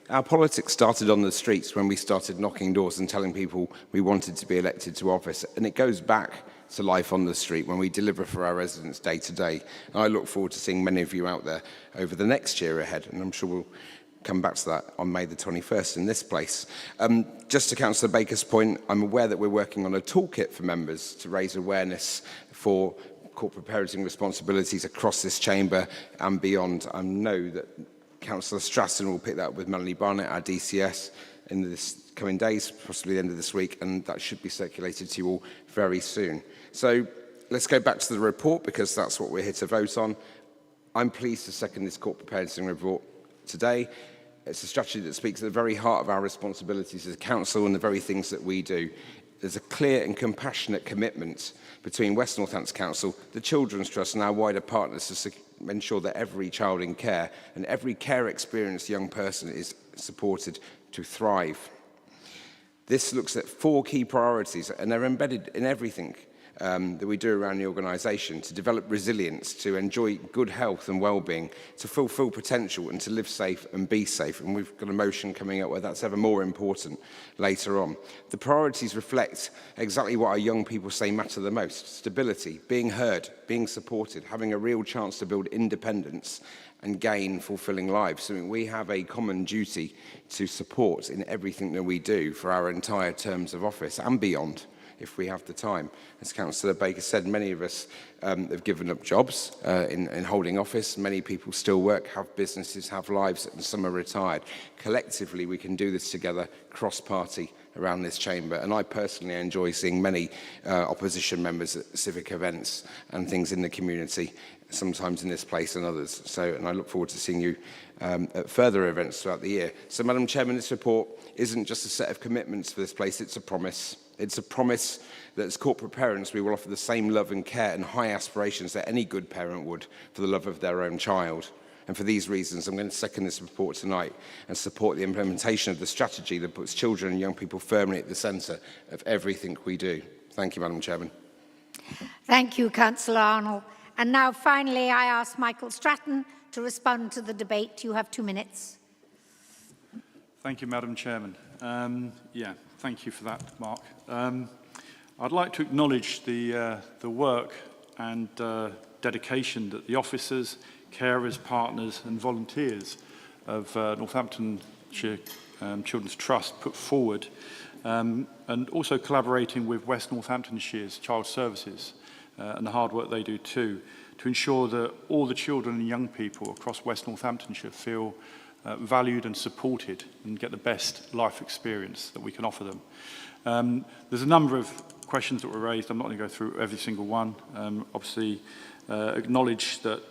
our politics started on the streets when we started knocking doors and telling people we wanted to be elected to office. And it goes back to life on the street when we deliver for our residents day to day. And I look forward to seeing many of you out there over the next year ahead. And I'm sure we'll come back to that on May the 21st in this place. Just to Councillor Baker's point, I'm aware that we're working on a toolkit for members to raise awareness for corporate parenting responsibilities across this chamber and beyond. I know that Councillor Stratton will pick that up with Melanie Barnett, our DCS, in the coming days, possibly the end of this week, and that should be circulated to you all very soon. So let's go back to the report, because that's what we're here to vote on. I'm pleased to second this corporate parenting report today. It's a strategy that speaks at the very heart of our responsibilities as a council and the very things that we do. There's a clear and compassionate commitment between West Northampton Council, the Children's Trust and our wider partners to ensure that every child in care and every care experienced young person is supported to thrive. This looks at 4 key priorities, and they're embedded in everything that we do around the organisation: to develop resilience, to enjoy good health and well-being, to fulfil potential and to live safe and be safe. And we've got a motion coming up where that's ever more important later on. The priorities reflect exactly what our young people say matter the most: stability, being heard, being supported, having a real chance to build independence and gain fulfilling lives. So we have a common duty to support in everything that we do for our entire terms of office and beyond, if we have the time. As Councillor Baker said, many of us have given up jobs in holding office. Many people still work, have businesses, have lives, and some are retired. Collectively, we can do this together, cross-party, around this chamber. And I personally enjoy seeing many opposition members at civic events and things in the community, sometimes in this place and others. And I look forward to seeing you at further events throughout the year. So, Madam Chairman, this report isn't just a set of commitments for this place, it's a promise. It's a promise that as corporate parents, we will offer the same love and care and high aspirations that any good parent would for the love of their own child. And for these reasons, I'm going to second this report tonight and support the implementation of the strategy that puts children and young people firmly at the centre of everything we do. Thank you, Madam Chairman. Thank you, Councillor Arnold. And now, finally, I ask Michael Stratton to respond to the debate. You have 2 minutes. Thank you, Madam Chairman. Thank you for that, Mark. I'd like to acknowledge the work and dedication that the officers, carers, partners and volunteers of Northamptonshire Children's Trust put forward, and also collaborating with West Northamptonshire's Child Services and the hard work they do too, to ensure that all the children and young people across West Northamptonshire feel valued and supported and get the best life experience that we can offer them. There's a number of questions that were raised. I'm not going to go through every single one. Obviously, acknowledge that,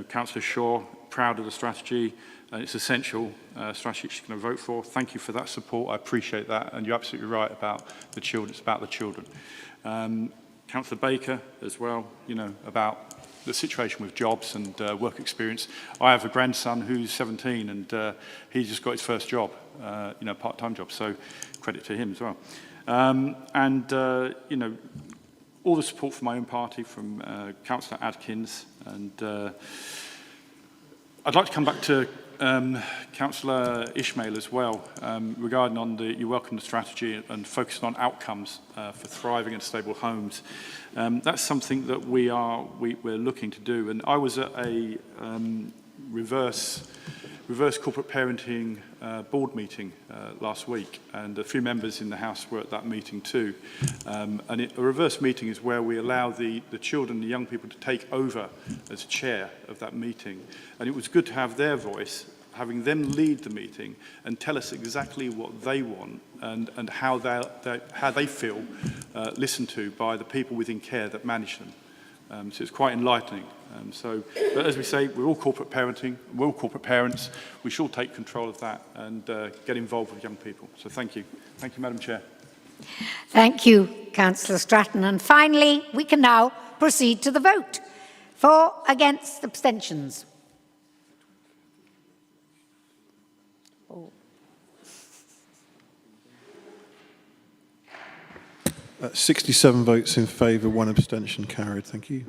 Councillor Shaw, proud of the strategy, and it's essential strategy she's going to vote for. Thank you for that support. I appreciate that, and you're absolutely right about the children. It's about the children. Councillor Baker as well, about the situation with jobs and work experience. I have a grandson who's 17 and he just got his first job, part-time job, so credit to him as well. All the support from my own party, from Councillor Adkins, and I'd like to come back to Councillor Ishmael as well, regarding on you welcome the strategy and focusing on outcomes for thriving and stable homes. That's something that we're looking to do. And I was at a reverse corporate parenting board meeting last week, and a few members in the House were at that meeting too. A reverse meeting is where we allow the children, the young people, to take over as chair of that meeting. And it was good to have their voice, having them lead the meeting and tell us exactly what they want and how they feel listened to by the people within care that manage them. So it's quite enlightening. But as we say, we're all corporate parenting, we're all corporate parents. We should all take control of that and get involved with young people. So thank you. Thank you, Madam Chair. Thank you, Councillor Stratton. And finally, we can now proceed to the vote. For, against, abstentions. 67 votes in favour, 1 abstention carried. Thank you.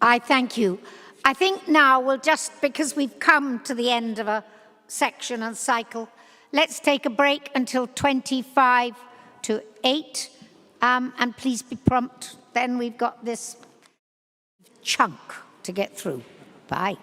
I thank you. I think now we'll just, because we've come to the end of a section and cycle, let's take a break until 25 to 8. And please be prompt. Then we've got this chunk to get through. Bye.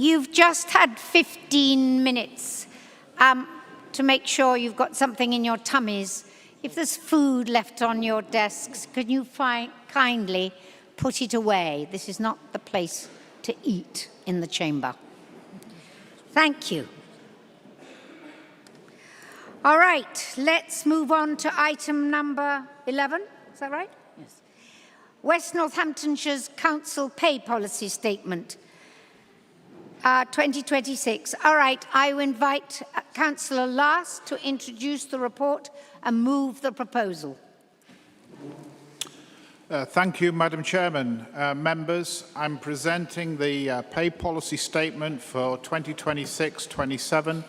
You've just had 15 minutes to make sure you've got something in your tummies. If there's food left on your desks, can you kindly put it away? This is not the place to eat in the chamber. Thank you. All right, let's move on to item number 11. Is that right? Yes. West Northamptonshire's Council Pay Policy Statement 2026. All right, I will invite Councillor Last to introduce the report and move the proposal. Thank you, Madam Chairman. Members, I'm presenting the Pay Policy Statement for 2026-27,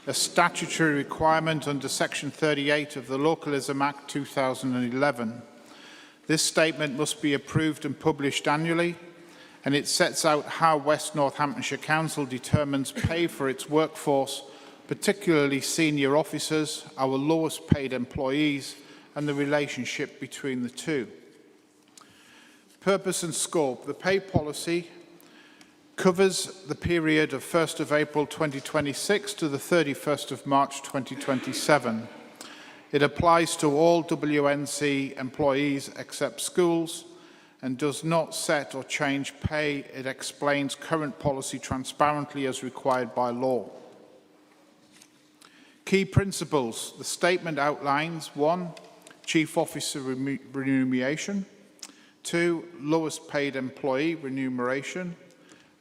a statutory requirement under Section 38 of the Localism Act 2011. This statement must be approved and published annually, and it sets out how West Northamptonshire Council determines pay for its workforce, particularly senior officers, our lowest paid employees, and the relationship between the two. Purpose and scope. The pay policy covers the period of 1st of April 2026 to the 31st of March 2027. It applies to all WNC employees except schools and does not set or change pay. It explains current policy transparently as required by law. Key principles. The statement outlines 1. Chief Officer remuneration, 2. Lowest paid employee remuneration,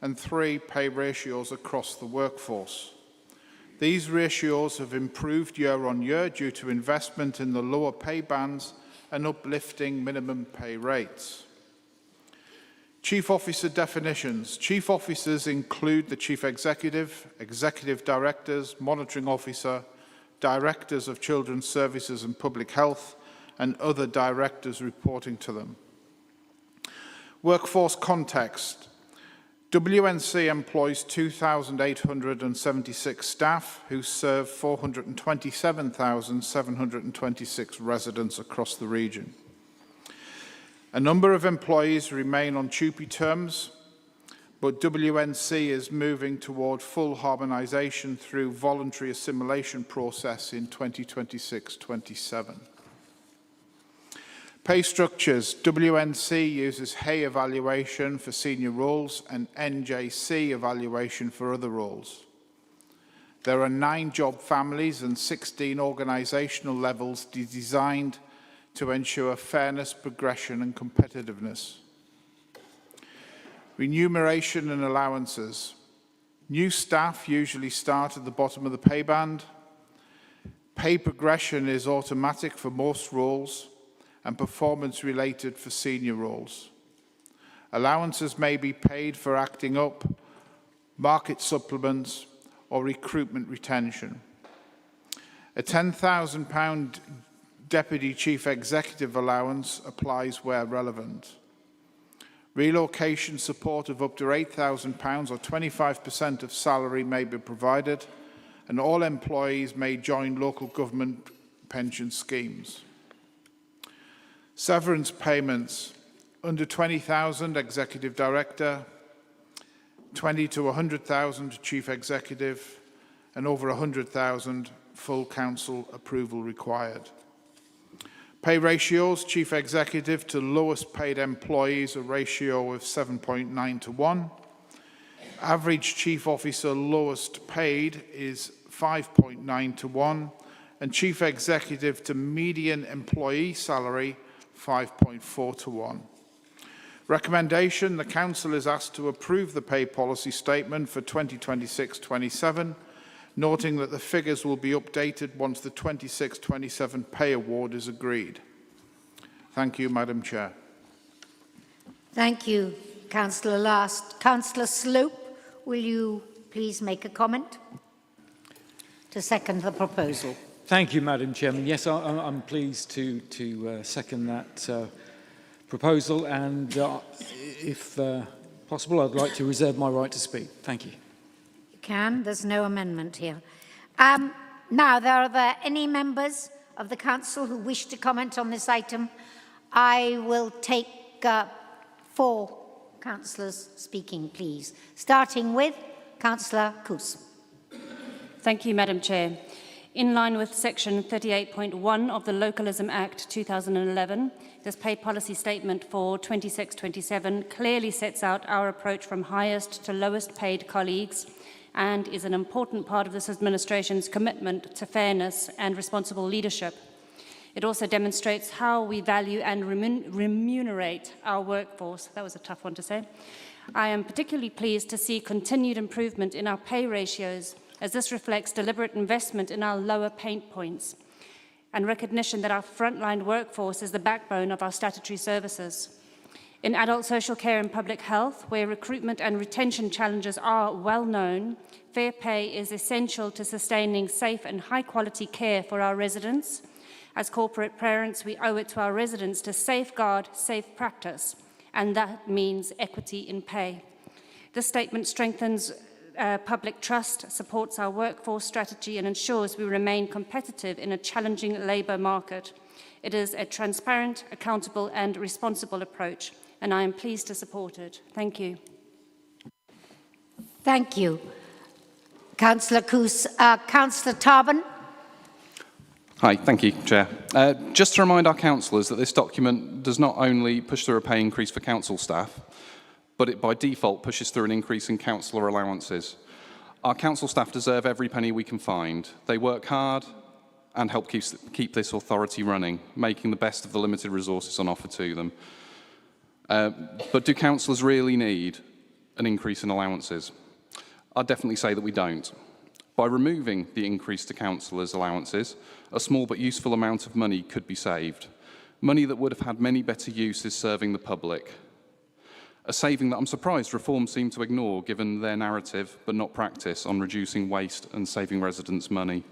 and 3. Pay ratios across the workforce. These ratios have improved year on year due to investment in the lower pay bands and uplifting minimum pay rates. Chief Officer definitions. Chief Officers include the Chief Executive, Executive Directors, Monitoring Officer, Directors of Children's Services and Public Health, and other directors reporting to them. Workforce context. WNC employs 2,876 staff who serve 427,726 residents across the region. A number of employees remain on TUPE terms, but WNC is moving toward full harmonisation through voluntary assimilation process in 2026-27. Pay structures. WNC uses HAY evaluation for senior roles and NJC evaluation for other roles. There are 9 job families and 16 organisational levels designed to ensure fairness, progression and competitiveness. Remuneration and allowances. New staff usually start at the bottom of the pay band. Pay progression is automatic for most roles and performance-related for senior roles. Allowances may be paid for acting up, market supplements, or recruitment retention. A £10,000 Deputy Chief Executive allowance applies where relevant. Relocation support of up to £8,000 or 25% of salary may be provided, and all employees may join local government pension schemes. Severance payments. Under 20,000 Executive Director, 20 to 100,000 Chief Executive, and over 100,000 full Council approval required. Pay ratios. Chief Executive to lowest paid employees, a ratio of 7.9 to 1. Average Chief Officer lowest paid is 5.9 to 1, and Chief Executive to median employee salary 5.4 to 1. Recommendation. The Council is asked to approve the pay policy statement for 2026-27, noting that the figures will be updated once the 26-27 pay award is agreed. Thank you, Madam Chair. Thank you, Councillor Last. Councillor Slope, will you please make a comment to second the proposal? Thank you, Madam Chairman. Yes, I'm pleased to second that proposal, and if possible, I'd like to reserve my right to speak. Thank you. You can. There's no amendment here. Now, are there any members of the Council who wish to comment on this item? I will take 4 councillors speaking, please, starting with Councillor Coos. Thank you, Madam Chair. In line with Section 38.1 of the Localism Act 2011, this pay policy statement for 26-27 clearly sets out our approach from highest to lowest paid colleagues and is an important part of this administration's commitment to fairness and responsible leadership. It also demonstrates how we value and remunerate our workforce. That was a tough one to say. I am particularly pleased to see continued improvement in our pay ratios, as this reflects deliberate investment in our lower pain points and recognition that our frontline workforce is the backbone of our statutory services. In adult social care and public health, where recruitment and retention challenges are well known, fair pay is essential to sustaining safe and high-quality care for our residents. As corporate parents, we owe it to our residents to safeguard safe practice, and that means equity in pay. This statement strengthens public trust, supports our workforce strategy, and ensures we remain competitive in a challenging labour market. It is a transparent, accountable, and responsible approach, and I am pleased to support it. Thank you. Thank you. Councillor Coos. Councillor Tarbin. Hi, thank you, Chair. Just to remind our councillors that this document does not only push through a pay increase for council staff, but it by default pushes through an increase in councillor allowances. Our council staff deserve every penny we can find. They work hard and help keep this authority running, making the best of the limited resources on offer to them. But do councillors really need an increase in allowances? I'd definitely say that we don't. By removing the increase to councillors' allowances, a small but useful amount of money could be saved. Money that would have had many better uses serving the public. A saving that I'm surprised Reform seem to ignore given their narrative but not practice on reducing waste and saving residents money.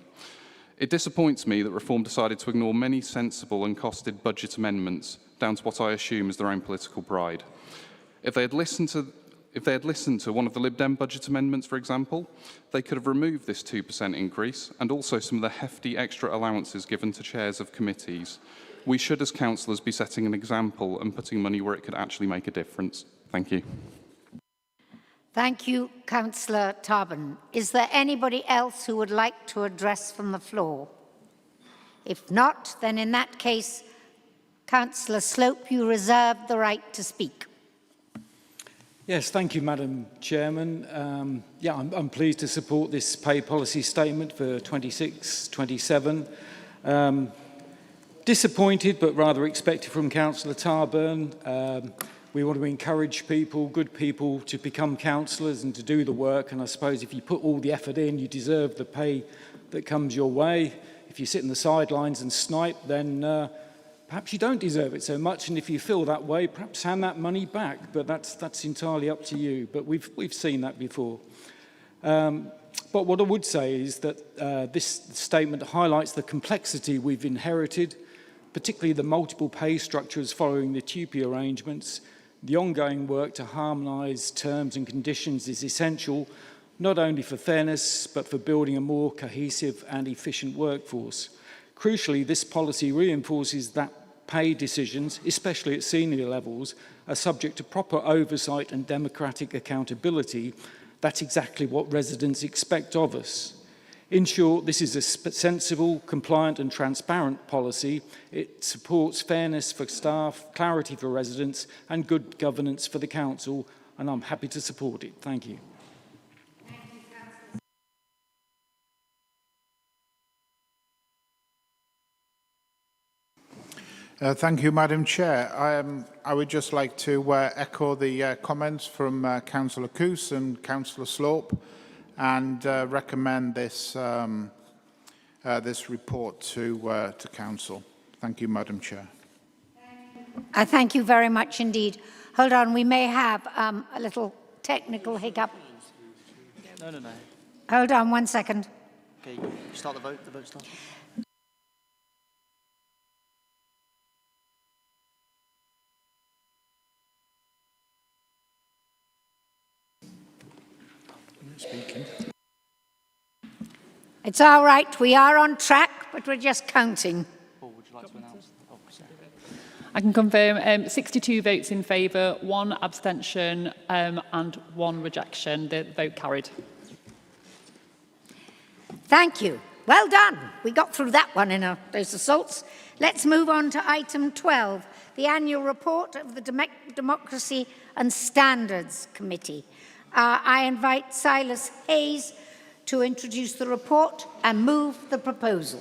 It disappoints me that Reform decided to ignore many sensible and costed budget amendments down to what I assume is their own political pride. If they had listened to one of the Lib Dem budget amendments, for example, they could have removed this 2% increase and also some of the hefty extra allowances given to chairs of committees. We should, as councillors, be setting an example and putting money where it could actually make a difference. Thank you. Thank you, Councillor Tarbin. Is there anybody else who would like to address from the floor? If not, then in that case, Councillor Slope, you reserve the right to speak. Yes, thank you, Madam Chairman. I'm pleased to support this pay policy statement for 26-27. Disappointed, but rather expected from Councillor Tarbin. We want to encourage people, good people, to become councillors and to do the work. And I suppose if you put all the effort in, you deserve the pay that comes your way. If you sit in the sidelines and snipe, then perhaps you don't deserve it so much. And if you feel that way, perhaps hand that money back. But that's entirely up to you. But we've seen that before. But what I would say is that this statement highlights the complexity we've inherited, particularly the multiple pay structures following the TUPE arrangements. The ongoing work to harmonise terms and conditions is essential, not only for fairness, but for building a more cohesive and efficient workforce. Crucially, this policy reinforces that pay decisions, especially at senior levels, are subject to proper oversight and democratic accountability. That's exactly what residents expect of us. In short, this is a sensible, compliant and transparent policy. It supports fairness for staff, clarity for residents and good governance for the council, and I'm happy to support it. Thank you. Thank you, Madam Chair. I would just like to echo the comments from Councillor Coos and Councillor Slope, and recommend this this report to Council. Thank you, Madam Chair. I thank you very much indeed. Hold on, we may have a little technical hiccup. No. Hold on 1 second. Okay, start the vote. The vote starts. It's all right, we are on track, but we're just counting. Paul, would you like to announce? I can confirm 62 votes in favour, 1 abstention and 1 rejection. The vote carried. Thank you. Well done. We got through that one in a dose of salts. Let's move on to item 12, the annual report of the Democracy and Standards Committee. I invite Silas Hayes to introduce the report and move the proposal.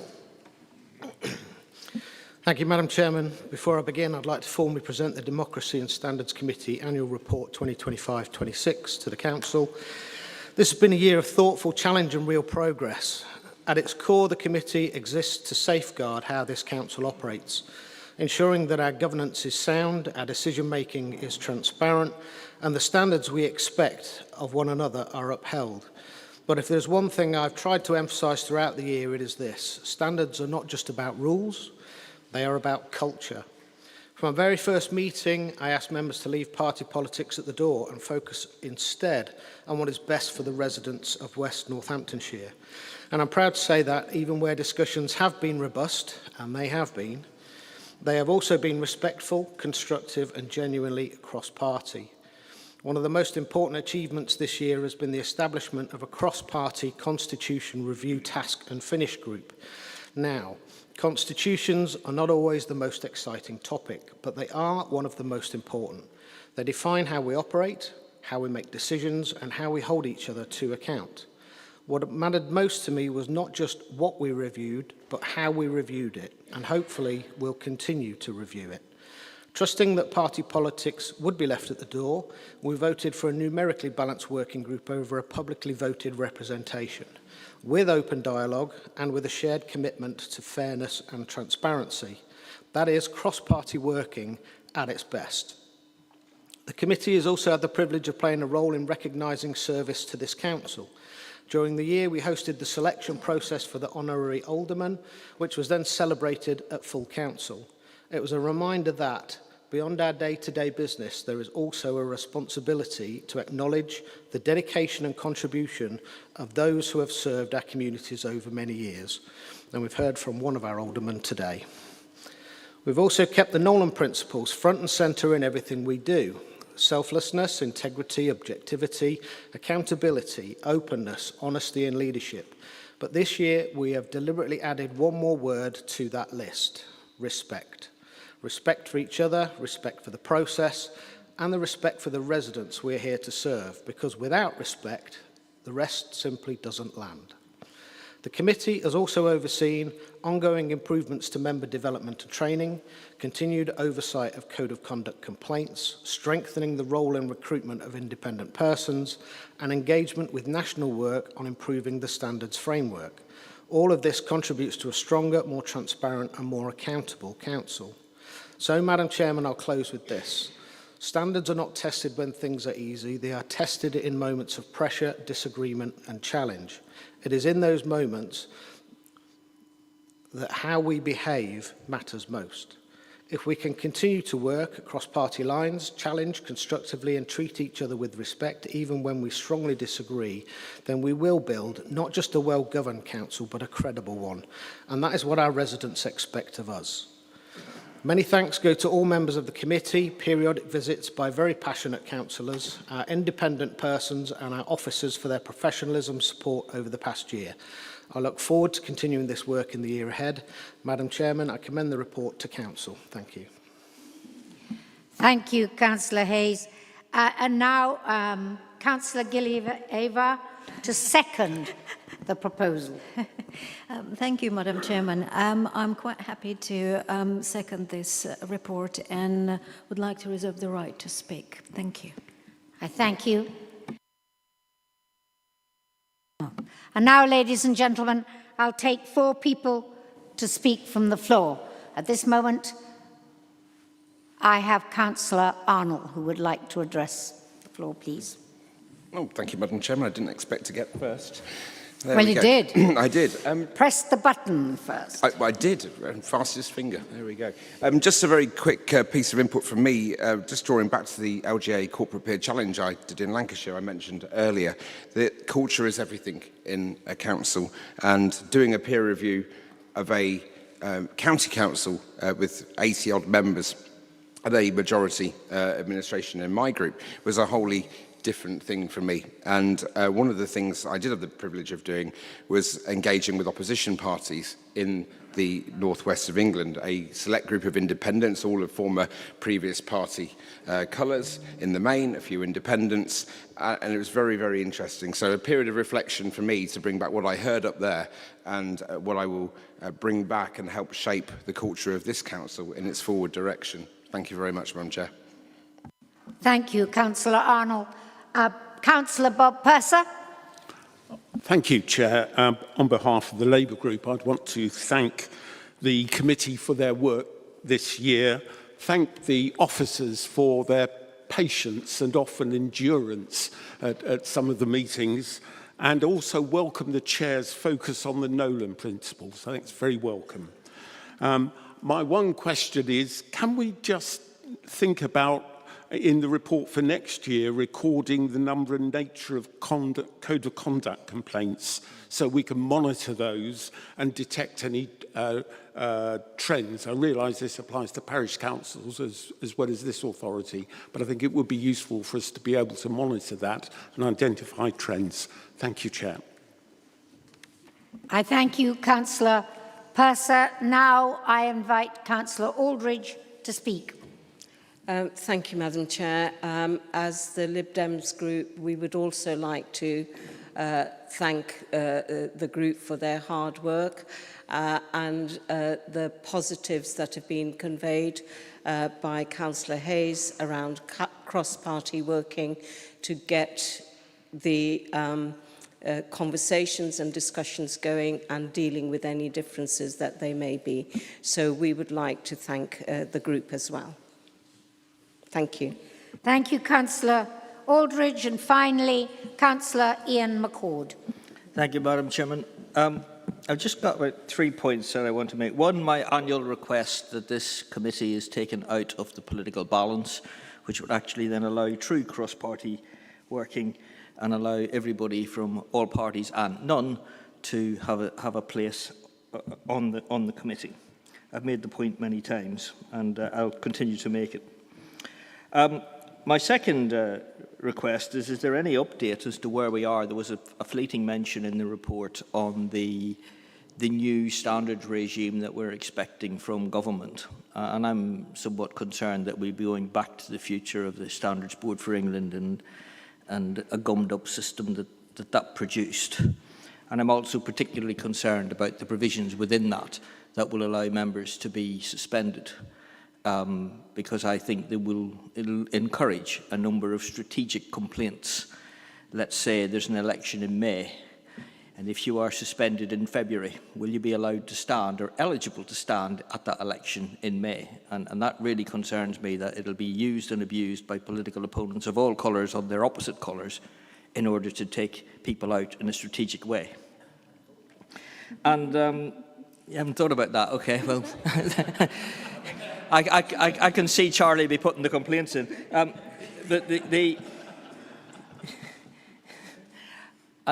Thank you, Madam Chairman. Before I begin, I'd like to formally present the Democracy and Standards Committee Annual Report 2025-26 to the Council. This has been a year of thoughtful challenge and real progress. At its core, the committee exists to safeguard how this Council operates, ensuring that our governance is sound, our decision-making is transparent, and the standards we expect of one another are upheld. But if there's one thing I've tried to emphasise throughout the year, it is this. Standards are not just about rules, they are about culture. From our very first meeting, I asked members to leave party politics at the door and focus instead on what is best for the residents of West Northamptonshire. And I'm proud to say that even where discussions have been robust, and they have been, they have also been respectful, constructive and genuinely cross-party. One of the most important achievements this year has been the establishment of a cross-party constitution review task and finish group. Now, constitutions are not always the most exciting topic, but they are one of the most important. They define how we operate, how we make decisions, and how we hold each other to account. What mattered most to me was not just what we reviewed, but how we reviewed it, and hopefully we'll continue to review it. Trusting that party politics would be left at the door, we voted for a numerically balanced working group over a publicly voted representation, with open dialogue and with a shared commitment to fairness and transparency. That is cross-party working at its best. The committee has also had the privilege of playing a role in recognising service to this council. During the year, we hosted the selection process for the honorary alderman, which was then celebrated at full council. It was a reminder that, beyond our day-to-day business, there is also a responsibility to acknowledge the dedication and contribution of those who have served our communities over many years. And we've heard from one of our aldermen today. We've also kept the Nolan principles front and centre in everything we do. Selflessness, integrity, objectivity, accountability, openness, honesty and leadership. But this year we have deliberately added one more word to that list: respect. Respect for each other, respect for the process, and the respect for the residents we're here to serve, because without respect, the rest simply doesn't land. The committee has also overseen ongoing improvements to member development and training, continued oversight of code of conduct complaints, strengthening the role and recruitment of independent persons, and engagement with national work on improving the standards framework. All of this contributes to a stronger, more transparent and more accountable council. So, Madam Chairman, I'll close with this. Standards are not tested when things are easy. They are tested in moments of pressure, disagreement and challenge. It is in those moments that how we behave matters most. If we can continue to work across party lines, challenge constructively and treat each other with respect, even when we strongly disagree, then we will build not just a well-governed council, but a credible one. And that is what our residents expect of us. Many thanks go to all members of the committee, periodic visits by very passionate councillors, our independent persons and our officers for their professionalism support over the past year. I look forward to continuing this work in the year ahead. Madam Chairman, I commend the report to Council. Thank you. Thank you, Councillor Hayes. And now, Councillor Gillieva to second the proposal. Thank you, Madam Chairman. I'm quite happy to second this report and would like to reserve the right to speak. Thank you. I thank you. And now, ladies and gentlemen, I'll take 4 people to speak from the floor. At this moment, I have Councillor Arnold who would like to address the floor, please. Oh, thank you, Madam Chairman. I didn't expect to get first. There Well, we you go. did. I did. Press the button first. I did, fastest finger. There we go. Just a very quick piece of input from me, just drawing back to the LGA Corporate Peer Challenge I did in Lancashire, I mentioned earlier, that culture is everything in a council, and doing a peer review of a county council with 80-odd members and a majority administration in my group was a wholly different thing for me. And one of the things I did have the privilege of doing was engaging with opposition parties in the northwest of England, a select group of independents, all of former previous party colours in the main, a few independents, and it was very, very interesting. So a period of reflection for me to bring back what I heard up there and what I will bring back and help shape the culture of this council in its forward direction. Thank you very much, Madam Chair. Thank you, Councillor Arnold. Councillor Bob Purser. Thank you, Chair. On behalf of the Labour Group, I'd want to thank the committee for their work this year, thank the officers for their patience and often endurance at some of the meetings, and also welcome the Chair's focus on the Nolan principles. I think it's very welcome. My one question is, can we just think about, in the report for next year, recording the number and nature of code of conduct complaints so we can monitor those and detect any trends? I realise this applies to parish councils as well as this authority, but I think it would be useful for us to be able to monitor that and identify trends. Thank you, Chair. I thank you, Councillor Purser. Now I invite Councillor Aldridge to speak. Thank you, Madam Chair. As the Lib Dems group, we would also like to thank the group for their hard work and the positives that have been conveyed by Councillor Hayes around cross-party working to get the conversations and discussions going and dealing with any differences that they may be. So we would like to thank the group as well. Thank you. Thank you, Councillor Aldridge. And finally, Councillor Ian McCord. Thank you, Madam Chairman. I've just got about 3 points that I want to make. One, my annual request that this committee is taken out of the political balance, which would actually then allow true cross-party working and allow everybody from all parties and none to have a place on the committee. I've made the point many times, and I'll continue to make it. My second request is there any update as to where we are? There was a fleeting mention in the report on the new standards regime that we're expecting from government. And I'm somewhat concerned that we'll be going back to the future of the Standards Board for England and a gummed-up system that produced. And I'm also particularly concerned about the provisions within that will allow members to be suspended. Because I think it'll encourage a number of strategic complaints. Let's say there's an election in May, and if you are suspended in February, will you be allowed to stand or eligible to stand at that election in May? And that really concerns me, that it'll be used and abused by political opponents of all colours on their opposite colours in order to take people out in a strategic way. And you haven't thought about that? Okay, well... I can see Charlie be putting the complaints in. And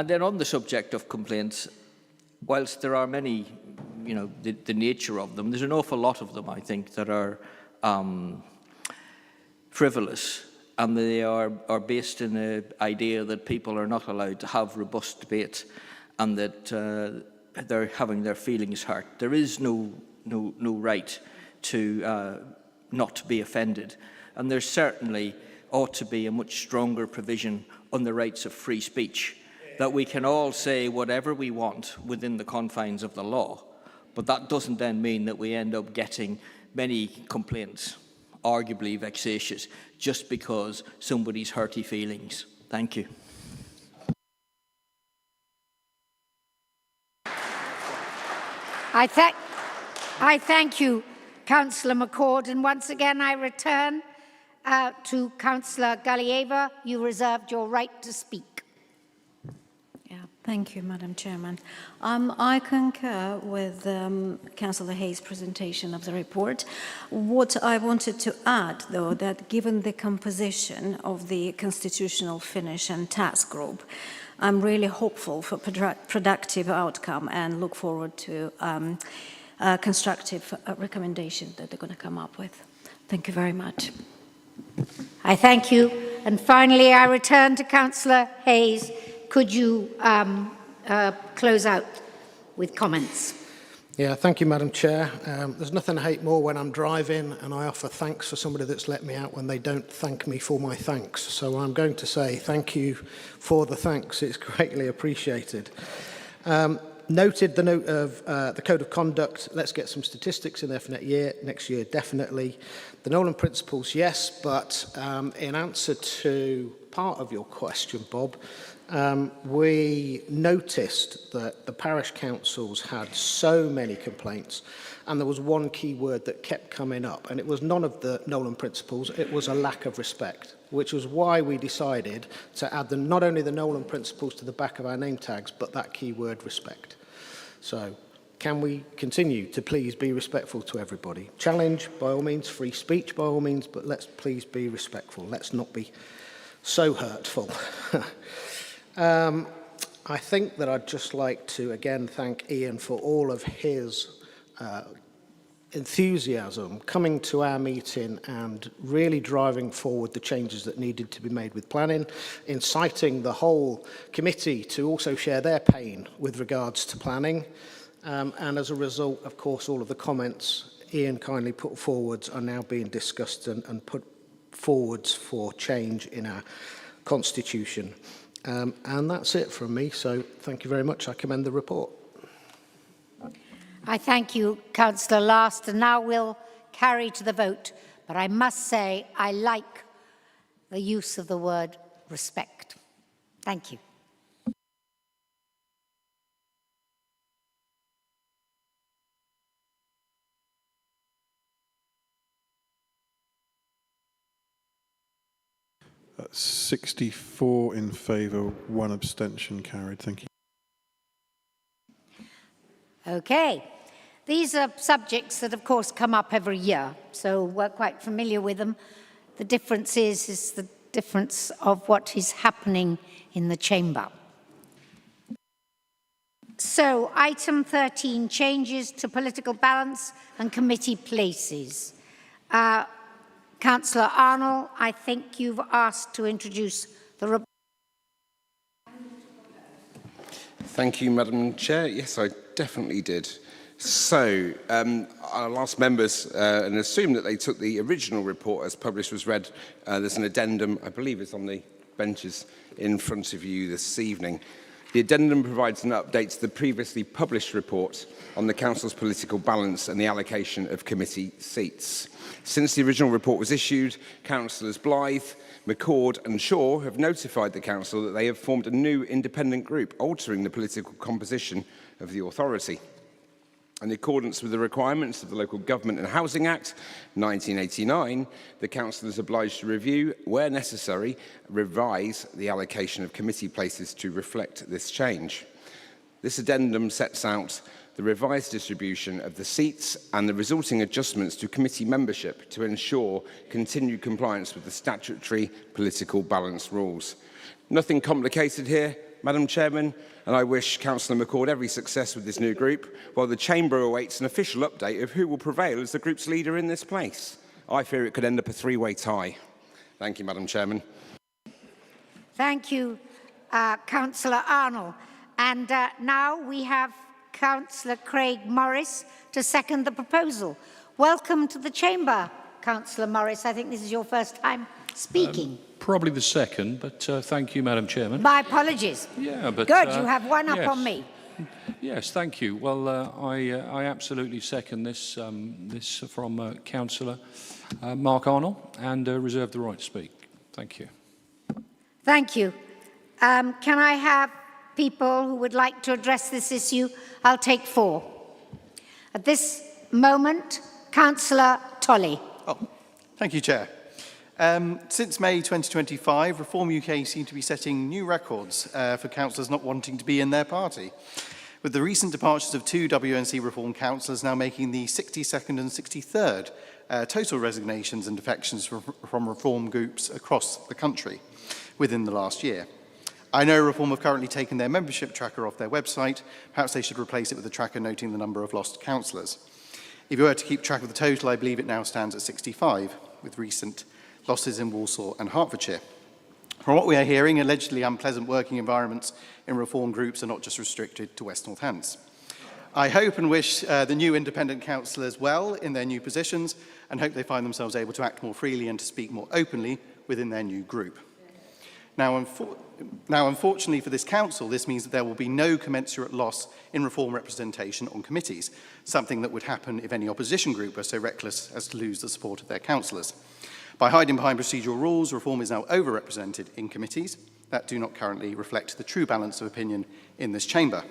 then on the subject of complaints, whilst there are many, the nature of them, there's an awful lot of them, I think, that are frivolous, and they are based in the idea that people are not allowed to have robust debate and that they're having their feelings hurt. There is no right to not be offended. And there certainly ought to be a much stronger provision on the rights of free speech, that we can all say whatever we want within the confines of the law, but that doesn't then mean that we end up getting many complaints, arguably vexatious, just because somebody's hurty feelings. Thank you. I thank you, Councillor McCord, and once again I return to Councillor Gallieva. You reserved your right to speak. Yeah, thank you, Madam Chairman. I concur with Councillor Hayes' presentation of the report. What I wanted to add, though, that given the composition of the Constitutional Finish and Task Group, I'm really hopeful for productive outcome and look forward to constructive recommendation that they're going to come up with. Thank you very much. I thank you. And finally, I return to Councillor Hayes. Could you close out with comments? Yeah, thank you, Madam Chair. There's nothing I hate more when I'm driving and I offer thanks for somebody that's let me out when they don't thank me for my thanks. So I'm going to say thank you for the thanks. It's greatly appreciated. Noted the note of the Code of Conduct. Let's get some statistics in there for next year, definitely. The Nolan Principles, yes, but in answer to part of your question, Bob, we noticed that the parish councils had so many complaints, and there was one key word that kept coming up, and it was none of the Nolan Principles, it was a lack of respect, which was why we decided to add not only the Nolan Principles to the back of our name tags, but that key word respect. So, can we continue to please be respectful to everybody? Challenge, by all means, free speech, by all means, but let's please be respectful. Let's not be so hurtful. I think that I'd just like to, again, thank Ian for all of his enthusiasm coming to our meeting and really driving forward the changes that needed to be made with planning, inciting the whole committee to also share their pain with regards to planning. And as a result, of course, all of the comments Ian kindly put forwards are now being discussed and put forwards for change in our constitution. And that's it from me. So thank you very much. I commend the report. I thank you, Councillor Last, and now we'll carry to the vote. But I must say, I like the use of the word respect. Thank you. That's 64 in favour, 1 abstention carried. Thank you. Okay. These are subjects that, of course, come up every year, so we're quite familiar with them. The difference is the difference of what is happening in the chamber. So, item 13, changes to political balance and committee places. Councillor Arnold, I think you've asked to introduce the report. Thank you, Madam Chair. Yes, I definitely did. So, I'll ask members and assume that they took the original report as published was read. There's an addendum, I believe it's on the benches in front of you this evening. The addendum provides an update to the previously published report on the Council's political balance and the allocation of committee seats. Since the original report was issued, Councillors Blythe, McCord and Shaw have notified the Council that they have formed a new independent group, altering the political composition of the authority. In accordance with the requirements of the Local Government and Housing Act 1989, the Council is obliged to review, where necessary, revise the allocation of committee places to reflect this change. This addendum sets out the revised distribution of the seats and the resulting adjustments to committee membership to ensure continued compliance with the statutory political balance rules. Nothing complicated here, Madam Chairman, and I wish Councillor McCord every success with this new group, while the Chamber awaits an official update of who will prevail as the group's leader in this place. I fear it could end up a three-way tie. Thank you, Madam Chairman. Thank you, Councillor Arnold. And now we have Councillor Craig Morris to second the proposal. Welcome to the Chamber, Councillor Morris. I think this is your first time speaking. Probably the second, but thank you, Madam Chairman. My apologies. Yeah, but good, you have one yes. up on me. Yes, thank you. Well, I absolutely second this this from Councillor Mark Arnold and reserve the right to speak. Thank you. Thank you. Can I have people who would like to address this issue? I'll take 4. At this moment, Councillor Tolley. Thank you, Chair. Since May 2025, Reform UK seem to be setting new records for councillors not wanting to be in their party, with the recent departures of 2 WNC Reform councillors now making the 62nd and 63rd total resignations and defections from Reform groups across the country within the last year. I know Reform have currently taken their membership tracker off their website. Perhaps they should replace it with a tracker noting the number of lost councillors. If you were to keep track of the total, I believe it now stands at 65, with recent losses in Walsall and Hertfordshire. From what we are hearing, allegedly unpleasant working environments in reform groups are not just restricted to West Northants. I hope and wish the new independent councillors well in their new positions and hope they find themselves able to act more freely and to speak more openly within their new group. Now, unfortunately for this council, this means that there will be no commensurate loss in reform representation on committees, something that would happen if any opposition group were so reckless as to lose the support of their councillors. By hiding behind procedural rules, reform is now overrepresented in committees that do not currently reflect the true balance of opinion in this chamber.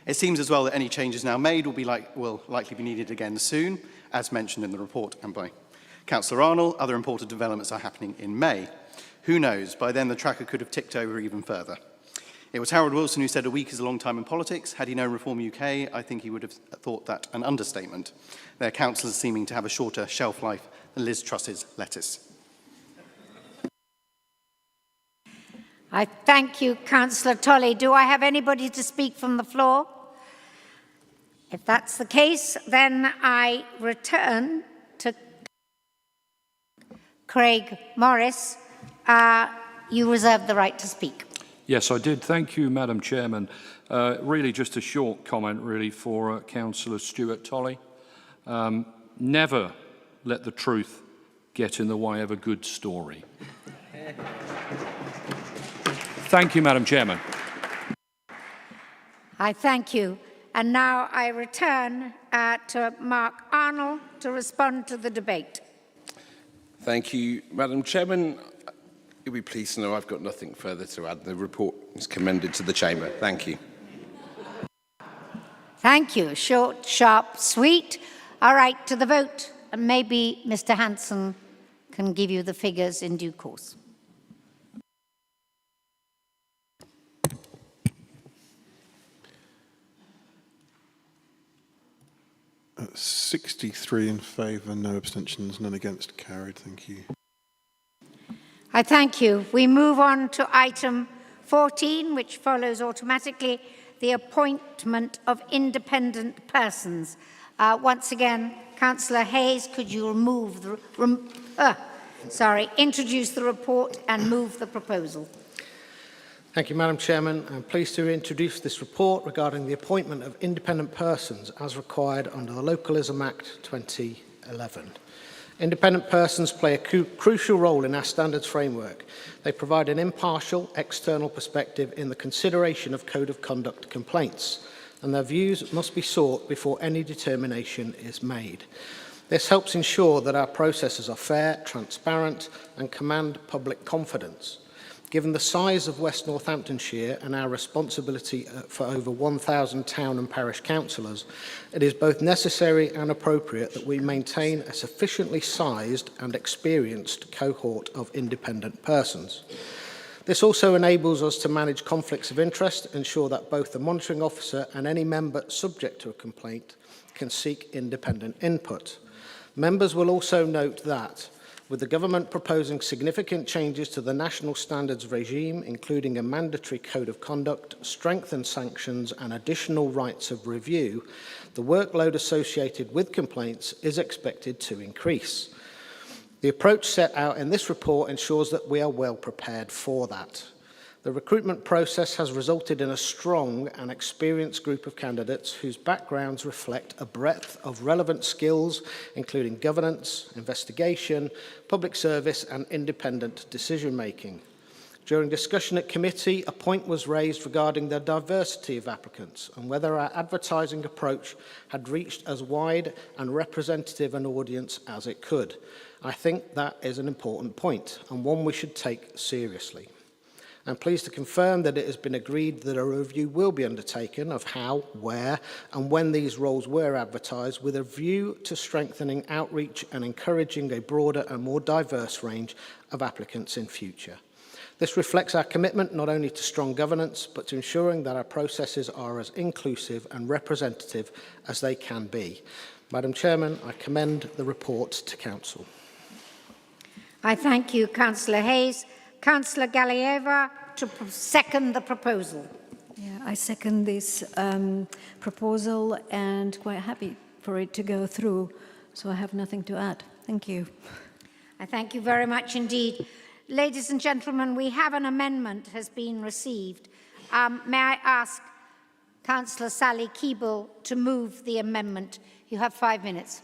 It seems as well that any changes now made will likely be needed again soon, as mentioned in the report and by Councillor Arnold. Other important developments are happening in May. Who knows, by then the tracker could have ticked over even further. It was Harold Wilson who said a week is a long time in politics. Had he known Reform UK, I think he would have thought that an understatement. Their councillors seeming to have a shorter shelf life than Liz Truss's lettuce. I thank you, Councillor Tolley. Do I have anybody to speak from the floor? If that's the case, then I return to Craig Morris. You reserve the right to speak. Yes, I did. Thank you, Madam Chairman. Really just a short comment, really, for Councillor Stuart Tolley. Never let the truth get in the way of a good story. Thank you, Madam Chairman. I thank you. And now I return to Mark Arnold to respond to the debate. Thank you, Madam Chairman. You'll be pleased to know I've got nothing further to add. The report is commended to the Chamber. Thank you. Thank you. Short, sharp, sweet. All right, to the vote. And maybe Mr. Hanson can give you the figures in due course. Uh, 63 in favour, no abstentions, none against, carried. Thank you. I thank you. We move on to item 14, which follows automatically, the appointment of independent persons. Once again, Councillor Hayes, could you introduce the report and move the proposal? Thank you, Madam Chairman. I'm pleased to introduce this report regarding the appointment of independent persons as required under the Localism Act 2011. Independent persons play a crucial role in our standards framework. They provide an impartial, external perspective in the consideration of code of conduct complaints, and their views must be sought before any determination is made. This helps ensure that our processes are fair, transparent, and command public confidence. Given the size of West Northamptonshire and our responsibility for over 1,000 town and parish councillors, it is both necessary and appropriate that we maintain a sufficiently sized and experienced cohort of independent persons. This also enables us to manage conflicts of interest, ensure that both the monitoring officer and any member subject to a complaint can seek independent input. Members will also note that with the government proposing significant changes to the national standards regime, including a mandatory code of conduct, strengthened sanctions and additional rights of review, the workload associated with complaints is expected to increase. The approach set out in this report ensures that we are well prepared for that. The recruitment process has resulted in a strong and experienced group of candidates whose backgrounds reflect a breadth of relevant skills, including governance, investigation, public service, and independent decision-making. During discussion at committee, a point was raised regarding the diversity of applicants and whether our advertising approach had reached as wide and representative an audience as it could. I think that is an important point and one we should take seriously. I'm pleased to confirm that it has been agreed that a review will be undertaken of how, where and when these roles were advertised with a view to strengthening outreach and encouraging a broader and more diverse range of applicants in future. This reflects our commitment not only to strong governance but to ensuring that our processes are as inclusive and representative as they can be. Madam Chairman, I commend the report to Council. I thank you, Councillor Hayes. Councillor Gallieva to second the proposal. Yeah, I second this proposal and quite happy for it to go through, so I have nothing to add. Thank you. I thank you very much indeed. Ladies and gentlemen, we have an amendment has been received. May I ask Councillor Sally Keeble to move the amendment? You have 5 minutes.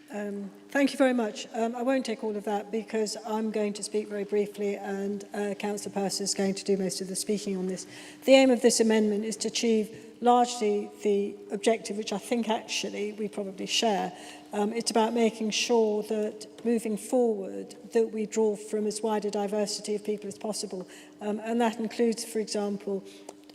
Thank you very much. I won't take all of that because I'm going to speak very briefly and Councillor Purser is going to do most of the speaking on this. The aim of this amendment is to achieve largely the objective, which I think actually we probably share. It's about making sure that moving forward that we draw from as wide a diversity of people as possible. And that includes, for example,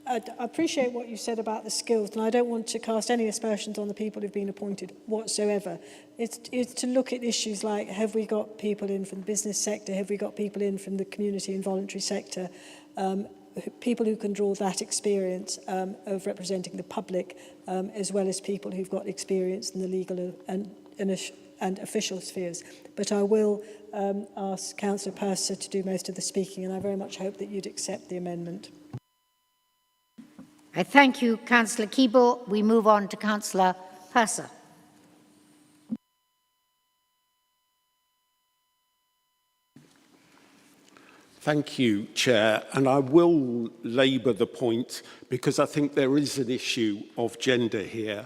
I appreciate what you said about the skills, and I don't want to cast any aspersions on the people who've been appointed whatsoever. It's to look at issues like, have we got people in from the business sector, have we got people in from the community and voluntary sector, people who can draw that experience of representing the public, as well as people who've got experience in the legal and official spheres. But I will ask Councillor Purser to do most of the speaking, and I very much hope that you'd accept the amendment. I thank you, Councillor Keeble. We move on to Councillor Purser. Thank you, Chair. And I will labour the point because I think there is an issue of gender here.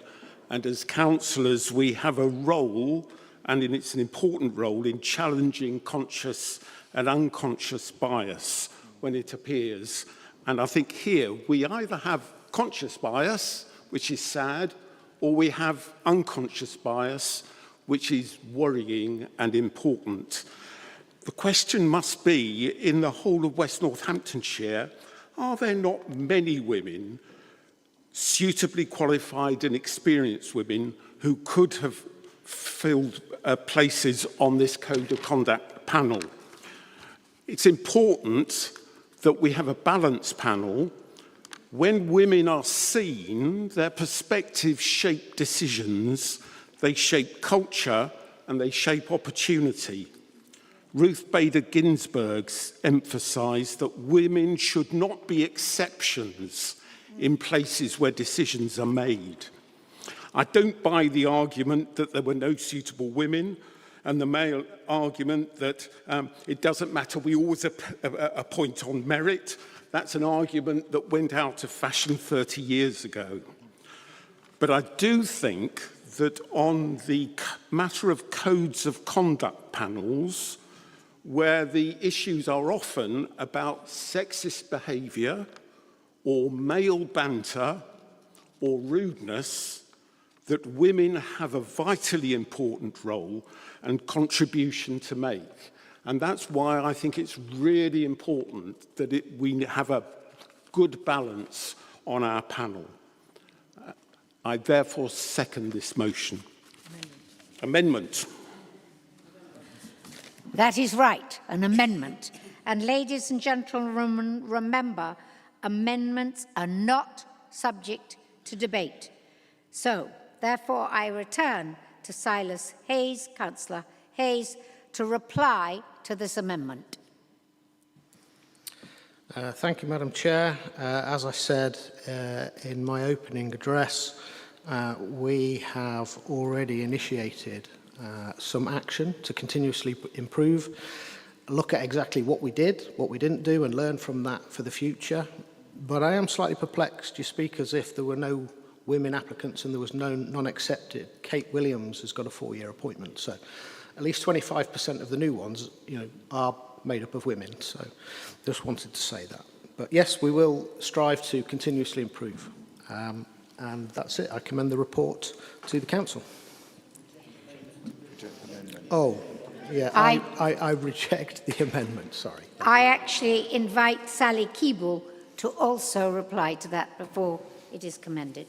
And as councillors, we have a role, and it's an important role, in challenging conscious and unconscious bias when it appears. And I think here we either have conscious bias, which is sad, or we have unconscious bias, which is worrying and important. The question must be, in the whole of West Northamptonshire, are there not many women, suitably qualified and experienced women, who could have filled places on this Code of Conduct panel? It's important that we have a balanced panel. When women are seen, their perspectives shape decisions, they shape culture, and they shape opportunity. Ruth Bader Ginsburg emphasised that women should not be exceptions in places where decisions are made. I don't buy the argument that there were no suitable women, and the male argument that it doesn't matter, we always appoint on merit. That's an argument that went out of fashion 30 years ago. But I do think that on the matter of codes of conduct panels, where the issues are often about sexist behaviour or male banter or rudeness, that women have a vitally important role and contribution to make. And that's why I think it's really important that we have a good balance on our panel. I therefore second this motion. Amendment. That is right, an amendment. And ladies and gentlemen, remember, amendments are not subject to debate. So, therefore, I return to Silas Hayes, Councillor Hayes, to reply to this amendment. Thank you, Madam Chair. As I said in my opening address, we have already initiated some action to continuously improve, look at exactly what we did, what we didn't do, and learn from that for the future. But I am slightly perplexed. You speak as if there were no women applicants and there was no non-accepted. Kate Williams has got a 4-year appointment, so at least 25% of the new ones, are made up of women. So just wanted to say that. But yes, we will strive to continuously improve. And that's it. I commend the report to the council. Oh, yeah, I reject the amendment, sorry. I actually invite Sally Keeble to also reply to that before it is commended.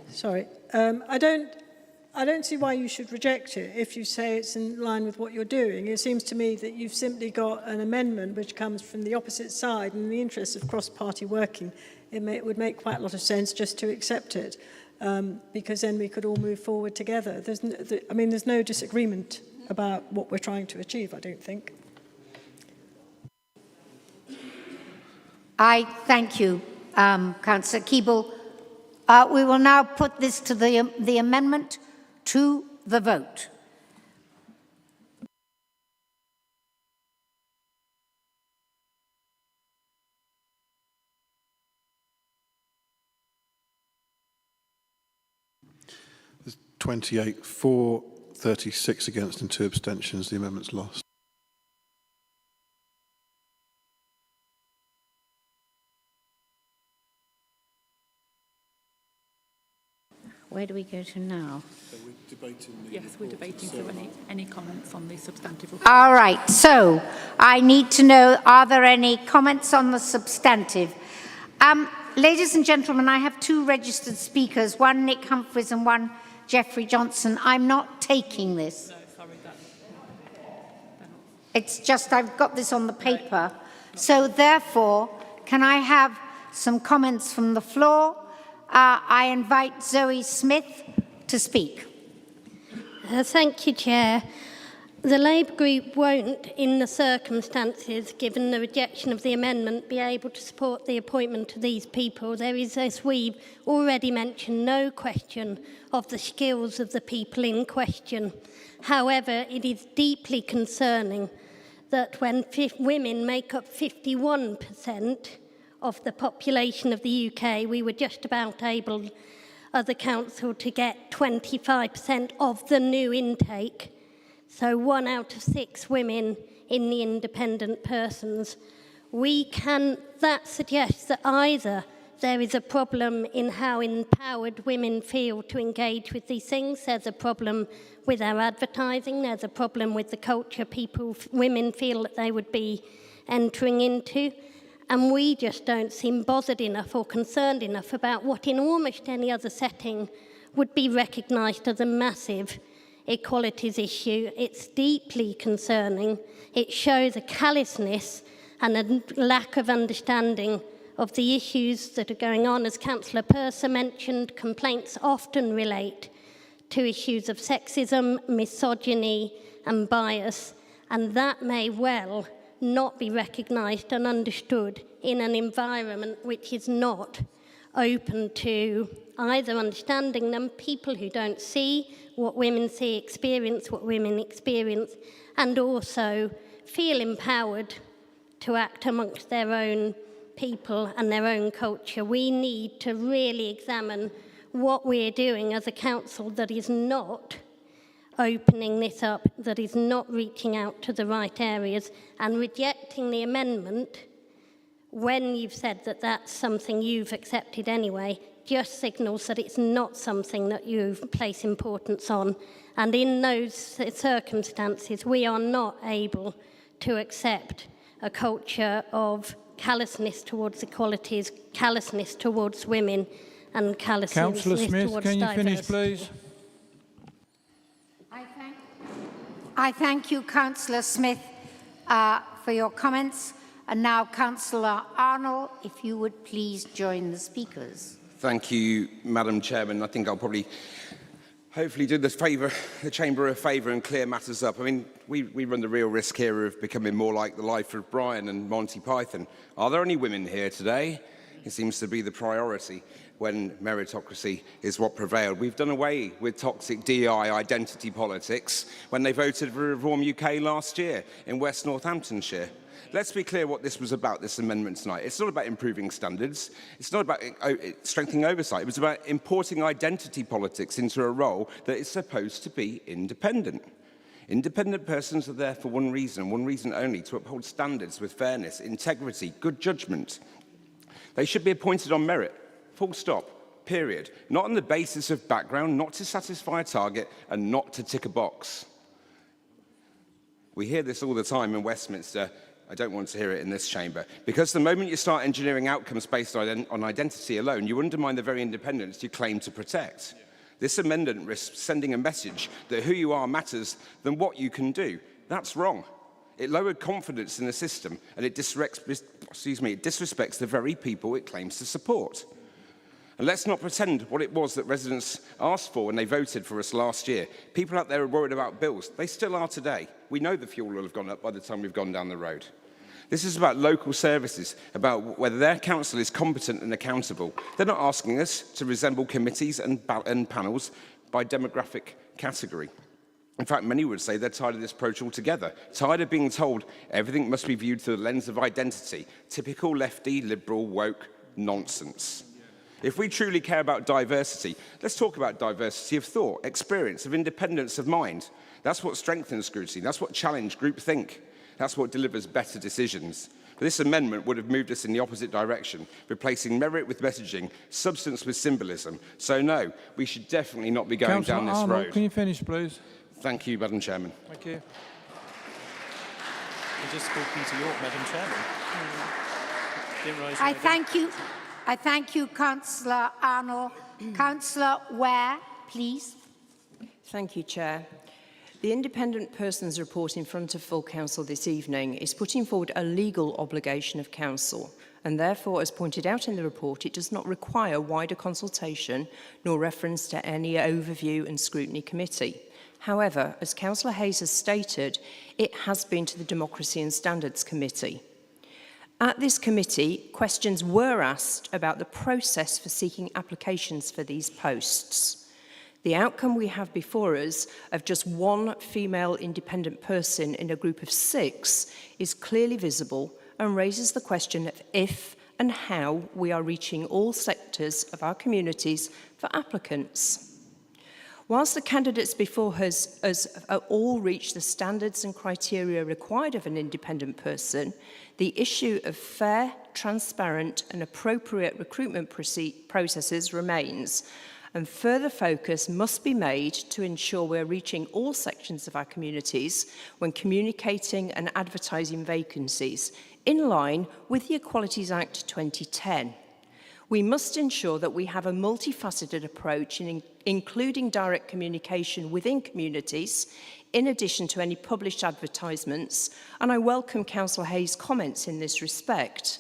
Sorry, I don't see why you should reject it if you say it's in line with what you're doing. It seems to me that you've simply got an amendment which comes from the opposite side, and in the interest of cross-party working, it would make quite a lot of sense just to accept it, because then we could all move forward together. There's no disagreement about what we're trying to achieve, I don't think. I thank you, Councillor Keeble. We will now put this to the amendment to the vote. There's 28 for, 36 against and 2 abstentions. The amendment's lost. Where do we go to now? Yes, we're debating, so any comments on the substantive report? All right, so I need to know, are there any comments on the substantive? Ladies and gentlemen, I have 2 registered speakers, one Nick Humphreys and one Jeffrey Johnson. I'm not taking this. No, sorry, It's just I've got this on the paper. So therefore, can I have some comments from the floor? I invite Zoe Smith to speak. Thank you, Chair. The Labour Group won't, in the circumstances, given the rejection of the amendment, be able to support the appointment of these people. There is, as we've already mentioned, no question of the skills of the people in question. However, it is deeply concerning that when women make up 51% of the population of the UK, we were just about able, as a council, to get 25% of the new intake. So 1 out of 6 women in the independent persons. That suggests that either there is a problem in how empowered women feel to engage with these things, there's a problem with our advertising, there's a problem with the culture women feel that they would be entering into. And we just don't seem bothered enough or concerned enough about what in almost any other setting would be recognised as a massive equalities issue. It's deeply concerning. It shows a callousness and a lack of understanding of the issues that are going on. As Councillor Purser mentioned, complaints often relate to issues of sexism, misogyny and bias, and that may well not be recognised and understood in an environment which is not open to either understanding them, people who don't see what women see, experience what women experience, and also feel empowered to act amongst their own people and their own culture. We need to really examine what we're doing as a council that is not opening this up, that is not reaching out to the right areas, and rejecting the amendment when you've said that that's something you've accepted anyway just signals that it's not something that you place importance on. And in those circumstances, we are not able to accept a culture of callousness towards equalities, callousness towards women, and callousness towards diversity. Councillor Smith, can you finish, please? I thank you, Councillor Smith, for your comments. And now, Councillor Arnold, if you would please join the speakers. Thank you, Madam Chairman. I think I'll probably hopefully do the Chamber a favour and clear matters up. I mean, we run the real risk here of becoming more like the Life of Brian and Monty Python. Are there any women here today? It seems to be the priority when meritocracy is what prevailed. We've done away with toxic DI identity politics when they voted for Reform UK last year in West Northamptonshire. Let's be clear what this was about, this amendment tonight. It's not about improving standards. It's not about strengthening oversight. It was about importing identity politics into a role that is supposed to be independent. Independent persons are there for one reason only, to uphold standards with fairness, integrity, good judgment. They should be appointed on merit, full stop, period. Not on the basis of background, not to satisfy a target, and not to tick a box. We hear this all the time in Westminster. I don't want to hear it in this chamber. Because the moment you start engineering outcomes based on identity alone, you undermine the very independence you claim to protect. This amendment risks sending a message that who you are matters than what you can do. That's wrong. It lowered confidence in the system, and it disrespects the very people it claims to support. And let's not pretend what it was that residents asked for when they voted for us last year. People out there are worried about bills. They still are today. We know the fuel will have gone up by the time we've gone down the road. This is about local services, about whether their council is competent and accountable. They're not asking us to resemble committees and panels by demographic category. In fact, many would say they're tired of this approach altogether, tired of being told everything must be viewed through the lens of identity, typical lefty, liberal, woke nonsense. If we truly care about diversity, let's talk about diversity of thought, experience, of independence of mind. That's what strengthens scrutiny. That's what challenges groupthink. That's what delivers better decisions. But this amendment would have moved us in the opposite direction, replacing merit with messaging, substance with symbolism. So no, we should definitely not be going down this Arnold, road. can you finish, please? Thank you, Madam Chairman. Thank you. You're just speaking to York, Madam Chairman. Didn't realise you I were thank you. I thank you, Councillor Arnold. Councillor Ware, please. Thank you, Chair. The Independent Persons Report in front of full Council this evening is putting forward a legal obligation of Council, and therefore, as pointed out in the report, it does not require wider consultation nor reference to any overview and scrutiny committee. However, as Councillor Hayes has stated, it has been to the Democracy and Standards Committee. At this committee, questions were asked about the process for seeking applications for these posts. The outcome we have before us of just one female independent person in a group of 6 is clearly visible and raises the question of if and how we are reaching all sectors of our communities for applicants. Whilst the candidates before us all reach the standards and criteria required of an independent person, the issue of fair, transparent and appropriate recruitment processes remains, and further focus must be made to ensure we're reaching all sections of our communities when communicating and advertising vacancies, in line with the Equalities Act 2010. We must ensure that we have a multifaceted approach in including direct communication within communities, in addition to any published advertisements, and I welcome Councillor Hayes' comments in this respect.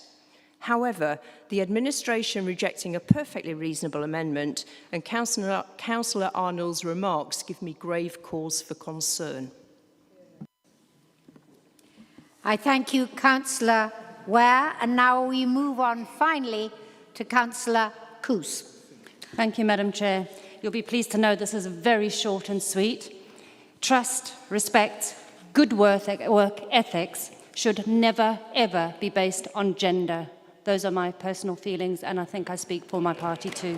However, the administration rejecting a perfectly reasonable amendment and Councillor Arnold's remarks give me grave cause for concern. I thank you, Councillor Ware, and now we move on finally to Councillor Coos. Thank you, Madam Chair. You'll be pleased to know this is very short and sweet. Trust, respect, good work ethics should never, ever be based on gender. Those are my personal feelings, and I think I speak for my party too.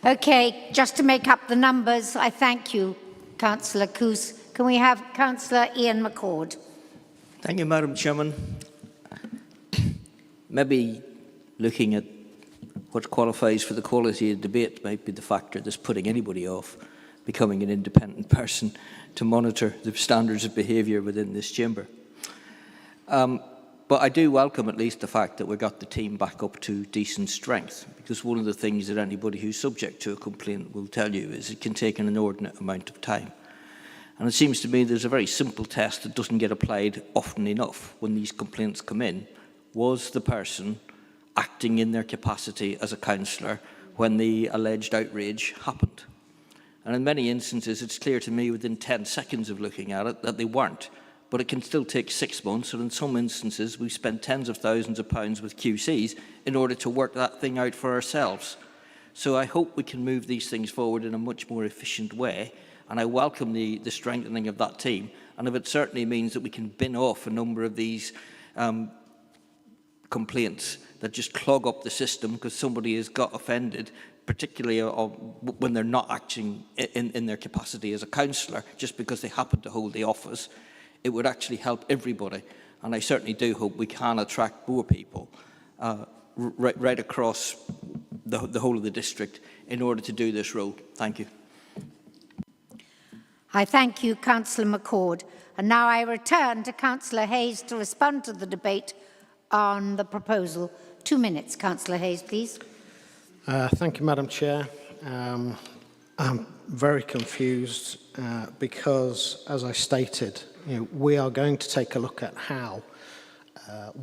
Okay, just to make up the numbers, I thank you, Councillor Coos. Can we have Councillor Ian McCord? Thank you, Madam Chairman. Maybe looking at what qualifies for the quality of debate might be the factor that's putting anybody off becoming an independent person to monitor the standards of behaviour within this chamber. But I do welcome at least the fact that we got the team back up to decent strength, because one of the things that anybody who's subject to a complaint will tell you is it can take an inordinate amount of time. And it seems to me there's a very simple test that doesn't get applied often enough when these complaints come in. Was the person acting in their capacity as a councillor when the alleged outrage happened? And in many instances, it's clear to me within 10 seconds of looking at it that they weren't. But it can still take 6 months, and in some instances, we've spent tens of thousands of pounds with QCs in order to work that thing out for ourselves. So I hope we can move these things forward in a much more efficient way, and I welcome the strengthening of that team. And if it certainly means that we can bin off a number of these complaints that just clog up the system because somebody has got offended, particularly when they're not acting in their capacity as a councillor, just because they happen to hold the office, it would actually help everybody. And I certainly do hope we can attract more people right across the whole of the district in order to do this role. Thank you. I thank you, Councillor McCord. And now I return to Councillor Hayes to respond to the debate on the proposal. 2 minutes, Councillor Hayes, please. Thank you, Madam Chair. I'm very confused because, as I stated, we are going to take a look at how,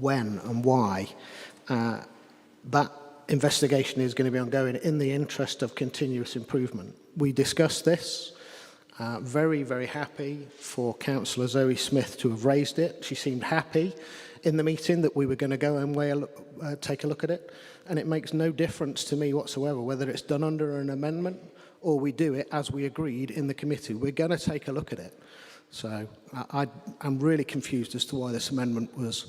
when and why that investigation is going to be ongoing in the interest of continuous improvement. We discussed this Very, very happy for Councillor Zoe Smith to have raised it. She seemed happy in the meeting that we were going to go and take a look at it. And it makes no difference to me whatsoever whether it's done under an amendment or we do it as we agreed in the committee. We're going to take a look at it. So I'm really confused as to why this amendment was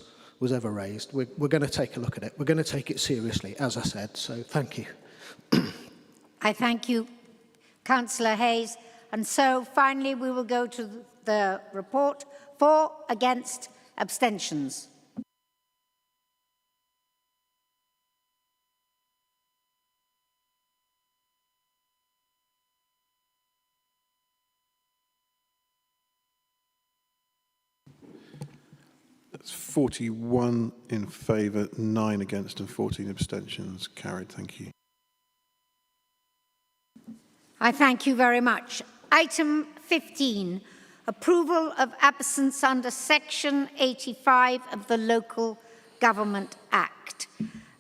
ever raised. We're going to take a look at it. We're going to take it seriously, as I said. So thank you. I thank you, Councillor Hayes. And so finally we will go to the report. For, against, abstentions. That's 41 in favour, 9 against and 14 abstentions. Carried. Thank you. I thank you very much. Item 15, approval of absence under Section 85 of the Local Government Act.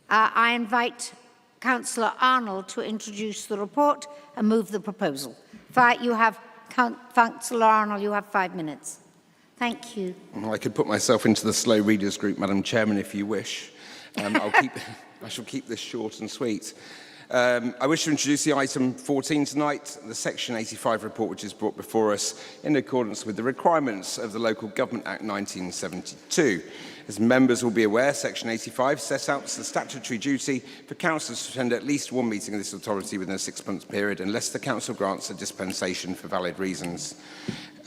I invite Councillor Arnold to introduce the report and move the proposal. Councillor Arnold, you have 5 minutes. Thank you. Well, I could put myself into the slow readers group, Madam Chairman, if you wish. I shall keep this short and sweet. I wish to introduce the item 14 tonight, the Section 85 report, which is brought before us in accordance with the requirements of the Local Government Act 1972. As members will be aware, Section 85 sets out the statutory duty for councillors to attend at least one meeting of this authority within a 6-month period, unless the council grants a dispensation for valid reasons.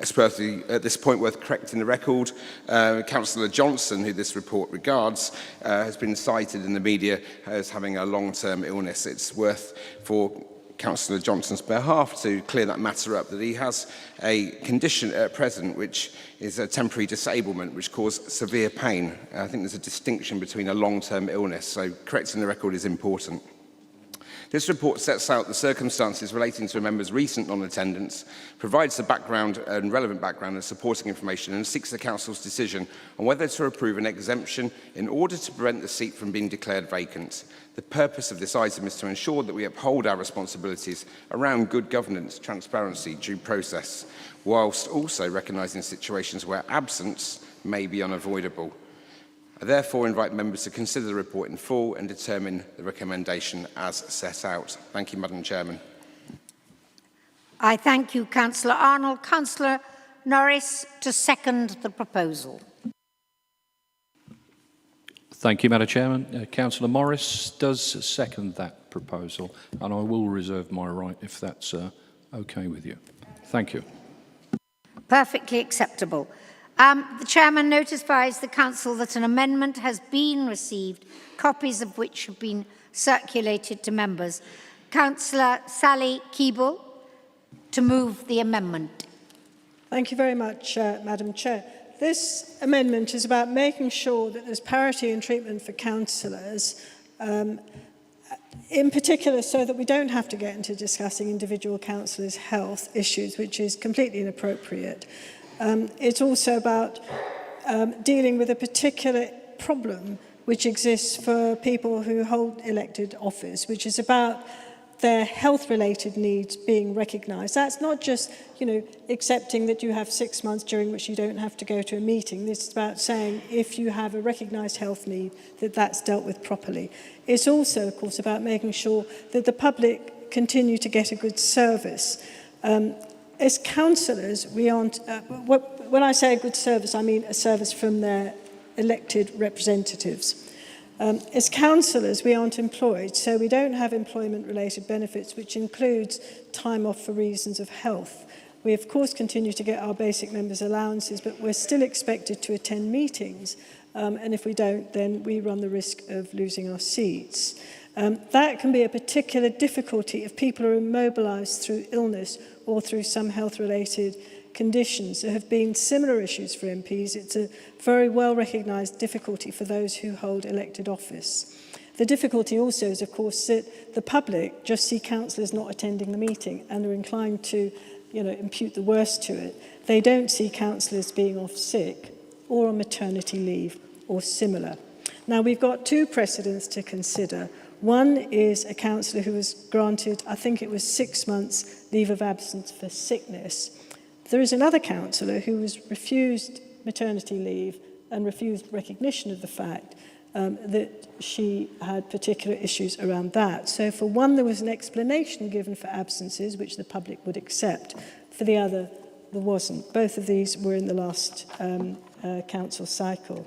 Especially at this point, worth correcting the record, Councillor Johnson, who this report regards, has been cited in the media as having a long-term illness. It's worth, for Councillor Johnson's behalf, to clear that matter up, that he has a condition at present which is a temporary disablement which causes severe pain. I think there's a distinction between a long-term illness, so correcting the record is important. This report sets out the circumstances relating to a member's recent non-attendance, provides the background and relevant background and supporting information, and seeks the Council's decision on whether to approve an exemption in order to prevent the seat from being declared vacant. The purpose of this item is to ensure that we uphold our responsibilities around good governance, transparency, due process, whilst also recognising situations where absence may be unavoidable. I therefore invite members to consider the report in full and determine the recommendation as set out. Thank you, Madam Chairman. I thank you, Councillor Arnold. Councillor Norris to second the proposal. Thank you, Madam Chairman. Councillor Morris does second that proposal, and I will reserve my right if that's okay with you. Thank you. Perfectly acceptable. The Chairman notifies the Council that an amendment has been received, copies of which have been circulated to members. Councillor Sally Keeble to move the amendment. Thank you very much, Madam Chair. This amendment is about making sure that there's parity in treatment for councillors, in particular so that we don't have to get into discussing individual councillors' health issues, which is completely inappropriate. It's also about dealing with a particular problem which exists for people who hold elected office, which is about their health-related needs being recognised. That's not just, accepting that you have 6 months during which you don't have to go to a meeting. This is about saying if you have a recognised health need, that that's dealt with properly. It's also, of course, about making sure that the public continue to get a good service. As councillors, we aren't, when I say a good service, I mean a service from their elected representatives. As councillors, we aren't employed, so we don't have employment-related benefits, which includes time off for reasons of health. We, of course, continue to get our basic members' allowances, but we're still expected to attend meetings, and if we don't, then we run the risk of losing our seats. That can be a particular difficulty if people are immobilised through illness or through some health-related conditions. There have been similar issues for MPs. It's a very well-recognised difficulty for those who hold elected office. The difficulty also is, of course, that the public just see councillors not attending the meeting and are inclined to, impute the worst to it. They don't see councillors being off sick or on maternity leave or similar. Now, we've got 2 precedents to consider. One is a councillor who was granted, I think it was 6 months leave of absence for sickness. There is another councillor who was refused maternity leave and refused recognition of the fact that she had particular issues around that. So for one, there was an explanation given for absences, which the public would accept. For the other, there wasn't. Both of these were in the last council cycle.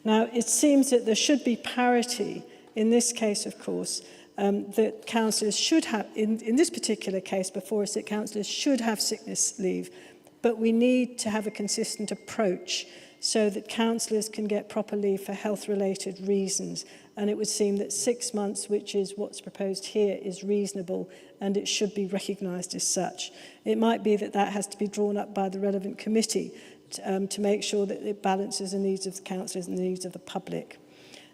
Now, it seems that there should be parity in this case, of course, that councillors should have, in this particular case before us, that councillors should have sickness leave, but we need to have a consistent approach so that councillors can get proper leave for health-related reasons. And it would seem that 6 months, which is what's proposed here, is reasonable and it should be recognised as such. It might be that that has to be drawn up by the relevant committee to make sure that it balances the needs of the councillors and the needs of the public.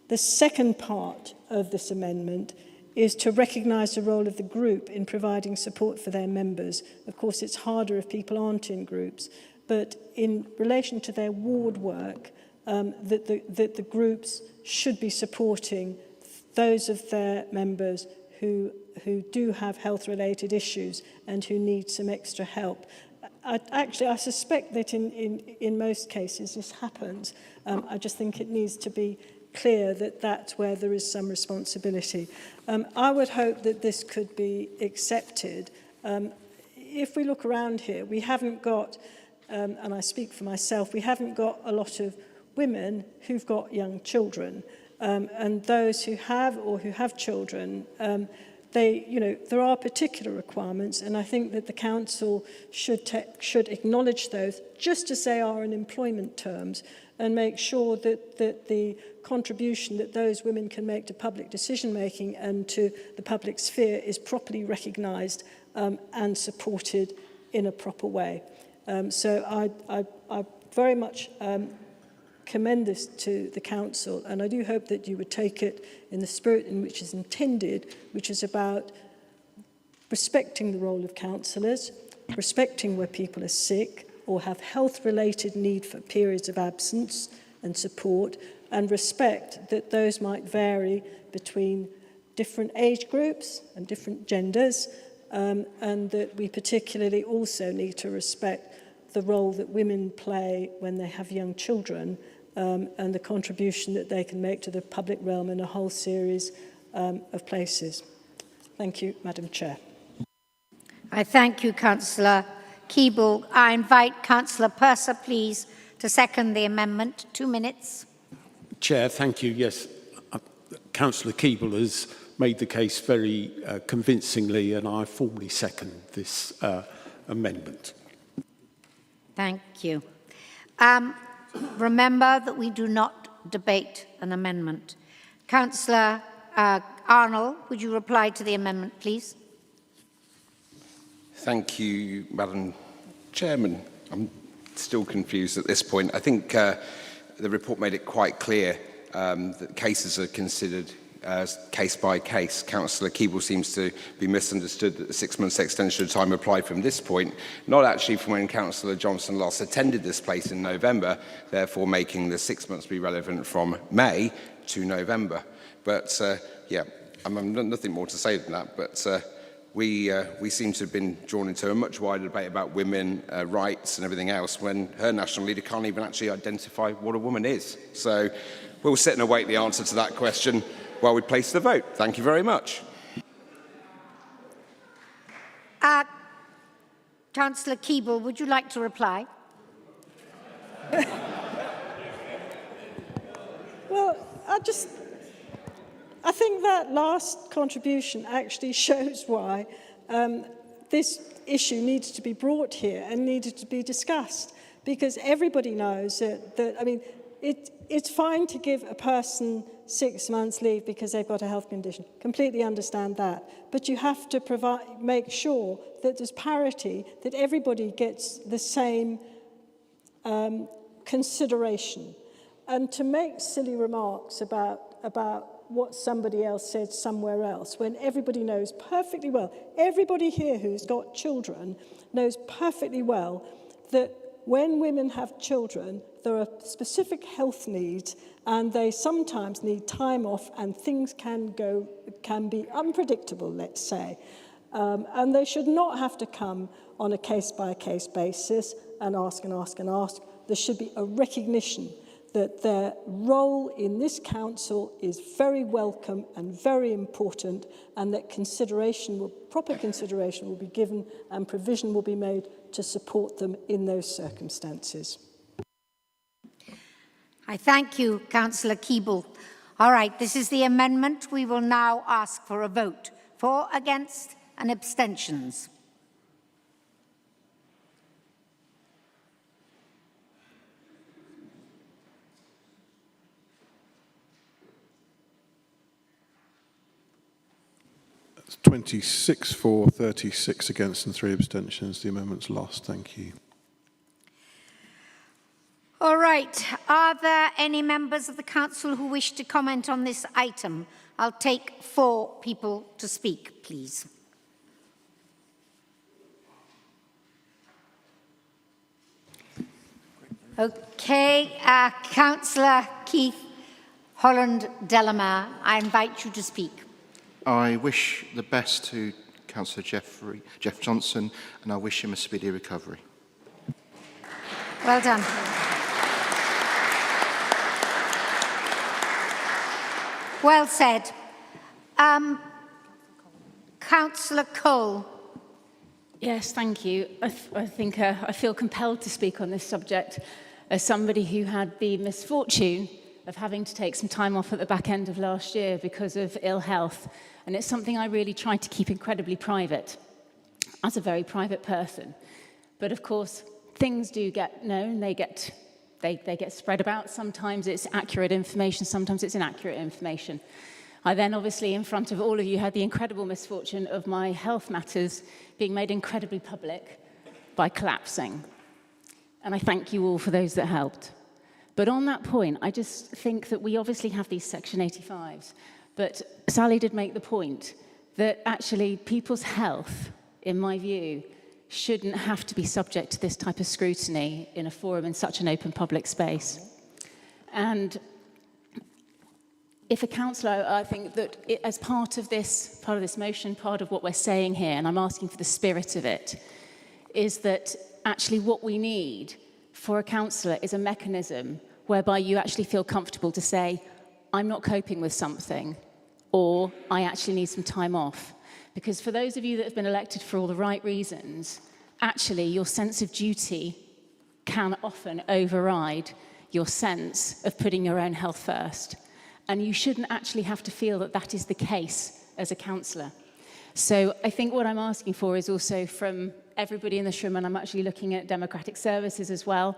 The second part of this amendment is to recognise the role of the group in providing support for their members. Of course, it's harder if people aren't in groups, but in relation to their ward work, that the groups should be supporting those of their members who do have health-related issues and who need some extra help. I suspect that in most cases this happens. I just think it needs to be clear that that's where there is some responsibility. I would hope that this could be accepted. If we look around here, we haven't got, and I speak for myself, we haven't got a lot of women who've got young children. And those who have or who have children, there are particular requirements, and I think that the council should acknowledge those just as they are in employment terms, and make sure that the contribution that those women can make to public decision-making and to the public sphere is properly recognised and supported in a proper way. So I very much commend this to the council, and I do hope that you would take it in the spirit in which it's intended, which is about respecting the role of councillors, respecting where people are sick or have health-related need for periods of absence and support, and respect that those might vary between different age groups and different genders, and that we particularly also need to respect the role that women play when they have young children, and the contribution that they can make to the public realm in a whole series of places. Thank you, Madam Chair. I thank you, Councillor Keeble. I invite Councillor Purser, please, to second the amendment. 2 minutes. Chair, thank you. Yes, Councillor Keeble has made the case very convincingly, and I formally second this amendment. Thank you. Remember that we do not debate an amendment. Councillor Arnold, would you reply to the amendment, please? Thank you, Madam Chairman. I'm still confused at this point. I think the report made it quite clear that cases are considered case by case. Councillor Keeble seems to be misunderstood that the 6 months extension of time applied from this point, not actually from when Councillor Johnson last attended this place in November, therefore making the 6 months be relevant from May to November. But yeah, I'm nothing more to say than that, but we seem to have been drawn into a much wider debate about women rights and everything else when her national leader can't even actually identify what a woman is. So we'll sit and await the answer to that question while we place the vote. Thank you very much. Councillor Keeble, would you like to reply? Well, I think that last contribution actually shows why this issue needs to be brought here and needed to be discussed, because everybody knows that I mean, it's fine to give a person 6 months leave because they've got a health condition. Completely understand that. But you have to make sure that there's parity, that everybody gets the same consideration. And to make silly remarks about what somebody else said somewhere else, when everybody knows perfectly well, everybody here who's got children knows perfectly well that when women have children, there are specific health needs, and they sometimes need time off, and things can be unpredictable, let's say. And they should not have to come on a case-by-case basis and ask and ask and ask. There should be a recognition that their role in this council is very welcome and very important, and that proper consideration will be given and provision will be made to support them in those circumstances. I thank you, Councillor Keeble. All right, this is the amendment. We will now ask for a vote. For, against, and abstentions. That's 26 for, 36 against and 3 abstentions. The amendment's lost. Thank you. All right, are there any members of the council who wish to comment on this item? I'll take 4 people to speak, please. Okay, Councillor Keith Holland Delamere, I invite you to speak. I wish the best to Councillor Jeff Johnson, and I wish him a speedy recovery. Well done. Well said. Councillor Cole. Yes, thank you. I think I feel compelled to speak on this subject as somebody who had the misfortune of having to take some time off at the back end of last year because of ill health. And it's something I really try to keep incredibly private, as a very private person. But of course, things do get known, they get spread about. Sometimes it's accurate information, sometimes it's inaccurate information. I then obviously, in front of all of you, had the incredible misfortune of my health matters being made incredibly public by collapsing. And I thank you all for those that helped. But on that point, I just think that we obviously have these Section 85s, but Sally did make the point that actually people's health, in my view, shouldn't have to be subject to this type of scrutiny in a forum in such an open public space. And if a councillor, I think that as part of this motion, part of what we're saying here, and I'm asking for the spirit of it, is that actually what we need for a councillor is a mechanism whereby you actually feel comfortable to say, I'm not coping with something, or I actually need some time off. Because for those of you that have been elected for all the right reasons, actually your sense of duty can often override your sense of putting your own health first. And you shouldn't actually have to feel that that is the case as a councillor. So I think what I'm asking for is also from everybody in this room, and I'm actually looking at Democratic Services as well,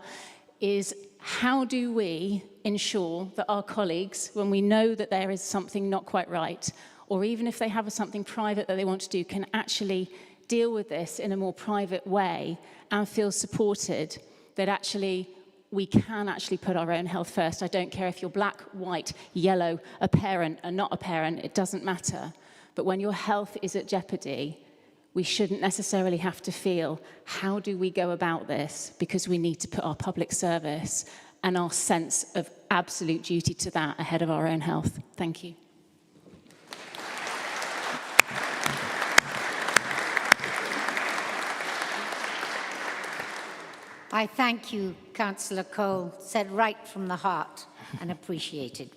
is how do we ensure that our colleagues, when we know that there is something not quite right, or even if they have something private that they want to do, can actually deal with this in a more private way and feel supported that actually we can actually put our own health first. I don't care if you're black, white, yellow, a parent, or not a parent, it doesn't matter. But when your health is at jeopardy, we shouldn't necessarily have to feel, how do we go about this? Because we need to put our public service and our sense of absolute duty to that ahead of our own health. Thank you. I thank you, Councillor Cole, said right from the heart and appreciated.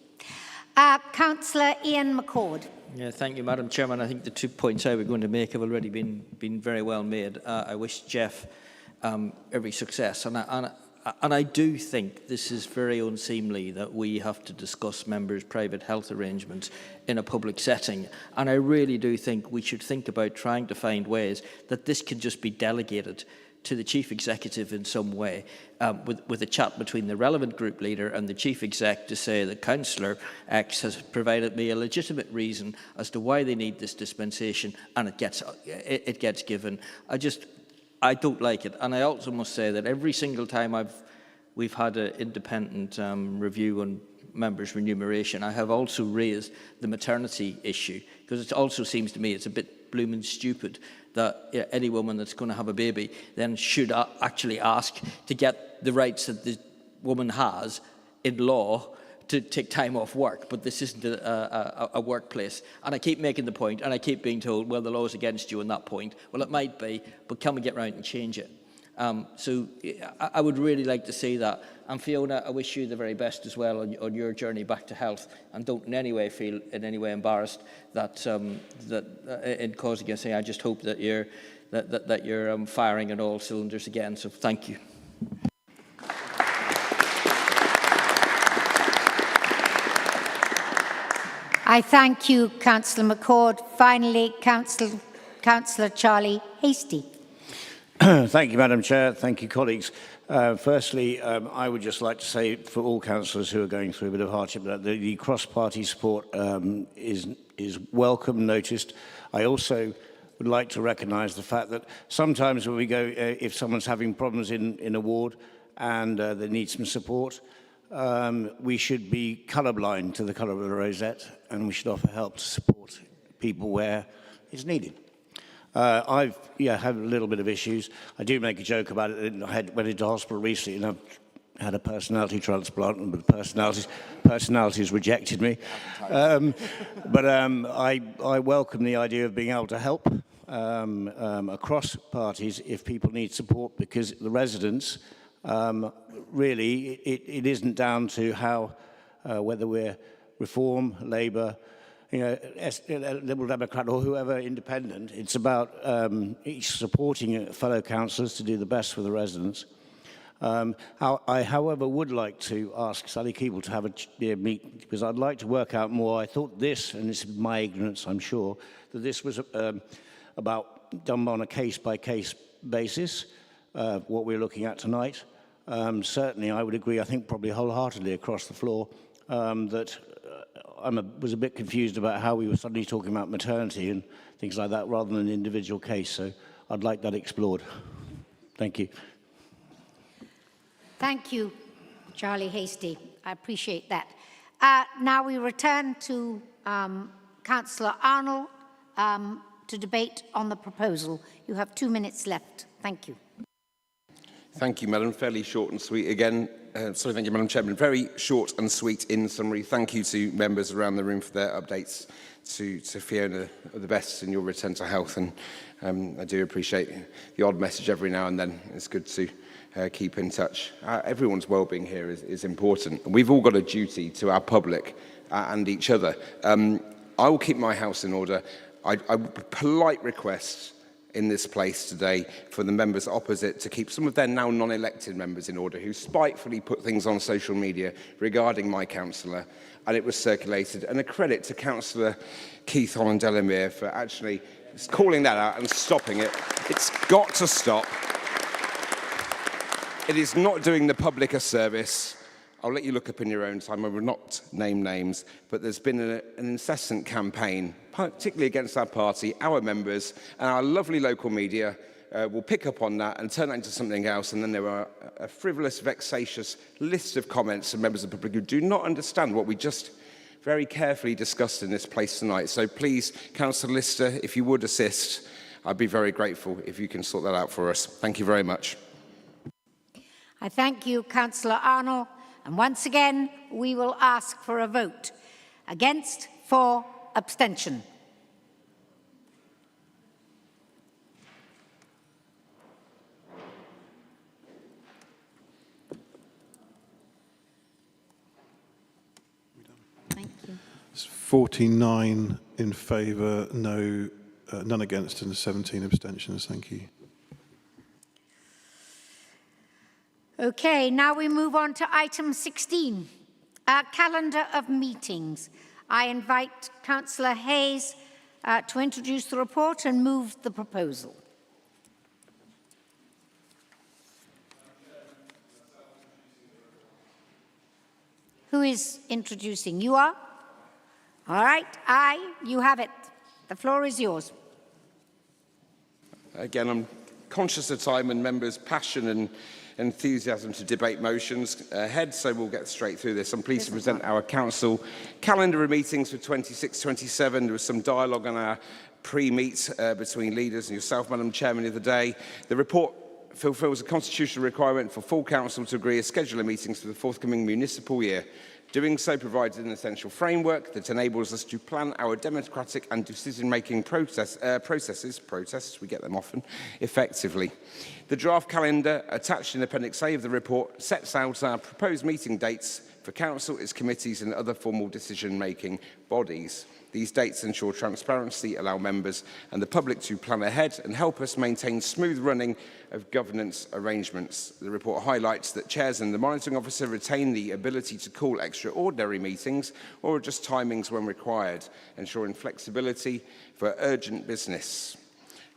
Councillor Ian McCord. Yeah, thank you, Madam Chairman. I think the 2 points I was going to make have already been very well made. I wish Jeff every success. And I do think this is very unseemly that we have to discuss members' private health arrangements in a public setting. And I really do think we should think about trying to find ways that this can just be delegated to the chief executive in some way, with a chat between the relevant group leader and the chief exec to say that Councillor X has provided me a legitimate reason as to why they need this dispensation, and it gets given. I don't like it. And I also must say that every single time we've had an independent review on members' remuneration, I have also raised the maternity issue, because it also seems to me it's a bit blooming stupid that any woman that's going to have a baby then should actually ask to get the rights that the woman has in law to take time off work, but this isn't a workplace. And I keep making the point, and I keep being told, well, the law's against you on that point. Well, it might be, but can we get round and change it? So I would really like to see that. And Fiona, I wish you the very best as well on your journey back to health, and don't in any way feel in any way embarrassed that in causing us. I just hope that you're firing on all cylinders again. So thank you. I thank you, Councillor McCord. Finally, Councillor Charlie Hastie. Thank you, Madam Chair. Thank you, colleagues. Firstly, I would just like to say for all councillors who are going through a bit of hardship that the cross-party support is welcome, noticed. I also would like to recognise the fact that sometimes when we go, if someone's having problems in a ward and they need some support, we should be colourblind to the colour of the rosette, and we should offer help to support people where it's needed. I've had a little bit of issues. I do make a joke about it. I went into hospital recently and I've had a personality transplant, but the personalities rejected me. I welcome the idea of being able to help across parties if people need support, because the residents, really, it isn't down to how, whether we're Reform, Labour, Liberal Democrat or whoever independent. It's about each supporting fellow councillors to do the best for the residents. I, however, would like to ask Sally Keeble to have a meet, because I'd like to work out more. I thought this, and this is my ignorance, I'm sure, that this was about done on a case-by-case basis, what we're looking at tonight. Certainly, I would agree, I think probably wholeheartedly across the floor, that I was a bit confused about how we were suddenly talking about maternity and things like that rather than an individual case. So I'd like that explored. Thank you. Thank you, Charlie Hastie. I appreciate that. Now we return to Councillor Arnold to debate on the proposal. You have 2 minutes left. Thank you. Thank you, Madam. Fairly short and sweet again. Thank you, Madam Chairman. Very short and sweet in summary. Thank you to members around the room for their updates. To Fiona, the best in your return to health. And I do appreciate the odd message every now and then. It's good to keep in touch. Everyone's well-being here is important. We've all got a duty to our public and each other. I will keep my house in order. I polite request in this place today for the members opposite to keep some of their now non-elected members in order who spitefully put things on social media regarding my councillor, and it was circulated. And a credit to Councillor Keith Holland-Delamere for actually calling that out and stopping it. It's got to stop. It is not doing the public a service. I'll let you look up in your own time. I will not name names, but there's been an incessant campaign, particularly against our party, our members, and our lovely local media will pick up on that and turn that into something else. And then there are a frivolous, vexatious list of comments from members of the public who do not understand what we just very carefully discussed in this place tonight. So please, Councillor Lister, if you would assist, I'd be very grateful if you can sort that out for us. Thank you very much. I thank you, Councillor Arnold. And once again, we will ask for a vote. Against, for, abstention. Thank you. It's 49 in favour, none against, and 17 abstentions. Thank you. Okay, now we move on to item 16, our calendar of meetings. I invite Councillor Hayes to introduce the report and move the proposal. Who is introducing? You are? All right, you have it. The floor is yours. Again, I'm conscious of time and members' passion and enthusiasm to debate motions ahead, so we'll get straight through this. I'm pleased to present our council calendar of meetings for 26-27. There was some dialogue on our pre-meet between leaders and yourself, Madam Chairman, the other day. The report fulfills a constitutional requirement for full council to agree a schedule of meetings for the forthcoming municipal year Doing so provides an essential framework that enables us to plan our democratic and decision-making processes, we get them often, effectively. The draft calendar attached in Appendix A of the report sets out our proposed meeting dates for Council, its committees and other formal decision-making bodies. These dates ensure transparency, allow members and the public to plan ahead and help us maintain smooth running of governance arrangements. The report highlights that chairs and the monitoring officer retain the ability to call extraordinary meetings or adjust timings when required, ensuring flexibility for urgent business.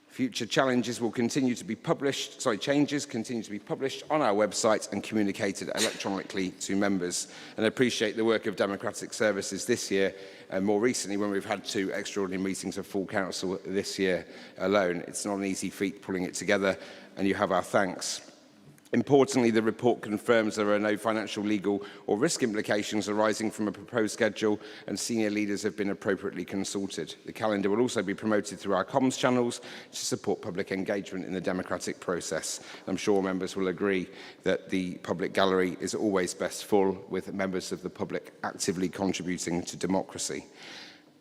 Future challenges will continue to be published, changes continue to be published on our website and communicated electronically to members. And I appreciate the work of Democratic Services this year, and more recently when we've had 2 extraordinary meetings of full council this year alone. It's not an easy feat pulling it together, and you have our thanks. Importantly, the report confirms there are no financial, legal or risk implications arising from a proposed schedule, and senior leaders have been appropriately consulted. The calendar will also be promoted through our comms channels to support public engagement in the democratic process. I'm sure members will agree that the public gallery is always best full, with members of the public actively contributing to democracy.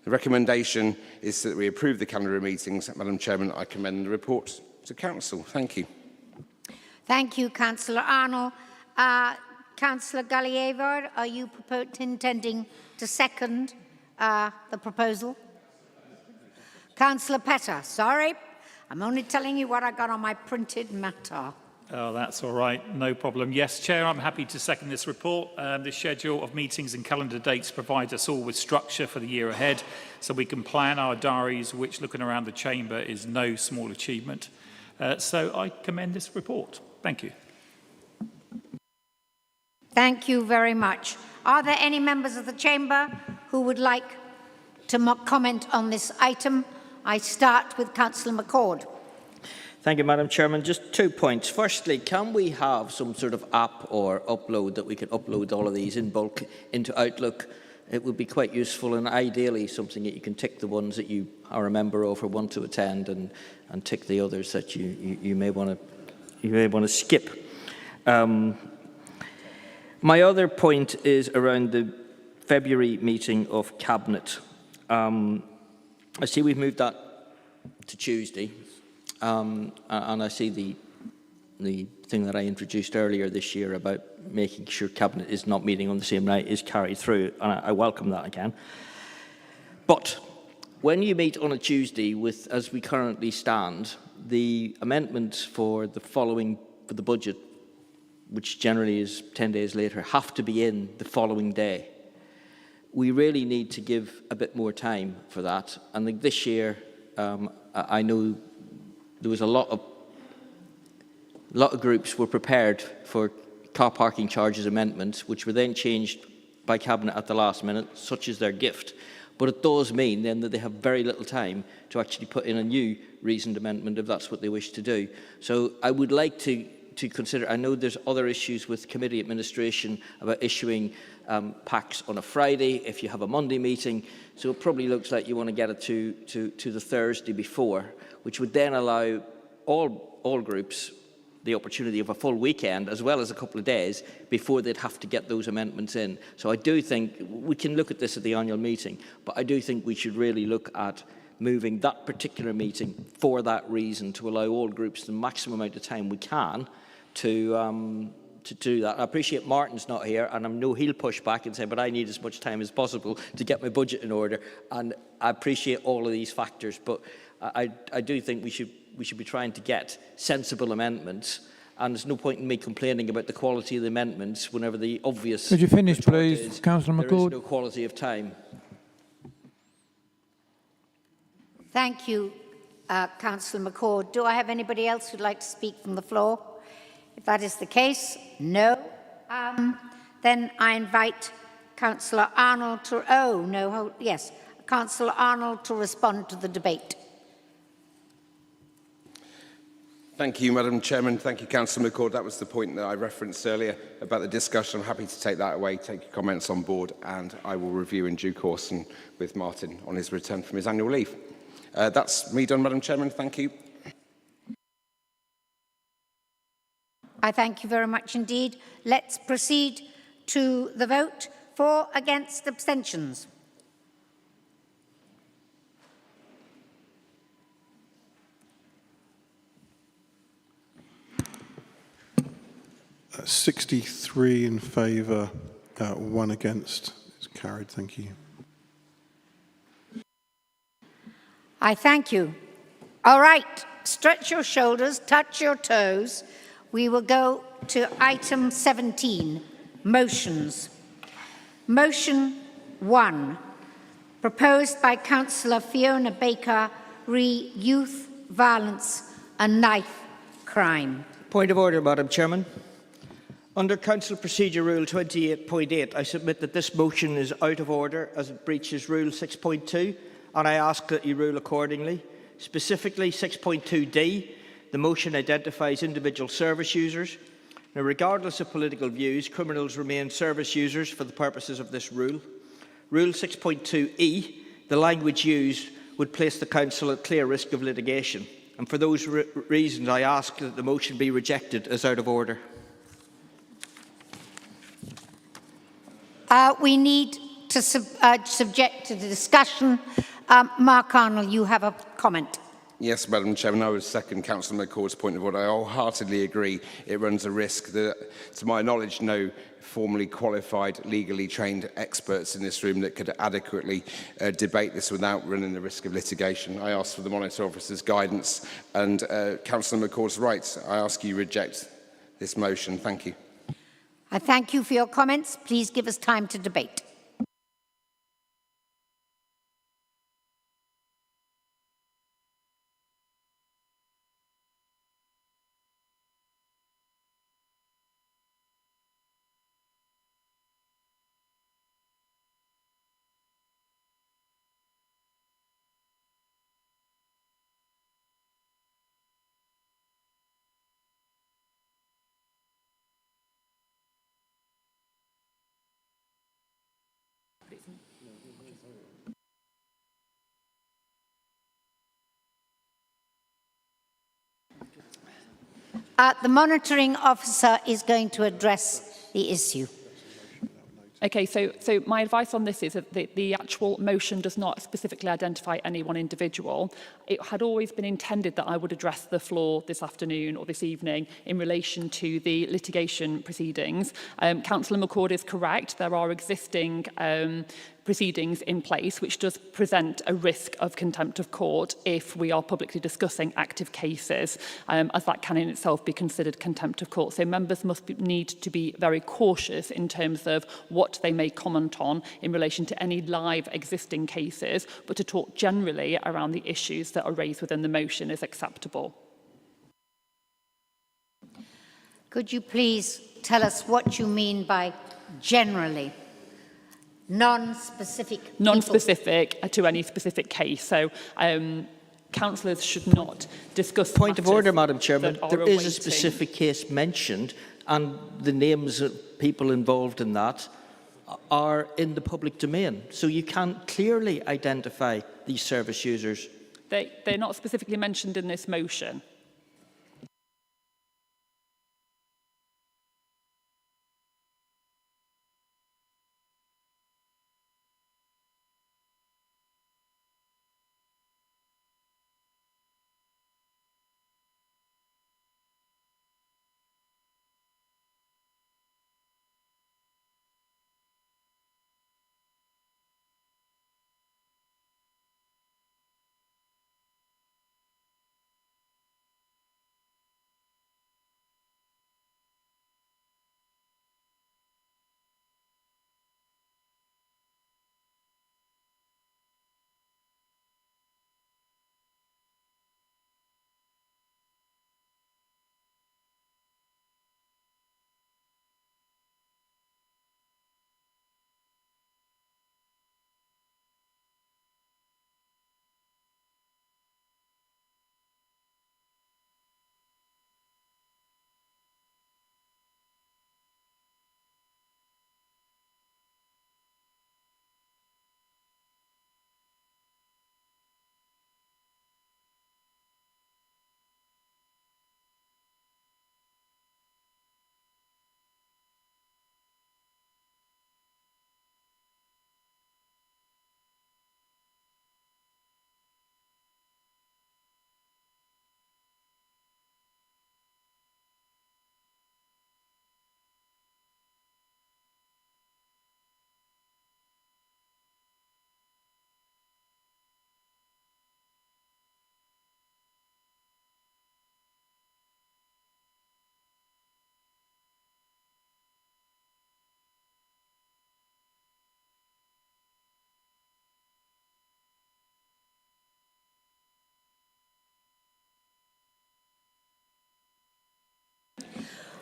The recommendation is that we approve the calendar of meetings. Madam Chairman, I commend the report to Council. Thank you. Thank you, Councillor Arnold. Councillor Galliever, are you intending to second the proposal? Councillor Petter, sorry. I'm only telling you what I got on my printed matter. Oh, that's all right. No problem. Yes, Chair, I'm happy to second this report. The schedule of meetings and calendar dates provides us all with structure for the year ahead, so we can plan our diaries, which, looking around the chamber, is no small achievement. So I commend this report. Thank you. Thank you very much. Are there any members of the chamber who would like to comment on this item? I start with Councillor McCord. Thank you, Madam Chairman. Just 2 points. Firstly, can we have some sort of app or upload that we can upload all of these in bulk into Outlook? It would be quite useful, and ideally something that you can tick the ones that you are a member of or want to attend, and tick the others that you may want to skip. My other point is around the February meeting of Cabinet. I see we've moved that to Tuesday, and I see the thing that I introduced earlier this year about making sure Cabinet is not meeting on the same night is carried through, and I welcome that again. But when you meet on a Tuesday with, as we currently stand, the amendments for the budget, which generally is 10 days later, have to be in the following day. We really need to give a bit more time for that. And this year, I know there was a lot of groups were prepared for car parking charges amendments, which were then changed by Cabinet at the last minute, such as their gift. But it does mean then that they have very little time to actually put in a new reasoned amendment if that's what they wish to do. So I would like to consider, I know there's other issues with committee administration about issuing packs on a Friday if you have a Monday meeting. So it probably looks like you want to get it to the Thursday before, which would then allow all groups the opportunity of a full weekend as well as a couple of days before they'd have to get those amendments in. So I do think we can look at this at the annual meeting, but I do think we should really look at moving that particular meeting for that reason, to allow all groups the maximum amount of time we can to do that. I appreciate Martin's not here, and I know he'll push back and say, but I need as much time as possible to get my budget in order, and I appreciate all of these factors, but I do think we should be trying to get sensible amendments, and there's no point in me complaining about the quality of the amendments whenever the obvious... Could you finish, please, Councillor McCord? There is no quality of time. Thank you, Councillor McCord. Do I have anybody else who'd like to speak from the floor? If that is the case, no. Then I invite Councillor Arnold to... Oh, no, yes. Councillor Arnold to respond to the debate. Thank you, Madam Chairman. Thank you, Councillor McCord. That was the point that I referenced earlier about the discussion. I'm happy to take that away, take your comments on board, and I will review in due course and with Martin on his return from his annual leave. That's me done, Madam Chairman. Thank you. I thank you very much indeed. Let's proceed to the vote. For, against, abstentions. That's 63 in favour, 1 against. It's carried. Thank you. I thank you. All right, stretch your shoulders, touch your toes. We will go to item 17, motions. Motion 1, proposed by Councillor Fiona Baker, re Youth Violence and Knife Crime. Point of order, Madam Chairman. Under Council Procedure Rule 28.8, I submit that this motion is out of order as it breaches Rule 6.2, and I ask that you rule accordingly. Specifically, 6.2d, the motion identifies individual service users. Now, regardless of political views, criminals remain service users for the purposes of this rule. Rule 6.2e, the language used would place the Council at clear risk of litigation. And for those reasons, I ask that the motion be rejected as out of order. We need to subject to the discussion. Mark Arnold, you have a comment. Yes, Madam Chairman, I would second Councillor McCord's point of order. I wholeheartedly agree it runs a risk that, to my knowledge, no formally qualified, legally trained experts in this room that could adequately debate this without running the risk of litigation. I ask for the Monitor Officer's guidance and Councillor McCord's rights. I ask you reject this motion. Thank you. I thank you for your comments. Please give us time to debate. The monitoring officer is going to address the issue. Okay, so my advice on this is that the actual motion does not specifically identify any one individual. It had always been intended that I would address the floor this afternoon or this evening in relation to the litigation proceedings. Councillor McCord is correct. There are existing proceedings in place, which does present a risk of contempt of court if we are publicly discussing active cases, as that can in itself be considered contempt of court. So members need to be very cautious in terms of what they may comment on in relation to any live existing cases, but to talk generally around the issues that are raised within the motion is acceptable. Could you please tell us what you mean by generally? Non-specific. Non-specific to any specific case. So councillors should not discuss. Point of order, Madam Chairman. There is a specific case mentioned, and the names of people involved in that are in the public domain. So you can't clearly identify these service users. They're not specifically mentioned in this motion.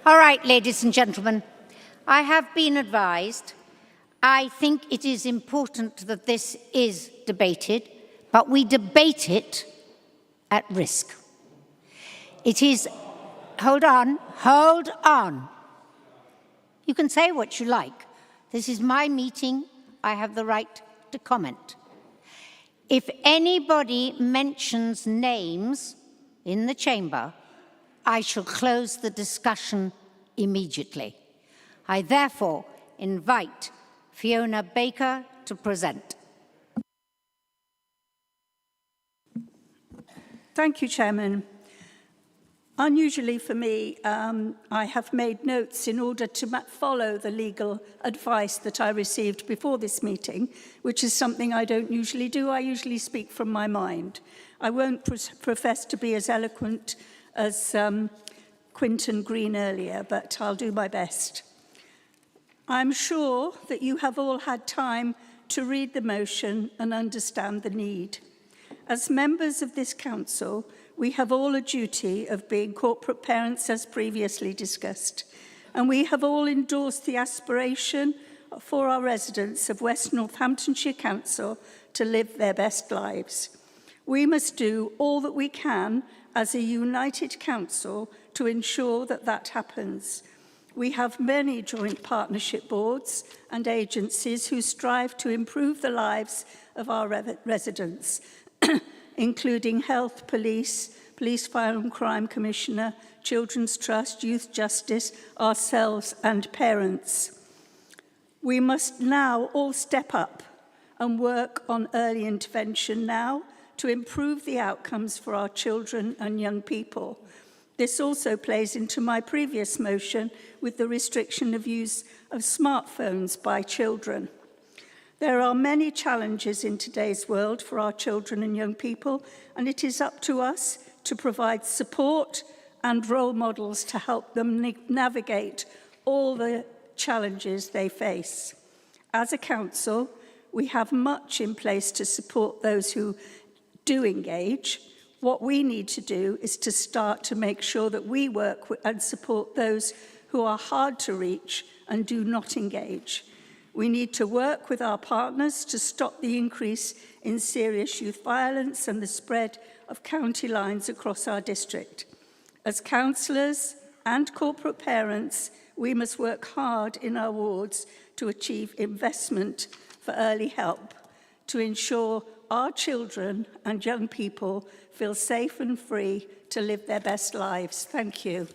All right, ladies and gentlemen, I have been advised. I think it is important that this is debated, but we debate it at risk. It is, hold on. You can say what you like. This is my meeting. I have the right to comment. If anybody mentions names in the chamber, I shall close the discussion immediately. I therefore invite Fiona Baker to present. Thank you, Chairman. Unusually for me, I have made notes in order to follow the legal advice that I received before this meeting, which is something I don't usually do. I usually speak from my mind. I won't profess to be as eloquent as Quinton Green earlier, but I'll do my best. I'm sure that you have all had time to read the motion and understand the need. As members of this council, we have all a duty of being corporate parents, as previously discussed, and we have all endorsed the aspiration for our residents of West Northamptonshire Council to live their best lives. We must do all that we can as a united council to ensure that that happens. We have many joint partnership boards and agencies who strive to improve the lives of our residents, including Health, Police, Police Fire and Crime Commissioner, Children's Trust, Youth Justice, ourselves and parents. We must now all step up and work on early intervention now to improve the outcomes for our children and young people. This also plays into my previous motion with the restriction of use of smartphones by children. There are many challenges in today's world for our children and young people, and it is up to us to provide support and role models to help them navigate all the challenges they face. As a council, we have much in place to support those who do engage. What we need to do is to start to make sure that we work with and support those who are hard to reach and do not engage. We need to work with our partners to stop the increase in serious youth violence and the spread of county lines across our district. As councillors and corporate parents, we must work hard in our wards to achieve investment for early help, to ensure our children and young people feel safe and free to live their best lives. Thank you.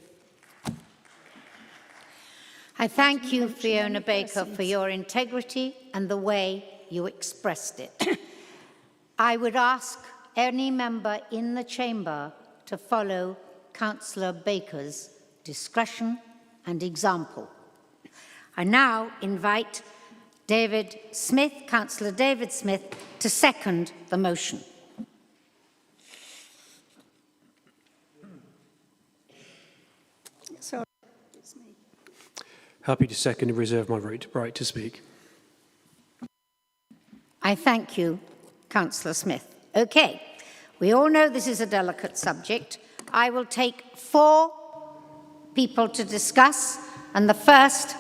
I thank you, Fiona Baker, for your integrity and the way you expressed it. I would ask any member in the chamber to follow Councillor Baker's discretion and example. I now invite David Smith, Councillor David Smith, to second the motion. Sorry. Happy to second and reserve my right to speak. I thank you, Councillor Smith. Okay, we all know this is a delicate subject. I will take 4 people to discuss, and the first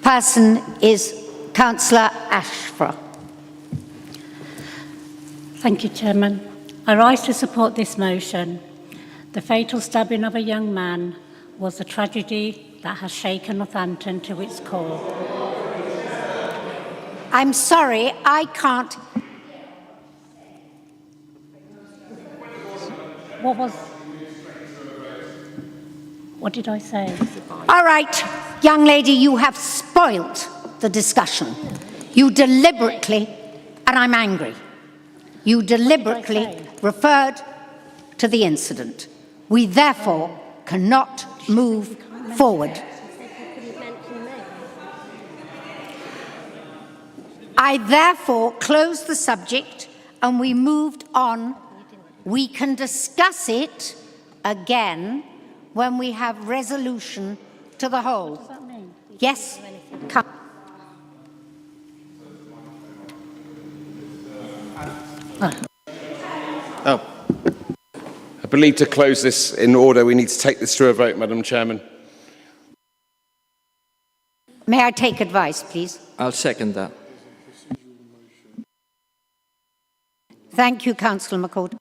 person is Councillor Ashford. Thank you, Chairman. I rise to support this motion. The fatal stabbing of a young man was a tragedy that has shaken Northampton to its core. I'm sorry, I can't. What did I say? All right, young lady, you have spoilt the discussion. You deliberately, and I'm angry, you deliberately referred to the incident. We therefore cannot move forward. I therefore closed the subject and we moved on. We can discuss it again when we have resolution to the whole. What does that mean? Yes? Come. believe to close this in order, we need to take this to a vote, Madam Chairman. May I take advice, please? I'll second that. Thank you, Councillor McCord.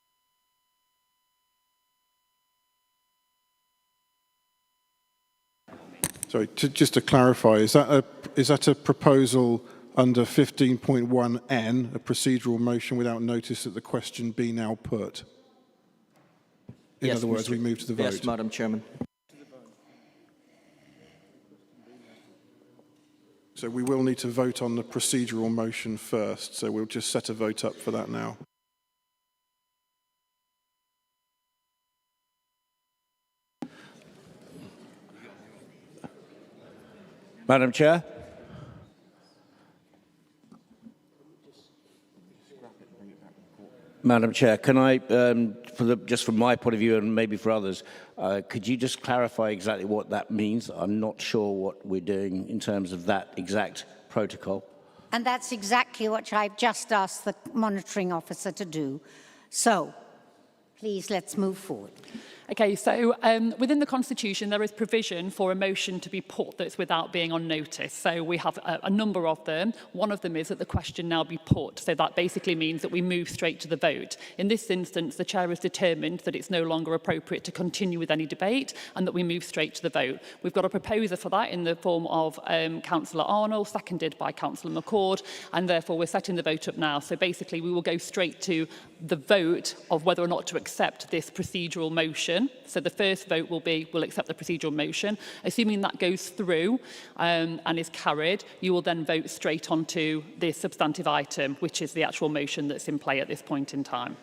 Sorry, just to clarify, is that a proposal under 15.1N, a procedural motion without notice that the question be now put? In other words, we move to the vote. Yes, Madam Chairman. So we will need to vote on the procedural motion first, so we'll just set a vote up for that now. Madam Chair. Madam Chair, can I, just from my point of view and maybe for others, could you just clarify exactly what that means? I'm not sure what we're doing in terms of that exact protocol. And that's exactly what I've just asked the monitoring officer to do. So, please, let's move forward. Okay, so within the Constitution, there is provision for a motion to be put that's without being on notice. So we have a number of them. One of them is that the question now be put. So that basically means that we move straight to the vote. In this instance, the Chair has determined that it's no longer appropriate to continue with any debate and that we move straight to the vote. We've got a proposer for that in the form of Councillor Arnold, seconded by Councillor McCord, and therefore we're setting the vote up now. So basically, we will go straight to the vote of whether or not to accept this procedural motion. So the first vote will be, we'll accept the procedural motion. Assuming that goes through and is carried, you will then vote straight onto the substantive item, which is the actual motion that's in play at this point in time.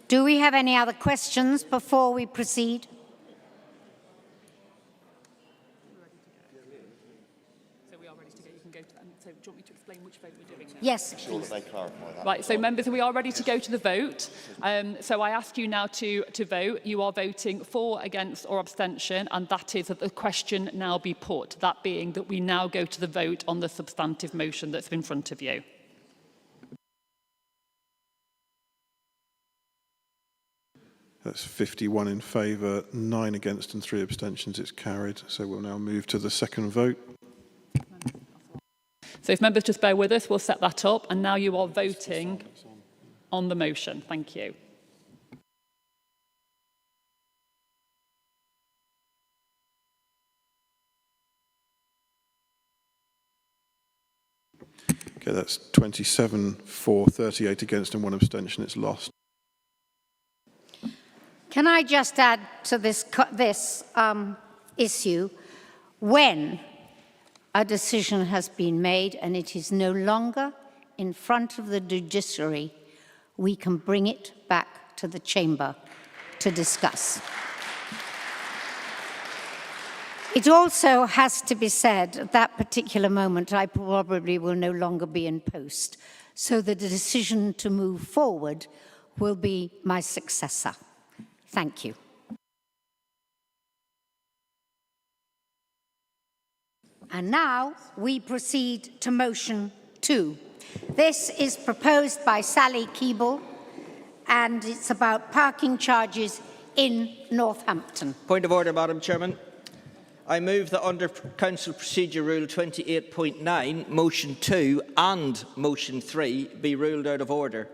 Do we have any other questions before we proceed? So do you want me to explain which vote we're doing now? Yes, sure that they clarify that. Right, so members, we are ready to go to the vote. So I ask you now to vote. You are voting for, against or abstention, and that is that the question now be put. That being that we now go to the vote on the substantive motion that's in front of you. That's 51 in favour, 9 against and 3 abstentions. It's carried. So we'll now move to the second vote. So if members just bear with us, we'll set that up. And now you are voting on the motion. Thank you. Okay, that's 27 for, 38 against and 1 abstention. It's lost. Can I just add to this issue, when a decision has been made and it is no longer in front of the judiciary, we can bring it back to the chamber to discuss. It also has to be said, at that particular moment, I probably will no longer be in post, so the decision to move forward will be my successor. Thank you. And now we proceed to motion 2. This is proposed by Sally Keeble, and it's about parking charges in Northampton. Point of order, Madam Chairman. I move that under Council Procedure Rule 28.9, Motion 2 and Motion 3 be ruled out of order.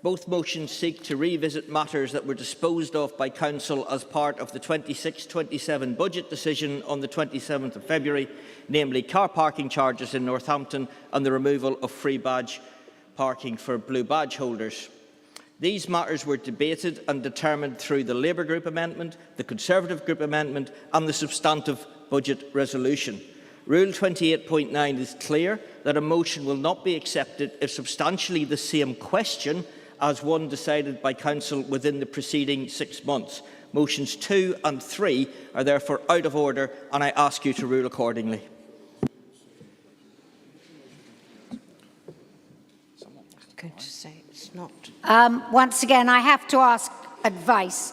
Both motions seek to revisit matters that were disposed of by Council as part of the 26-27 budget decision on the 27th of February, namely car parking charges in Northampton and the removal of free badge parking for blue badge holders. These matters were debated and determined through the Labour Group amendment, the Conservative Group amendment and the substantive budget resolution. Rule 28.9 is clear that a motion will not be accepted if substantially the same question as one decided by Council within the preceding 6 months. Motions 2 and 3 are therefore out of order, and I ask you to rule accordingly. I'm going to say it's not. Once again, I have to ask advice.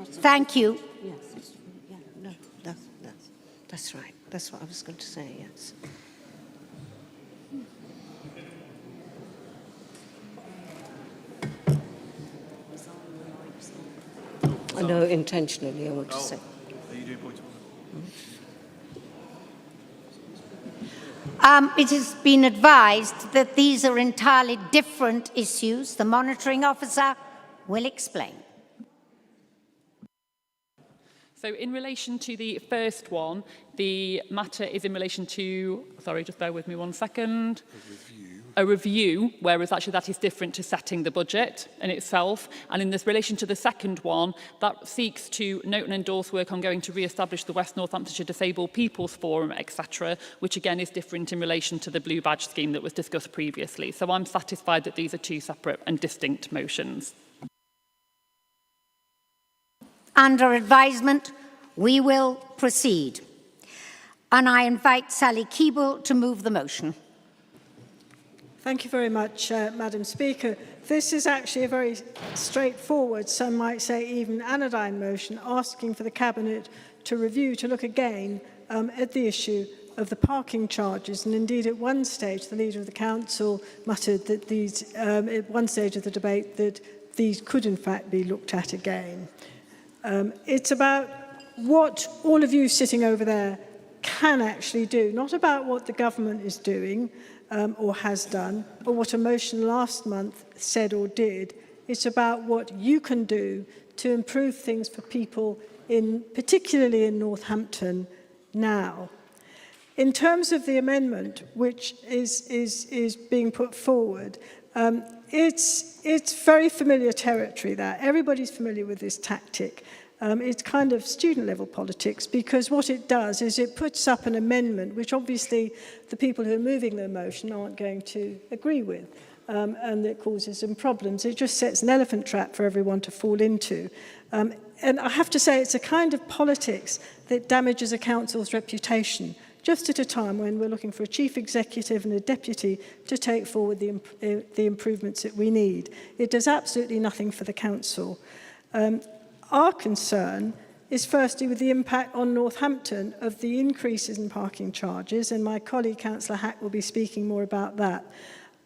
Thank you. Yes, yeah, no, that's right. That's what I was going to say, yes. intentionally, I want to say. Are you doing point of order? It has been advised that these are entirely different issues. The monitoring officer will explain. So in relation to the first one, the matter is in relation to, sorry, just bear with me 1 second. A review, whereas actually that is different to setting the budget in itself. And in this relation to the second one, that seeks to note and endorse work ongoing to re-establish the West Northamptonshire Disabled People's Forum, etc., which again is different in relation to the Blue Badge scheme that was discussed previously. So I'm satisfied that these are two separate and distinct motions. Under advisement, we will proceed. And I invite Sally Keeble to move the motion. Thank you very much, Madam Speaker. This is actually a very straightforward, some might say even anodyne motion, asking for the Cabinet to review, to look again at the issue of the parking charges. And indeed, at one stage, the Leader of the Council muttered that these, at one stage of the debate, that these could in fact be looked at again. It's about what all of you sitting over there can actually do, not about what the government is doing or has done, or what a motion last month said or did. It's about what you can do to improve things for people, particularly in Northampton now. In terms of the amendment, which is being put forward, it's very familiar territory there. Everybody's familiar with this tactic. It's kind of student-level politics, because what it does is it puts up an amendment which obviously the people who are moving the motion aren't going to agree with, and it causes some problems. It just sets an elephant trap for everyone to fall into. And I have to say, it's a kind of politics that damages a council's reputation, just at a time when we're looking for a chief executive and a deputy to take forward the improvements that we need. It does absolutely nothing for the council. Our concern is firstly with the impact on Northampton of the increases in parking charges, and my colleague Councillor Hack will be speaking more about that,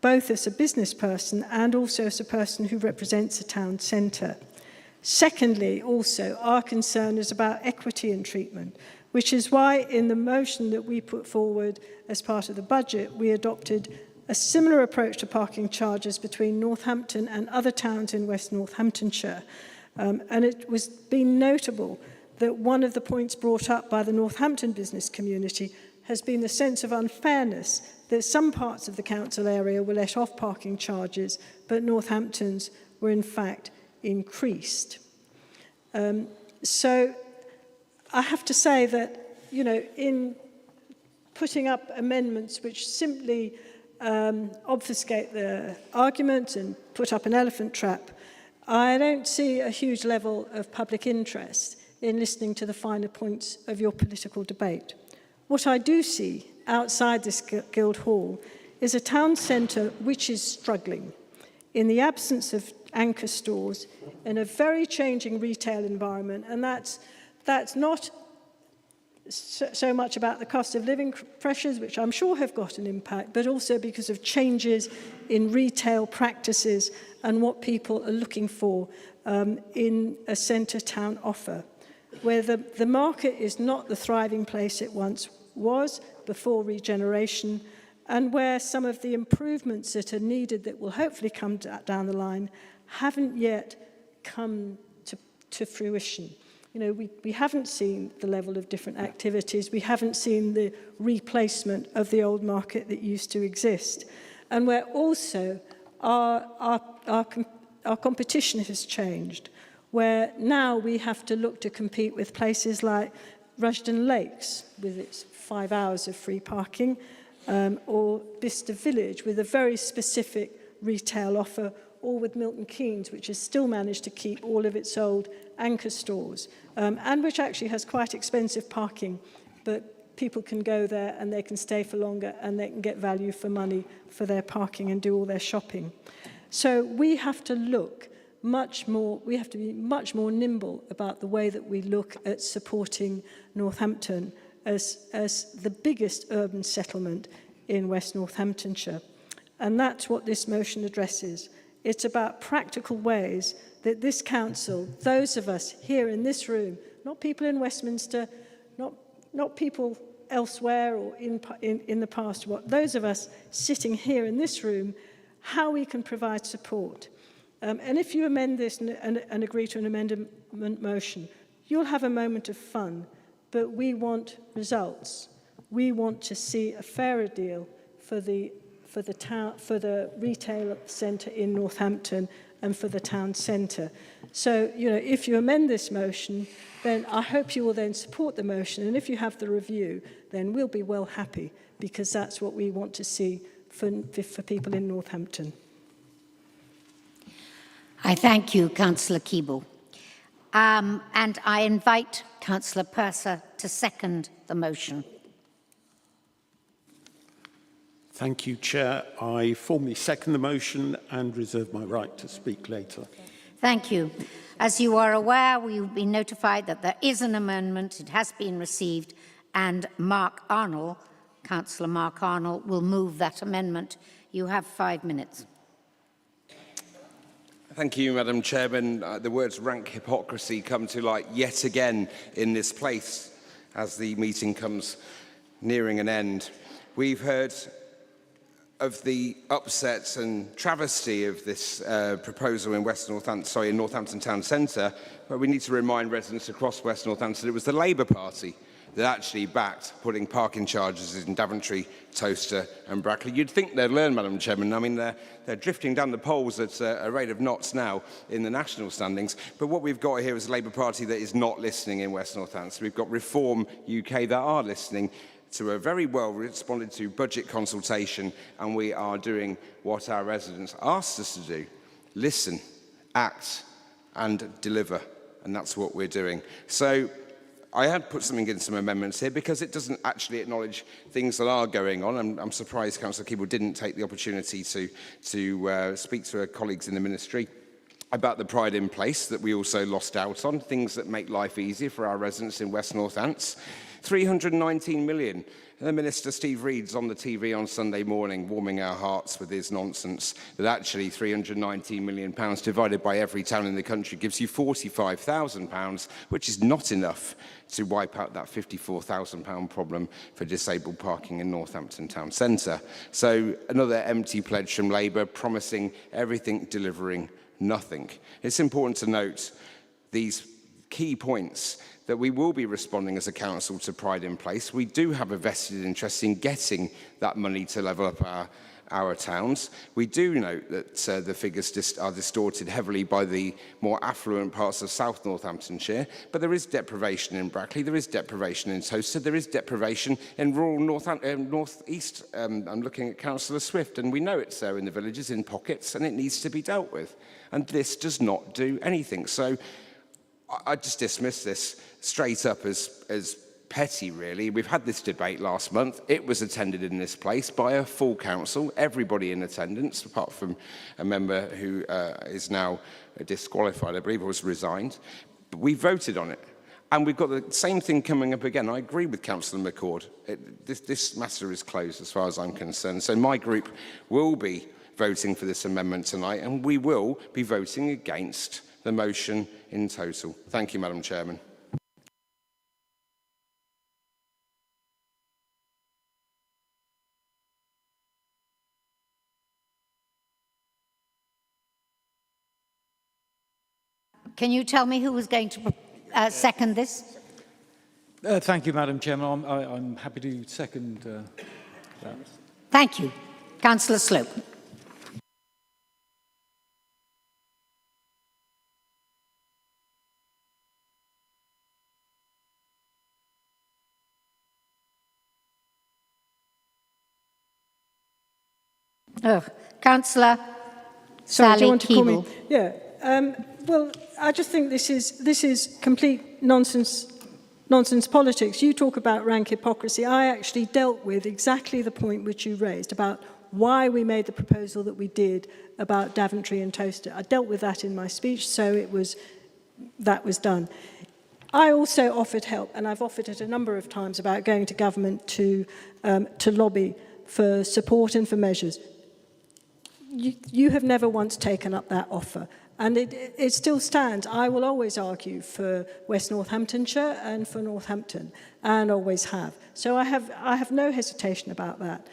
both as a business person and also as a person who represents a town centre. Secondly, also, our concern is about equity in treatment, which is why in the motion that we put forward as part of the budget, we adopted a similar approach to parking charges between Northampton and other towns in West Northamptonshire. And it was been notable that one of the points brought up by the Northampton business community has been the sense of unfairness that some parts of the council area were let off parking charges, but Northampton's were in fact increased. So I have to say that, you know, in putting up amendments which simply obfuscate the argument and put up an elephant trap, I don't see a huge level of public interest in listening to the finer points of your political debate. What I do see outside this Guildhall is a town centre which is struggling in the absence of anchor stores in a very changing retail environment, and that's not so much about the cost of living pressures, which I'm sure have got an impact, but also because of changes in retail practices and what people are looking for in a centre town offer, where the market is not the thriving place it once was before regeneration, and where some of the improvements that are needed that will hopefully come down the line haven't yet come to fruition. You know, we haven't seen the level of different activities. We haven't seen the replacement of the old market that used to exist. And where also our competition has changed, where now we have to look to compete with places like Rushden Lakes with its 5 hours of free parking, or Bicester Village with a very specific retail offer, or with Milton Keynes, which has still managed to keep all of its old anchor stores, and which actually has quite expensive parking, but people can go there and they can stay for longer and they can get value for money for their parking and do all their shopping. So we have to look much more, we have to be much more nimble about the way that we look at supporting Northampton as the biggest urban settlement in West Northamptonshire. And that's what this motion addresses. It's about practical ways that this council, those of us here in this room, not people in Westminster, not people elsewhere or in the past, those of us sitting here in this room, how we can provide support. And if you amend this and agree to an amendment motion, you'll have a moment of fun, but we want results. We want to see a fairer deal for the retail centre in Northampton and for the town centre. So, if you amend this motion, then I hope you will then support the motion. And if you have the review, then we'll be well happy, because that's what we want to see for people in Northampton. I thank you, Councillor Keeble. And I invite Councillor Purser to second the motion. Thank you, Chair. I formally second the motion and reserve my right to speak later. Thank you. As you are aware, we will be notified that there is an amendment. It has been received, and Councillor Mark Arnold, will move that amendment. You have 5 minutes. Thank you, Madam Chairman. The words rank hypocrisy come to light yet again in this place as the meeting comes nearing an end. We've heard of the upset and travesty of this proposal in Northampton Town Centre, but we need to remind residents across West Northampton it was the Labour Party that actually backed putting parking charges in Daventry, Towcester and Brackley. You'd think they'd learn, Madam Chairman. I mean, they're drifting down the polls at a rate of knots now in the national standings. But what we've got here is a Labour Party that is not listening in West Northampton. We've got Reform UK that are listening to a very well responded to budget consultation, and we are doing what our residents asked us to do: listen, act and deliver, and that's what we're doing. So I had put something in some amendments here because it doesn't actually acknowledge things that are going on. I'm surprised Councillor Keeble didn't take the opportunity to speak to her colleagues in the ministry about the Pride in Place that we also lost out on, things that make life easier for our residents in West Northants. 319 million. And the Minister, Steve Reed's on the TV on Sunday morning, warming our hearts with his nonsense, that actually £319 million divided by every town in the country gives you £45,000, which is not enough to wipe out that £54,000 problem for disabled parking in Northampton Town Centre. So another empty pledge from Labour, promising everything, delivering nothing. It's important to note these key points, that we will be responding as a council to Pride in Place. We do have a vested interest in getting that money to level up our towns. We do note that the figures are distorted heavily by the more affluent parts of South Northamptonshire, but there is deprivation in Brackley, there is deprivation in Towcester, there is deprivation in rural North East. I'm looking at Councillor Swift, and we know it's there in the villages, in pockets, and it needs to be dealt with. And this does not do anything. So I just dismiss this straight up as petty, really. We've had this debate last month. It was attended in this place by a full council, everybody in attendance, apart from a member who is now disqualified, I believe, or was resigned. But we voted on it. And we've got the same thing coming up again. I agree with Councillor McCord. This matter is closed as far as I'm concerned. So my group will be voting for this amendment tonight, and we will be voting against the motion in total. Thank you, Madam Chairman. Can you tell me who was going to second this? Thank you, Madam Chairman. I'm happy to second that. Thank you. Councillor Slope. Councillor Sorry, do you Sally want to call me? Keeble. Yeah. Well, I just think this is complete nonsense politics. You talk about rank hypocrisy. I actually dealt with exactly the point which you raised about why we made the proposal that we did about Daventry and Towcester. I dealt with that in my speech, so that was done. I also offered help, and I've offered it a number of times, about going to government to lobby for support and for measures. you have never once taken up that offer. And it still stands. I will always argue for West Northamptonshire and for Northampton, and always have. So I have no hesitation about that.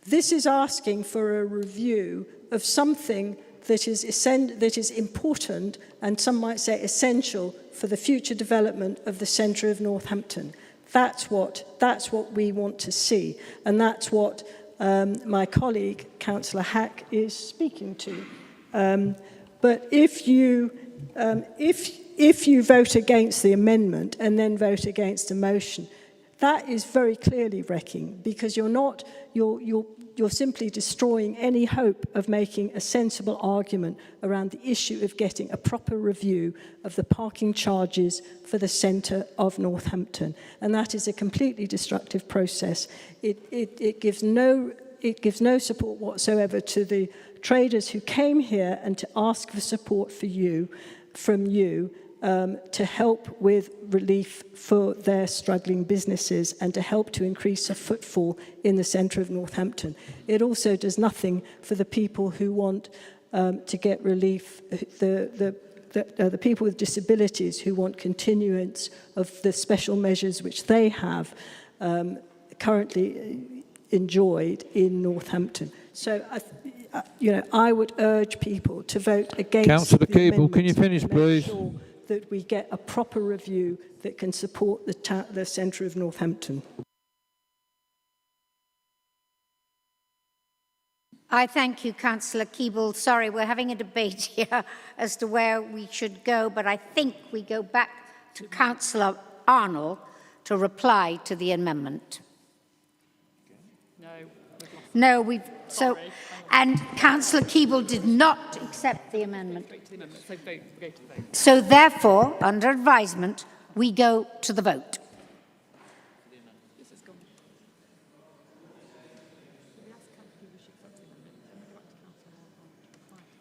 This is asking for a review of something that is important, and some might say essential, for the future development of the centre of Northampton. That's what we want to see, and that's what my colleague, Councillor Hack, is speaking to. But if you vote against the amendment and then vote against the motion, that is very clearly wrecking, because you're simply destroying any hope of making a sensible argument around the issue of getting a proper review of the parking charges for the centre of Northampton. And that is a completely destructive process. It gives no support whatsoever to the traders who came here and to ask for support from you to help with relief for their struggling businesses and to help to increase a footfall in the centre of Northampton. It also does nothing for the people who want to get relief, the people with disabilities who want continuance of the special measures which they have currently enjoyed in Northampton. So, I would urge people to vote against Councillor the Keeble, can you amendment finish, to please? make sure that we get a proper review that can support the centre of Northampton. I thank you, Councillor Keeble. Sorry, we're having a debate here as to where we should go, but I think we go back to Councillor Arnold to reply to the amendment. No, and Councillor Keeble did not accept the amendment. So therefore, under advisement, we go to the vote.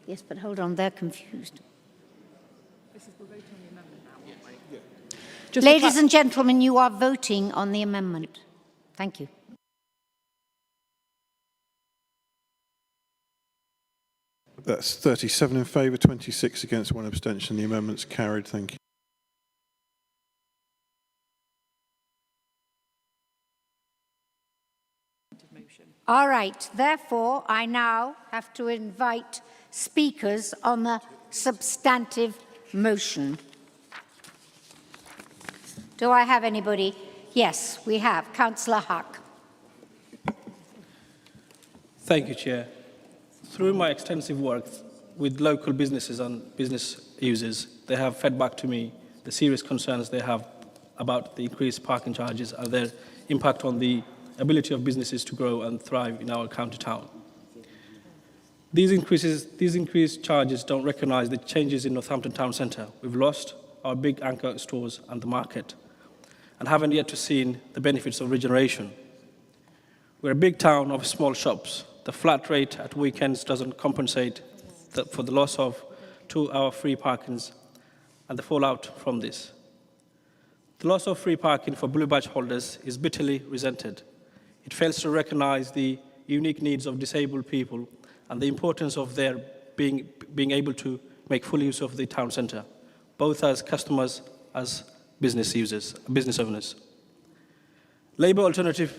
Yes, but hold on, they're confused. Ladies and gentlemen, you are voting on the amendment. Thank you. That's 37 in favour, 26 against, 1 abstention. The amendment's carried. Thank you. All right, therefore, I now have to invite speakers on the substantive motion. Do I have anybody? Yes, we have. Councillor Huck. Thank you, Chair. Through my extensive work with local businesses and business users, they have fed back to me the serious concerns they have about the increased parking charges and their impact on the ability of businesses to grow and thrive in our county town. These increased charges don't recognise the changes in Northampton town centre. We've lost our big anchor stores and the market, and haven't yet to see the benefits of regeneration. We're a big town of small shops. The flat rate at weekends doesn't compensate for the loss of 2-hour free parkings and the fallout from this. The loss of free parking for Blue Badge holders is bitterly resented. It fails to recognise the unique needs of disabled people and the importance of their being able to make full use of the town centre, both as customers, as business users, business owners. Labour alternative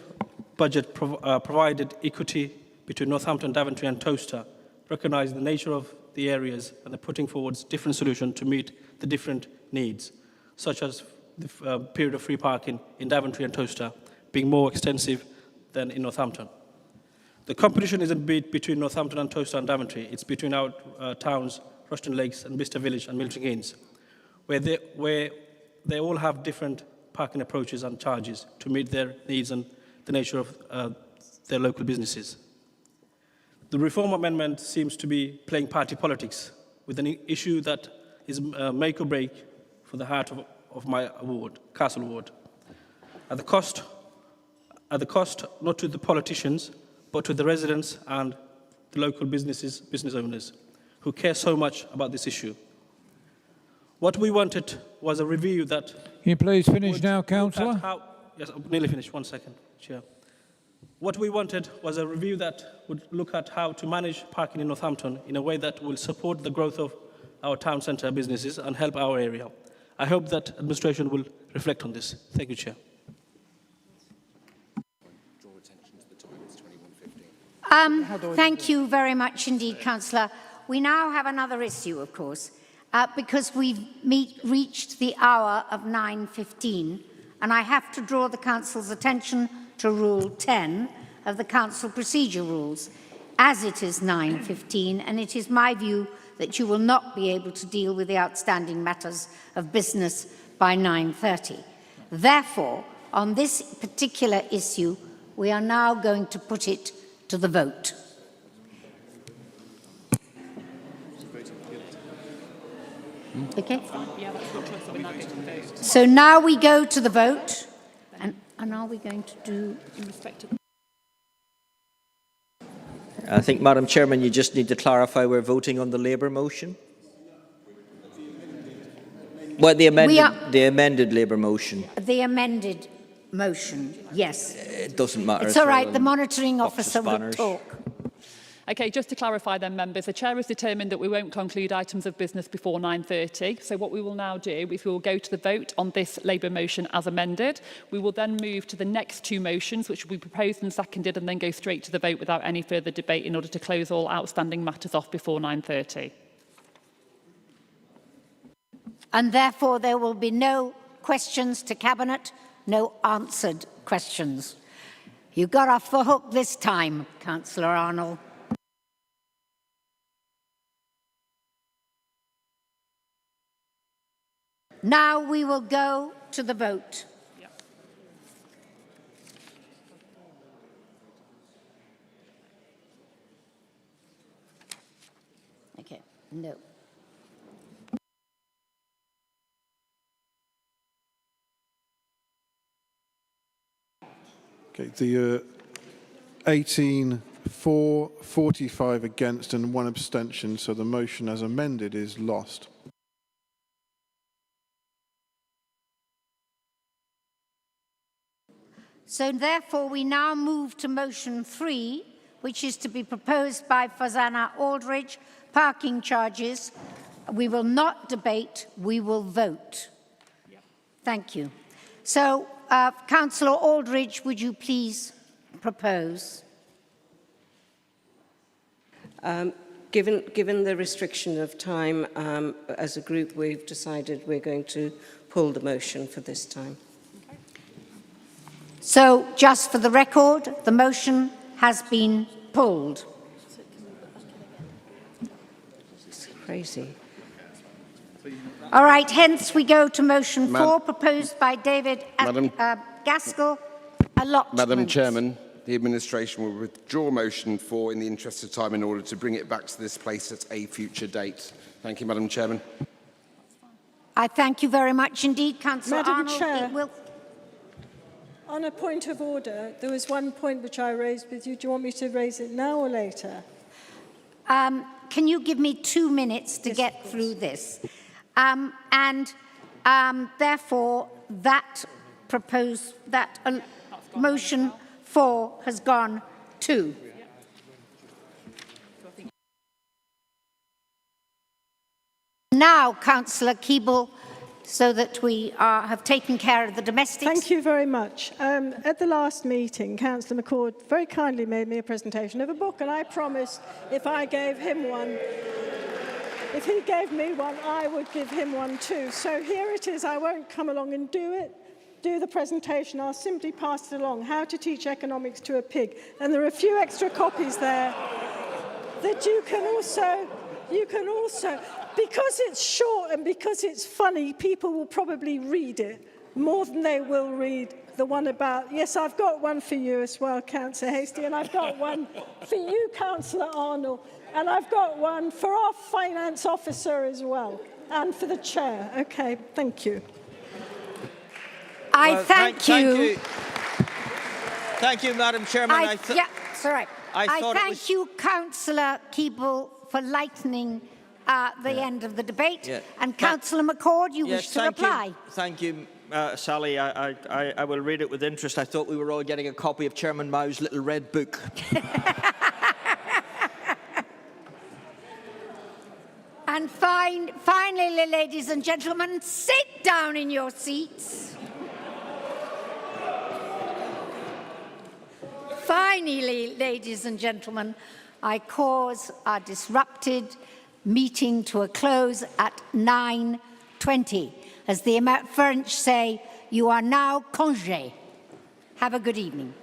budget provided equity between Northampton, Daventry and Towcester, recognising the nature of the areas and putting forward different solutions to meet the different needs, such as the period of free parking in Daventry and Towcester being more extensive than in Northampton. The competition isn't between Northampton and Towcester and Daventry, it's between our towns, Rushton Lakes and Bicester Village and Milton Keynes, where they all have different parking approaches and charges to meet their needs and the nature of their local businesses. The reform amendment seems to be playing party politics with an issue that is make or break for the heart of my ward, Castle Ward. At the cost not to the politicians, but to the residents and the local business owners who care so much about this issue. What we wanted was a review that... Can you please finish now, Councillor? Yes, I'll nearly finished. 1 second, Chair. What we wanted was a review that would look at how to manage parking in Northampton in a way that will support the growth of our town centre businesses and help our area. I hope that administration will reflect on this. Thank you, Chair. Thank you very much indeed, Councillor. We now have another issue, of course, because we've reached the hour of 9:15, and I have to draw the Council's attention to Rule 10 of the Council Procedure Rules, as it is 9:15, and it is my view that you will not be able to deal with the outstanding matters of business by 9:30. Therefore, on this particular issue, we are now going to put it to the vote. Okay? So now we go to the vote, and are we going to do... in respect of... I think, Madam Chairman, you just need to clarify we're voting on the Labour motion. Well, the amended Labour motion. The amended motion, yes. It doesn't matter. It's all right, the monitoring officer will talk. Okay, just to clarify then, members, the Chair has determined that we won't conclude items of business before 9:30. So what we will now do is we will go to the vote on this Labour motion as amended. We will then move to the next two motions, which will be proposed and seconded, and then go straight to the vote without any further debate in order to close all outstanding matters off before 9:30. And therefore, there will be no questions to Cabinet, no answered questions. You got off the hook this time, Councillor Arnold. Now we will go to the vote. Okay, no. Okay, the 18 for, 45 against and 1 abstention, so the motion as amended is lost. So therefore, we now move to motion 3, which is to be proposed by Fazana Aldridge, parking charges. We will not debate, we will vote. Thank you. So, Councillor Aldridge, would you please propose? Given the restriction of time, as a group, we've decided we're going to pull the motion for this time. So, just for the record, the motion has been pulled. It's crazy. All right, hence we go to motion 4, proposed by David Gaskell, allotment. Madam Chairman, the administration will withdraw motion 4 in the interest of time in order to bring it back to this place at a future date. Thank you, Madam Chairman. I thank you very much indeed, Councillor Arnold. Madam Chair. On a point of order, there was one point which I raised with you. Do you want me to raise it now or later? Can you give me 2 minutes to get through this? Therefore, that motion 4 has gone to. Now, Councillor Keeble, so that we have taken care of the domestics. Thank you very much. At the last meeting, Councillor McCord very kindly made me a presentation of a book, and I promised if I gave him one, if he gave me one, I would give him one too. So here it is. I won't come along and do the presentation. I'll simply pass it along. How to Teach Economics to a Pig. And there are a few extra copies there that you can also, because it's short and because it's funny, people will probably read it more than they will read the one about, yes, I've got one for you as well, Councillor Hastie, and I've got one for you, Councillor Arnold, and I've got one for our finance officer as well, and for the chair. Okay, thank you. Thank you. Thank you, Madam Chairman. Yeah, sorry. I thank you, Councillor Keeble, for lightening the end of the debate. Yeah. And Councillor McCord, you wish to reply. Thank you, Sally. I will read it with interest. I thought we were all getting a copy of Chairman Mao's little red book. And finally, ladies and gentlemen, sit down in your seats. Finally, ladies and gentlemen, I cause our disrupted meeting to a close at 9:20. As the French say, you are now congé. Have a good evening.